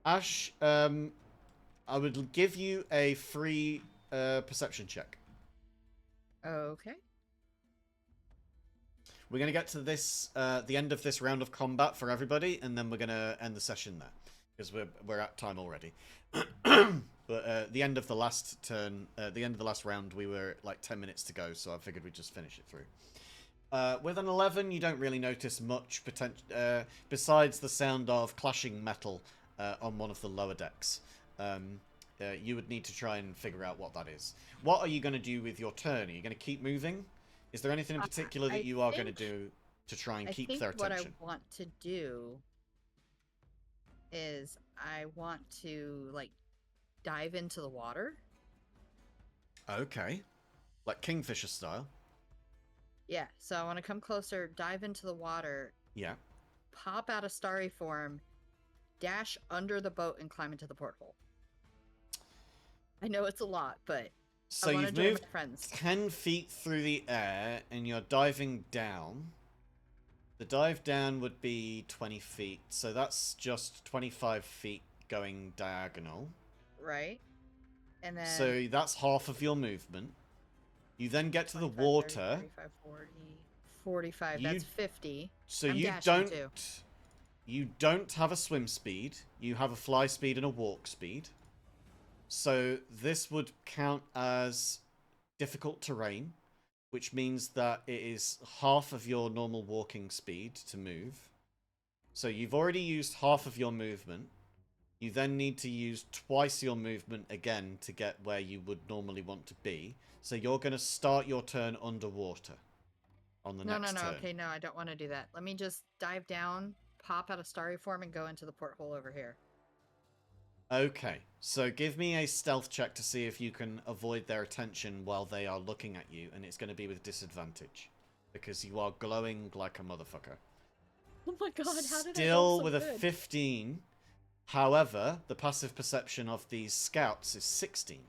Ash, I would give you a free perception check. Okay. We're going to get to this, the end of this round of combat for everybody, and then we're going to end the session there, because we're at time already. But the end of the last turn, the end of the last round, we were at like 10 minutes to go, so I figured we'd just finish it through. With an 11, you don't really notice much besides the sound of clashing metal on one of the lower decks. You would need to try and figure out what that is. What are you going to do with your turn? Are you going to keep moving? Is there anything in particular that you are going to do to try and keep their attention? What I want to do is I want to like dive into the water. Okay. Like Kingfisher style? Yeah, so I want to come closer, dive into the water, Yeah. pop out of starry form, dash under the boat, and climb into the porthole. I know it's a lot, but So I want to you've join moved my friends. 10 feet through the air, and you're diving down. The dive down would be 20 feet, so that's just 25 feet going diagonal. Right? And then So that's half of your movement. You then get to the 25, 30, water. 35, 40, 45, You- that's 50. So I'm you dashing don't too. you don't have a swim speed. You have a fly speed and a walk speed. So this would count as difficult terrain, which means that it is half of your normal walking speed to move. So you've already used half of your movement. You then need to use twice your movement again to get where you would normally want to be. So you're going to start your turn underwater on the No, next turn. okay, no, I don't want to do that. Let me just dive down, pop out of starry form, and go into the porthole over here. Okay, so give me a stealth check to see if you can avoid their attention while they are looking at you, and it's going to be with disadvantage because you are glowing like a motherfucker. Oh my god, how did I roll Still so with a good? 15. However, the passive perception of these scouts is 16.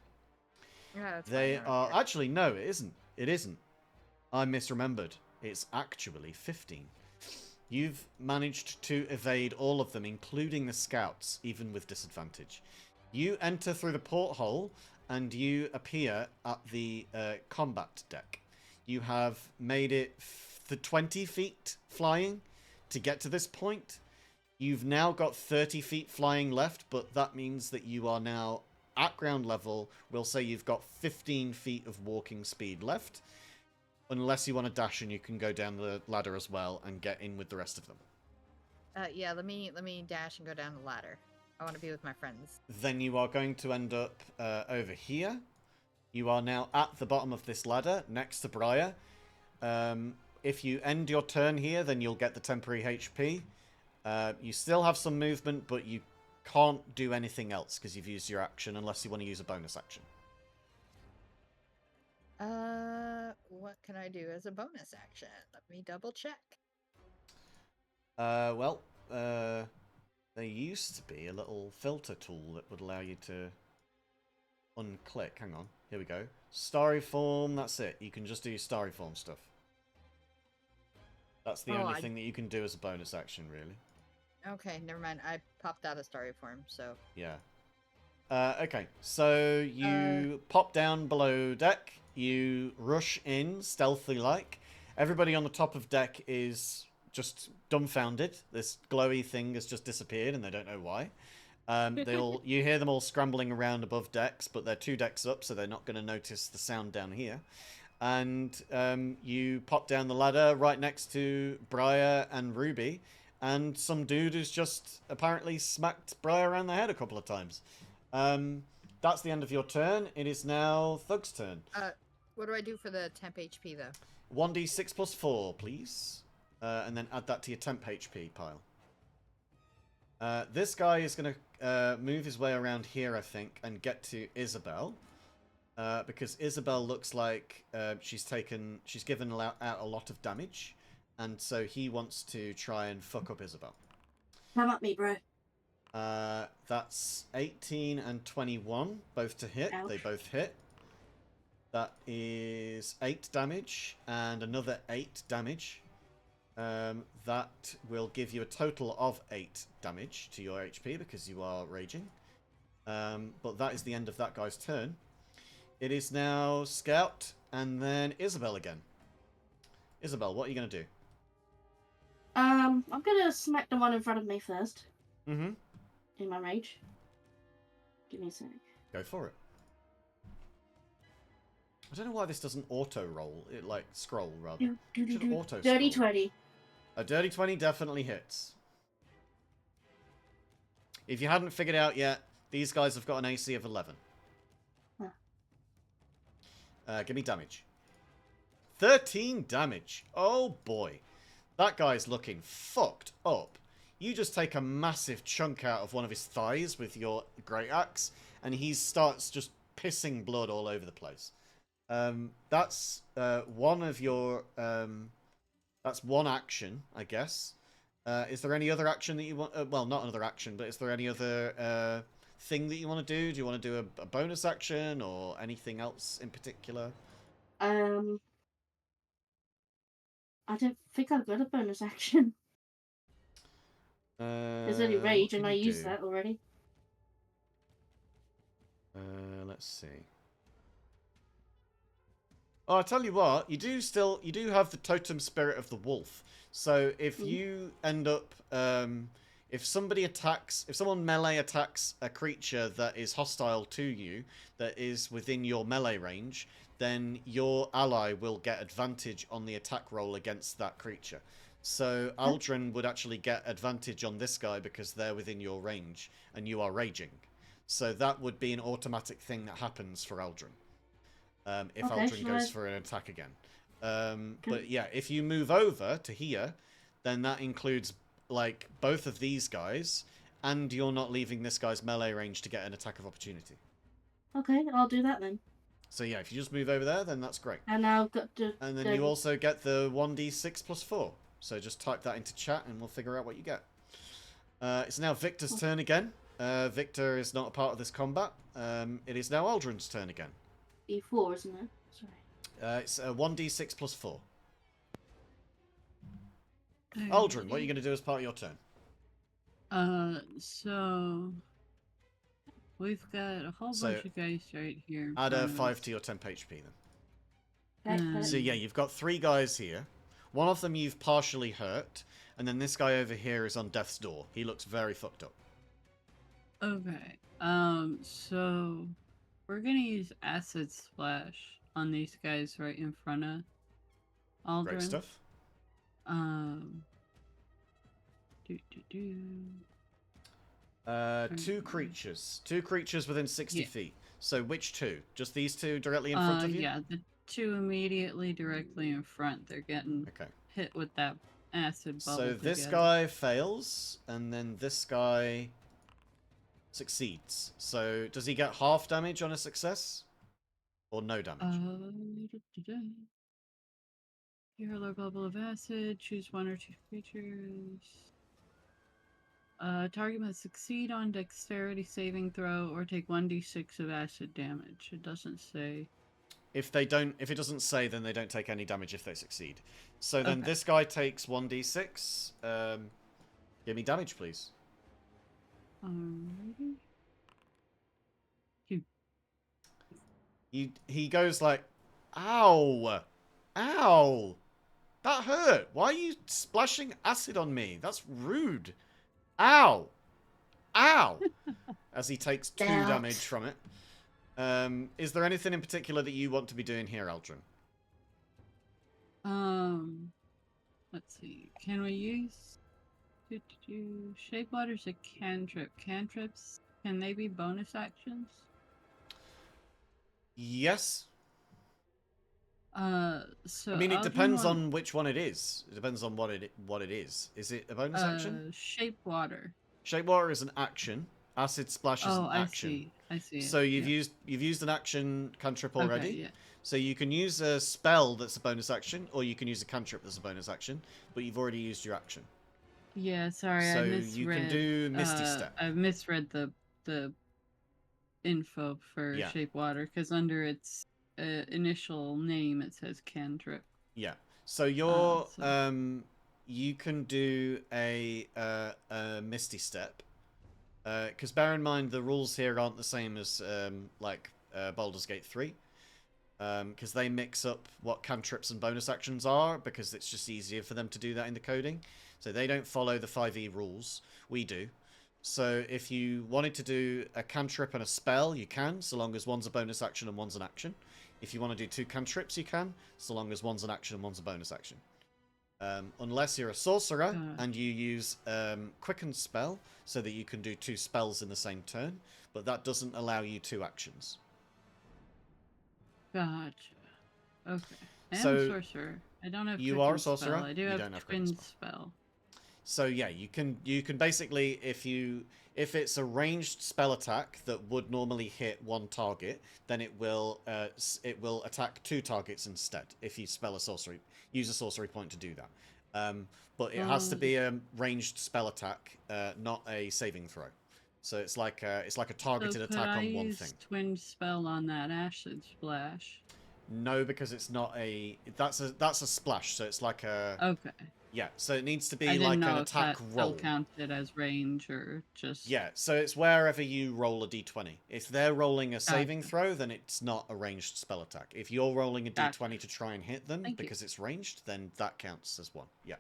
Yeah, that's They fine, I don't are care. actually no, it isn't. It isn't. I misremembered. It's actually 15. You've managed to evade all of them, including the scouts, even with disadvantage. You enter through the porthole, and you appear at the combat deck. You have made it 20 feet flying to get to this point. You've now got 30 feet flying left, but that means that you are now at ground level. We'll say you've got 15 feet of walking speed left. Unless you want to dash, and you can go down the ladder as well and get in with the rest of them. Yeah, let me dash and go down the ladder. I want to be with my friends. Then you are going to end up over here. You are now at the bottom of this ladder, next to Briar. If you end your turn here, then you'll get the temporary HP. You still have some movement, but you can't do anything else because you've used your action unless you want to use a bonus action. What can I do as a bonus action? Let me double check. There used to be a little filter tool that would allow you to unclick. Hang on. Here we go. Starry form, that's it. You can just do your starry form stuff. That's the only thing that you can do as a bonus action, really. Okay, never mind. I popped out of starry form, so... Yeah. Okay, so you pop down below deck. You rush in, stealthy-like. Everybody on the top of deck is just dumbfounded. This glowy thing has just disappeared, and they don't know why. You hear them all scrambling around above decks, but they're 2 decks up, so they're not going to notice the sound down here. And you pop down the ladder right next to Briar and Ruby, and some dude who's just apparently smacked Briar around the head a couple of times. That's the end of your turn. It is now Thug's turn. What do I do for the temp HP, though? 1d6 plus 4, please. And then add that to your temp HP pile. This guy is going to move his way around here, I think, and get to Isabel. Because Isabel looks like she's given out a lot of damage. And so he wants to try and fuck up Isabel. Come at me, bro. That's 18 and 21, both to hit. Ouch. They both hit. That is 8 damage and another 8 damage. That will give you a total of 8 damage to your HP because you are raging. But that is the end of that guy's turn. It is now Scout and then Isabel again. Isabel, what are you going to do? I'm gonna smack the one in front of me first. Mm-hmm. In my rage. Give me a sec. Go for it. I don't know why this doesn't auto-roll. It, like, scroll, rather. It should auto-scroll. Dirty 20. A dirty 20 definitely hits. If you hadn't figured out yet, these guys have got an AC of 11. Huh. Give me damage. 13 damage. Oh, boy. That guy's looking fucked up. You just take a massive chunk out of one of his thighs with your great axe, and he starts just pissing blood all over the place. That's one of your. That's one action, I guess. Is there any other action that you want? Well, not another action, but is there any other thing that you want to do? Do you want to do a bonus action or anything else in particular? I don't think I've got a bonus action. There's only What rage, can and I you used do? that already. Let's see. Oh, I tell you what, you do have the totem spirit of the wolf. So if you end up, if someone melee attacks a creature that is hostile to you, that is within your melee range, then your ally will get advantage on the attack roll against that creature. So Aldrin would actually get advantage on this guy because they're within your range and you are raging. So that would be an automatic thing that happens for Aldrin. If Okay, Aldrin so goes for an attack again. But yeah, if you move over to here, then that includes like both of these guys, and you're not leaving this guy's melee range to get an attack of opportunity. Okay, I'll do that then. So yeah, if you just move over there, then that's great. And I've got to. And then you also get the 1d6 plus 4. So just type that into chat and we'll figure out what you get. It's now Victor's turn again. Victor is not a part of this combat. It is now Aldrin's turn again. E4, isn't it? Sorry. It's 1d6 plus 4. Aldrin, what are you going to do as part of your turn? So we've got a whole bunch of guys right here. Add a 5 to your temp HP then. Okay. So yeah, you've got 3 guys here. One of them you've partially hurt, and then this guy over here is on death's door. He looks very fucked up. Okay. So we're gonna use acid splash on these guys right in front of Aldrin. Great stuff. Two creatures. 2 creatures within 60 feet. So which 2? Just these 2 directly in front of you? Yeah, the 2 immediately directly in front. They're getting hit with that acid bubble. So this guy fails, and then this guy succeeds. So does he get half damage on a success? Or no damage? Your low bubble of acid. Choose 1 or 2 creatures. Target must succeed on dexterity saving throw or take 1d6 of acid damage. It doesn't say. If it doesn't say, then they don't take any damage if they succeed. So then this guy takes 1d6. Give me damage, please. Alrighty. He goes like, ow, ow, that hurt. Why are you splashing acid on me? That's rude. Ow, ow. As he takes 2 damage from it. Is there anything in particular that you want to be doing here, Aldrin? Let's see. Can we use Shape Water's a cantrip. Cantrips, can they be bonus actions? Yes. So I mean, it depends on which one it is. It depends on what it is. Is it a bonus action? Shape Water. Shape Water is an action. Acid Splash is an action. I see. So you've used an action cantrip already. Okay, yeah. So you can use a spell that's a bonus action, or you can use a cantrip that's a bonus action, but you've already used your action. Yeah, sorry, So I misread. you can do Misty Step. I misread the info for Shape Water because under its initial name it says cantrip. Yeah. So you're you can do a Misty Step. Because bear in mind the rules here aren't the same as Baldur's Gate 3. Because they mix up what cantrips and bonus actions are, because it's just easier for them to do that in the coding. So they don't follow the 5e rules. We do. So if you wanted to do a cantrip and a spell, you can, so long as one's a bonus action and one's an action. If you want to do 2 cantrips, you can, so long as one's an action and one's a bonus action. Unless you're a sorcerer and you use Quicken Spell, so that you can do 2 spells in the same turn, but that doesn't allow you 2 actions. Gotcha. Okay. I am So a sorcerer. I don't have you Quicken are a sorcerer? Spell. I do You have don't have Twin Quicken Spell. So yeah, you can basically, if it's a ranged spell attack that would normally hit one target, then it will attack 2 targets instead. If you use a sorcery point to do that. But it has to be a ranged spell attack, not a saving throw. So it's like a targeted attack on one thing. Twin spell on that acid splash? No, because it's not a. That's a splash. So it's like a. Okay. Yeah, so it needs to I be didn't like know an if attack that roll. still counted as range or just. Yeah, so it's wherever you roll a d20. If they're rolling a saving Gotcha. throw, then it's not a ranged spell attack. If you're rolling a Gotcha. d20 to try and hit them Thank you. because it's ranged, then that counts as one. Yeah.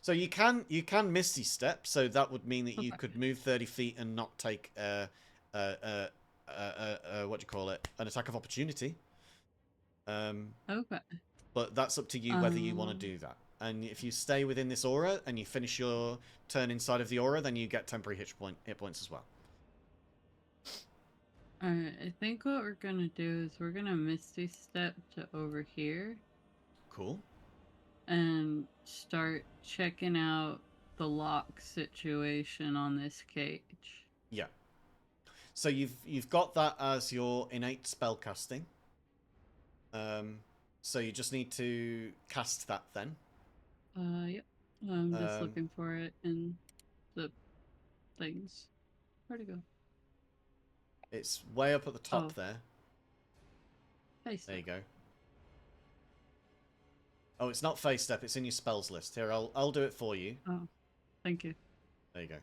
So you can Misty Step, so that would mean that you Okay. could move 30 feet and not take what do you call it? An attack of opportunity. Okay. But that's up to you whether you want to do that. And if you stay within this aura and you finish your turn inside of the aura, then you get temporary hit points as well. Alright, I think what we're gonna do is we're gonna Misty Step to over here Cool. and start checking out the lock situation on this cage. Yeah. So you've got that as your innate spellcasting. So you just need to cast that then. Yep. I'm just looking for it in the things. Where'd it go? It's way up at the top there. Face There you go. Oh, it's not face step. It's in your spells list. Here, I'll do it for you. Oh, thank you. There you go.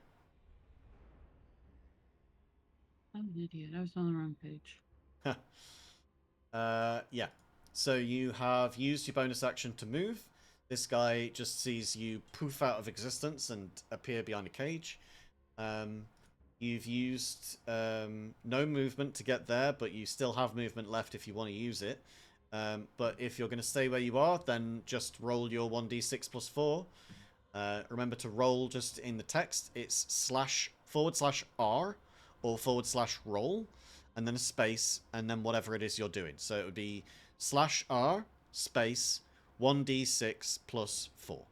I'm an idiot. I was on the wrong page. Yeah. So you have used your bonus action to move. This guy just sees you poof out of existence and appear behind a cage. You've used no movement to get there, but you still have movement left if you want to use it. But if you're going to stay where you are, then just roll your 1d6 plus 4. Remember to roll just in the text. It's //R or /roll, and then a space, and then whatever it is you're doing. So it would be /R space 1d6 plus 4.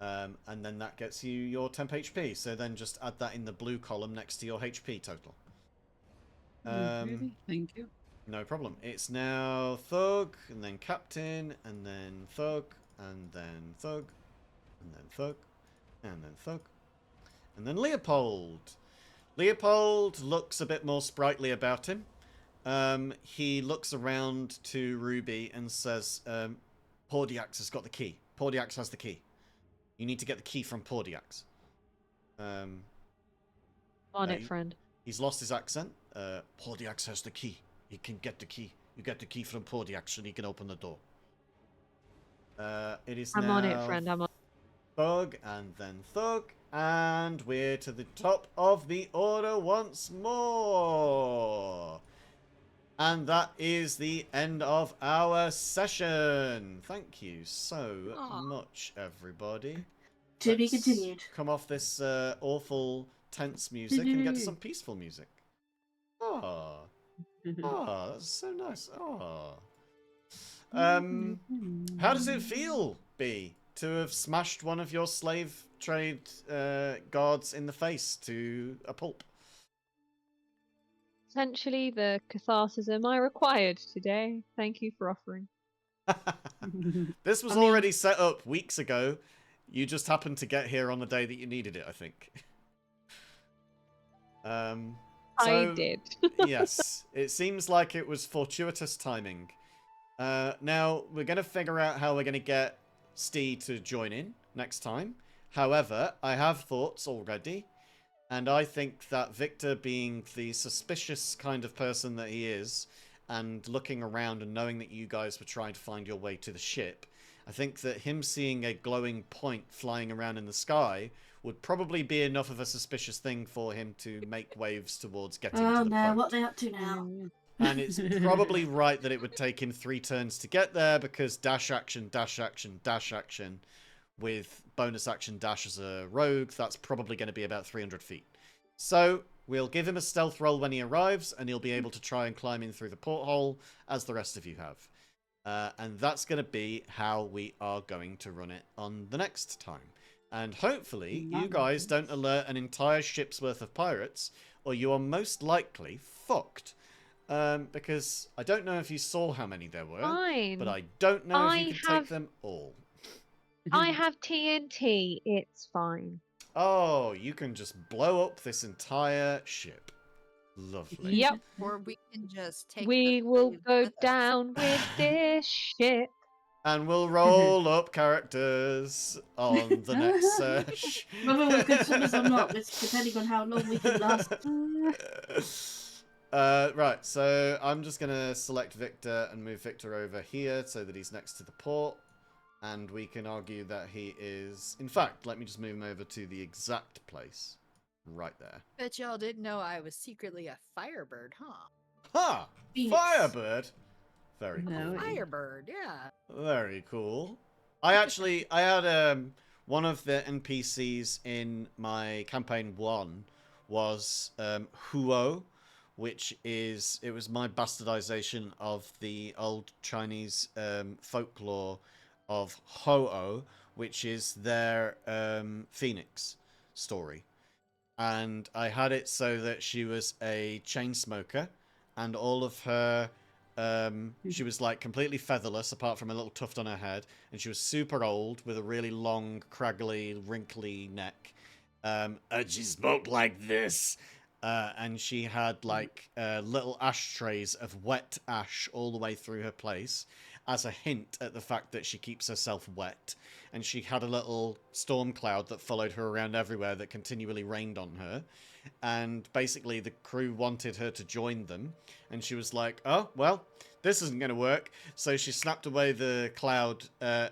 And then that gets you your temp HP. So then just add that in the blue column next to your HP total. Thank you. No problem. It's now Thug, and then Captain, and then Thug, and then Thug, and then Thug, and then Thug, and then Leopold. Leopold looks a bit more sprightly about him. He looks around to Ruby and says, Pordiax has got the key. Pordiax has the key. You need to get the key from Pordiax. On it, friend. He's lost his accent. Pordiax has the key. He can get the key. You get the key from Pordiax and he can open the door. It is I'm now on it, friend. I'm on. Thug and then Thug. And we're to the top of the order once more. And that is the end of our session. Thank you so much, everybody. To be Let's continued. come off this awful, tense music and get to some peaceful music. Oh, that's so nice. Oh. How does it feel, B, to have smashed one of your slave trade guards in the face to a pulp? Essentially, the catharsism I required today. Thank you for offering. This was already set up weeks ago. You just happened to get here on the day that you needed it, I think. I did. Yes, it seems like it was fortuitous timing. Now, we're going to figure out how we're going to get Stee to join in next time. However, I have thoughts already. And I think that Victor, being the suspicious kind of person that he is, and looking around and knowing that you guys were trying to find your way to the ship, I think that him seeing a glowing point flying around in the sky would probably be enough of a suspicious thing for him to make waves towards getting to the boat. What are they up to now? And it's probably right that it would take him 3 turns to get there, because dash action, dash action, dash action, with bonus action dash as a rogue, that's probably going to be about 300 feet. So we'll give him a stealth roll when he arrives, and he'll be able to try and climb in through the porthole, as the rest of you have. And that's going to be how we are going to run it on the next time. And hopefully you guys don't alert an entire ship's worth of pirates, or you are most likely fucked. Because I don't know if you saw how many there were, Fine. but I don't know if you I can have- take them all. I have TNT. It's fine. Oh, you can just blow up this entire ship. Lovely. Yep. Or we can just take. We the will slaves go with us. down with this ship. And we'll roll up characters on the next search. Whether we're good swimmers or not, it's depending on how long we can last. Right, so I'm just going to select Victor and move Victor over here so that he's next to the port. And we can argue that he is... In fact, let me just move him over to the exact place. Right there. Bet y'all didn't know I was secretly a firebird, huh? Ha! Phoenix. Firebird! Very No. cool. Firebird, yeah. Very cool. I had one of the NPCs in my campaign 1 was Huo, which was my bastardization of the old Chinese folklore of Ho-Oh, which is their phoenix story. And I had it so that she was a chain smoker, and all of her she was like completely featherless apart from a little tuft on her head, and she was super old with a really long, craggly, wrinkly neck. And she smoked like this. And she had like little ashtrays of wet ash all the way through her place as a hint at the fact that she keeps herself wet. And she had a little storm cloud that followed her around everywhere that continually rained on her. And basically the crew wanted her to join them. And she was like, oh, well, this isn't going to work. So she snapped away the cloud.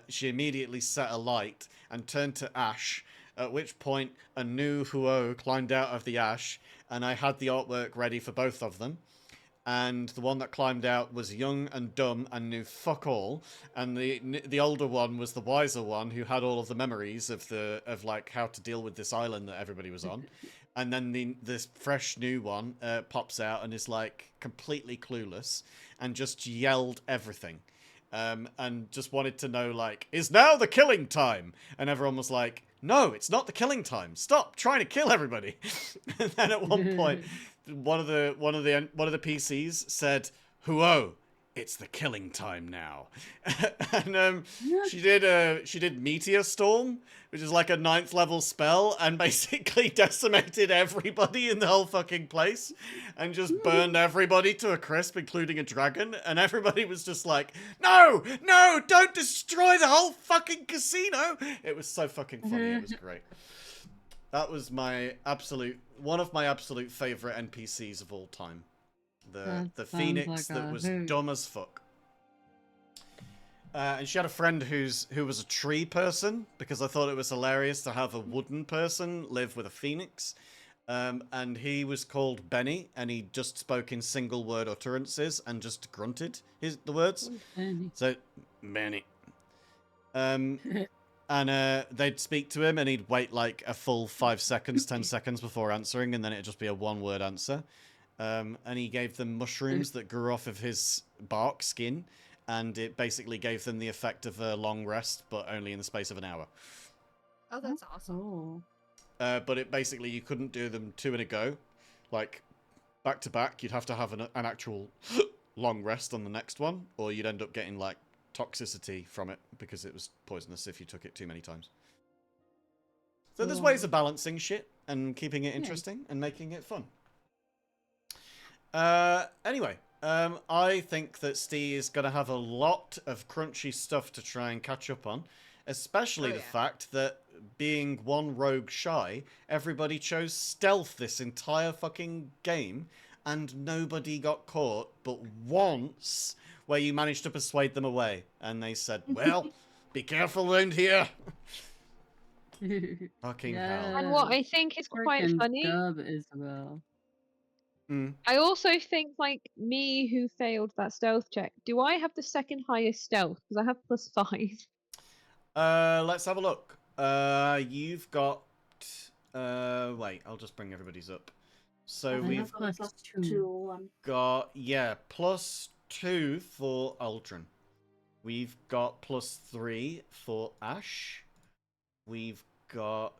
She immediately set a light and turned to ash. At which point a new Huo climbed out of the ash. And I had the artwork ready for both of them. And the one that climbed out was young and dumb and knew fuck all, and the older one was the wiser one who had all of the memories of like how to deal with this island that everybody was on. And then this fresh new one pops out and is like completely clueless and just yelled everything. And just wanted to know, like, is now the killing time? And everyone was like, no, it's not the killing time. Stop trying to kill everybody. And then at one point, one of the PCs said, "Huo, it's the killing time now." And she did Meteor Storm, which is like a 9th level spell, and basically decimated everybody in the whole fucking place, and just burned everybody to a crisp, including a dragon. And everybody was just like, "No, no, don't destroy the whole fucking casino!" It was so fucking funny. It was great. That was one of my absolute favorite NPCs of all time. The Sounds Phoenix like that a was very- dumb as fuck. And she had a friend who was a tree person, because I thought it was hilarious to have a wooden person live with a phoenix. And he was called Benny, and he just spoke in single word utterances and just grunted the words. So, Benny. And they'd speak to him, and he'd wait like a full 5 seconds, 10 seconds before answering, and then it'd just be a one-word answer. And he gave them mushrooms that grew off of his bark skin, and it basically gave them the effect of a long rest, but only in the space of an hour. Oh, that's awesome. Oh. But it basically, you couldn't do them 2 in a go. Like, back to back, you'd have to have an actual long rest on the next one, or you'd end up getting, like, toxicity from it, because it was poisonous if you took it too many times. So there's ways of balancing shit, and keeping it interesting, and making it fun. Anyway, I think that Steve is going to have a lot of crunchy stuff to try and catch up on, especially the fact that being one rogue shy, everybody chose stealth this entire fucking game, and nobody got caught but once, where you managed to persuade them away, and they said, well, be careful around here. Fucking hell. And what I think is quite Freaking funny, Dub Isabel. I also think, like, me who failed that stealth check, do I have the second highest stealth? Because I have +5. Let's have a look. You've got... wait, I'll just bring everybody's up. So I we've have got a plus +2 or 1. got, yeah, +2 for Aldrin. We've got +3 for Ash. We've got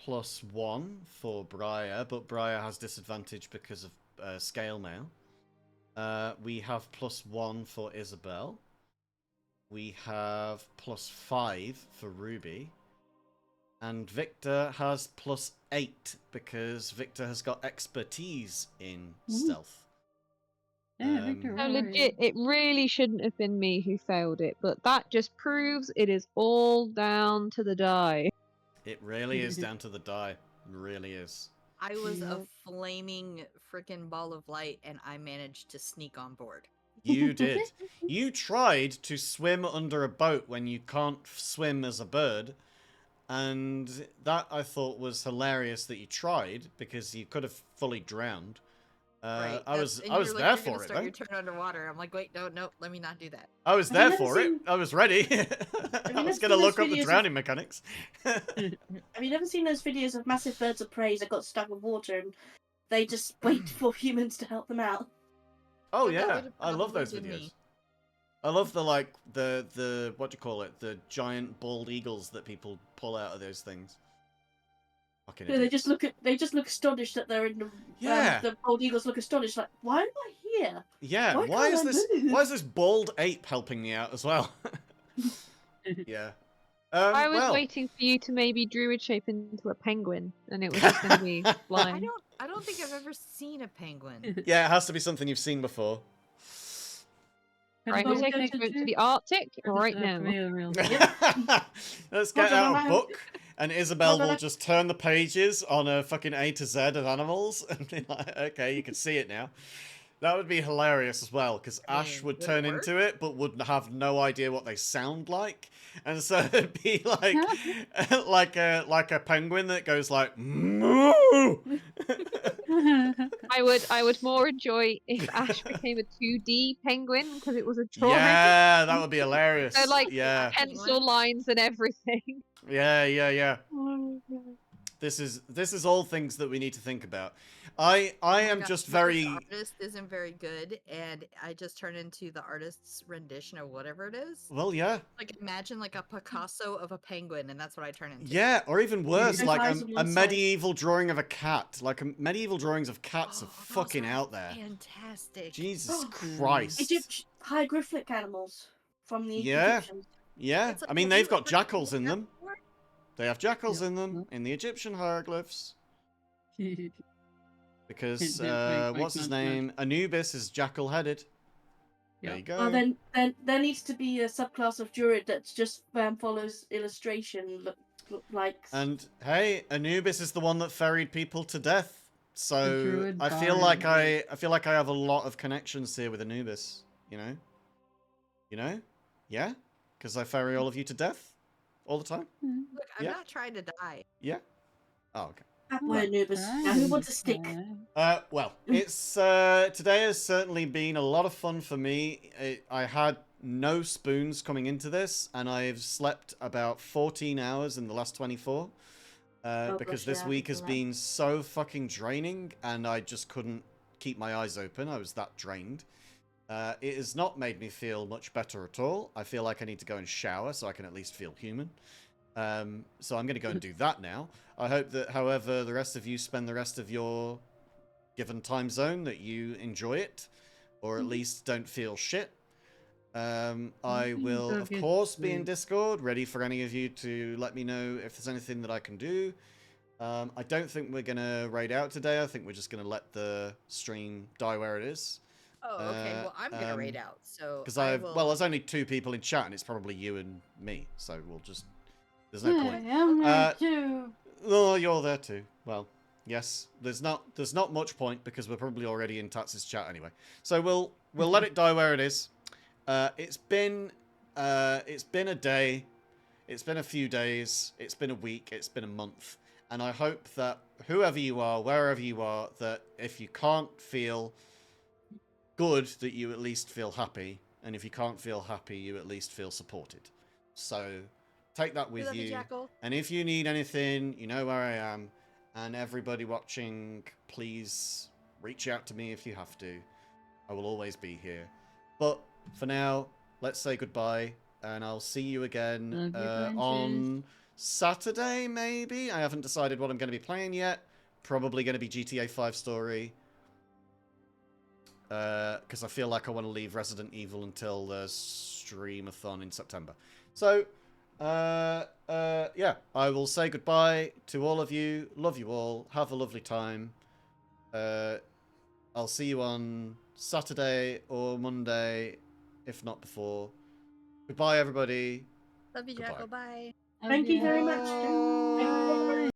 +1 for Briar, but Briar has disadvantage because of scale mail. We have +1 for Isabel. We have +5 for Ruby. And Victor has +8 because Victor has got expertise in stealth. Yeah, Victor. So where are legit, you? it really shouldn't have been me who failed it, but that just proves it is all down to the die. It really is down to the die. It really is. I was a Yep. flaming freaking ball of light, and I managed to sneak on board. You did. You tried to swim under a boat when you can't swim as a bird. And that I thought was hilarious that you tried because you could have fully drowned. Right. I was and I was you're there like, for you're gonna it start though. your turn underwater. I'm like, wait, no, let me not do that. I was Have you there never for it. seen- I was ready. I never was seen gonna those look up the videos of- drowning mechanics. Have you never seen those videos of massive birds of prey that got stuck with water and they just wait for humans to help them out? Oh Yeah, that yeah, would've I love probably those been videos. me. I love the what do you call it? The giant bald eagles that people pull out of those things. Fucking Yeah, they idiots. just look astonished that they're in the. Yeah. The bald eagles look astonished, like, why am I here? Yeah, Why why can't is I move? this bald ape helping me out as well? Yeah. I was well. waiting for you to maybe druid shape into a penguin, and it was just going to be flying. I don't think I've ever seen a penguin. Yeah, it has to be something you've seen before. Right, Well, we're we taking go a boat to the Arctic right now. Let's get Hold on, out I'm a out. book, and Isabel Hold on, will I- just turn the pages on a fucking A to Z of animals, and be like, okay, you can see it now. That would be hilarious as well, because I Ash mean, would would it turn work? into it, but would have no idea what they sound like, and so it'd be like, like a penguin that goes like, moo. I would more enjoy if Ash became a 2D penguin because it was a drawing. Yeah, that would be hilarious. So like yeah, pencil lines and everything. yeah. Oh, God. This is all things that we need to think about. I am God, just what if very. The artist isn't very good, and I just turn into the artist's rendition of whatever it is. Well, yeah. Like imagine like a Picasso of a penguin, and that's what I turn into. Yeah, or even worse, Those like eyes on a one side. medieval drawing of a cat. Like medieval drawings of cats Oh, are those fucking are out there. Fantastic. Jesus Oh, Christ. hieroglyphic animals from the Yeah. Egyptians. Yeah, It's like, I mean have they've you got ever jackals seen in that them. before? They have jackals Yep. in them in the Egyptian hieroglyphs. Because Like what's his not much. name? Anubis is jackal-headed. There Yep. you go. Well, then there needs to be a subclass of druid that just follows illustration, look like. And hey, Anubis is the one that ferried people to death. So druid I feel bard. like I feel like I have a lot of connections here with Anubis. You know, yeah, because I ferry all of you to death all the time. Look, I'm Yeah. not trying to die. Yeah. Oh, okay. That boy Anubis. Now who wants a stick? Well, it's today has certainly been a lot of fun for me. I had no spoons coming into this, and I've slept about 14 hours in the last 24. Because gosh, this yeah, week has that. been so fucking draining, and I just couldn't keep my eyes open. I was that drained. It has not made me feel much better at all. I feel like I need to go and shower so I can at least feel human. So I'm going to go and do that now. I hope that, however, the rest of you spend the rest of your given time zone, that you enjoy it, or at least don't feel shit. I will, Go of get course, be in sleep. Discord, ready for any of you to let me know if there's anything that I can do. I don't think we're going to raid out today. I think we're just going to let the stream die where it is. Oh, okay. Well, I'm gonna raid out. So Because I I've will... well, there's only 2 people in chat, and it's probably you and me. So we'll just there's no Yeah, point. I'm there Uh, too. Oh, you're there too. Well, yes. There's not much point because we're probably already in Tats's chat anyway. So we'll let it die where it is. It's been a day. It's been a few days. It's been a week. It's been a month. And I hope that whoever you are, wherever you are, that if you can't feel good, that you at least feel happy. And if you can't feel happy, you at least feel supported. So take that with love you, you. Jackal. And if you need anything, you know where I am. And everybody watching, please reach out to me if you have to. I will always be here. But for now, let's say goodbye, and I'll see you again Love you, on Saturday, maybe? I haven't decided what I'm going to be playing yet. Probably going to be GTA 5 Story. Because I feel like I want to leave Resident Evil until the stream-a-thon in September. So, yeah, I will say goodbye to all of you. Love you all. Have a lovely time. I'll see you on Saturday or Monday, if not before. Goodbye, everybody. Love you, Goodbye. Jackal. Bye. Thank you very much. Thank you.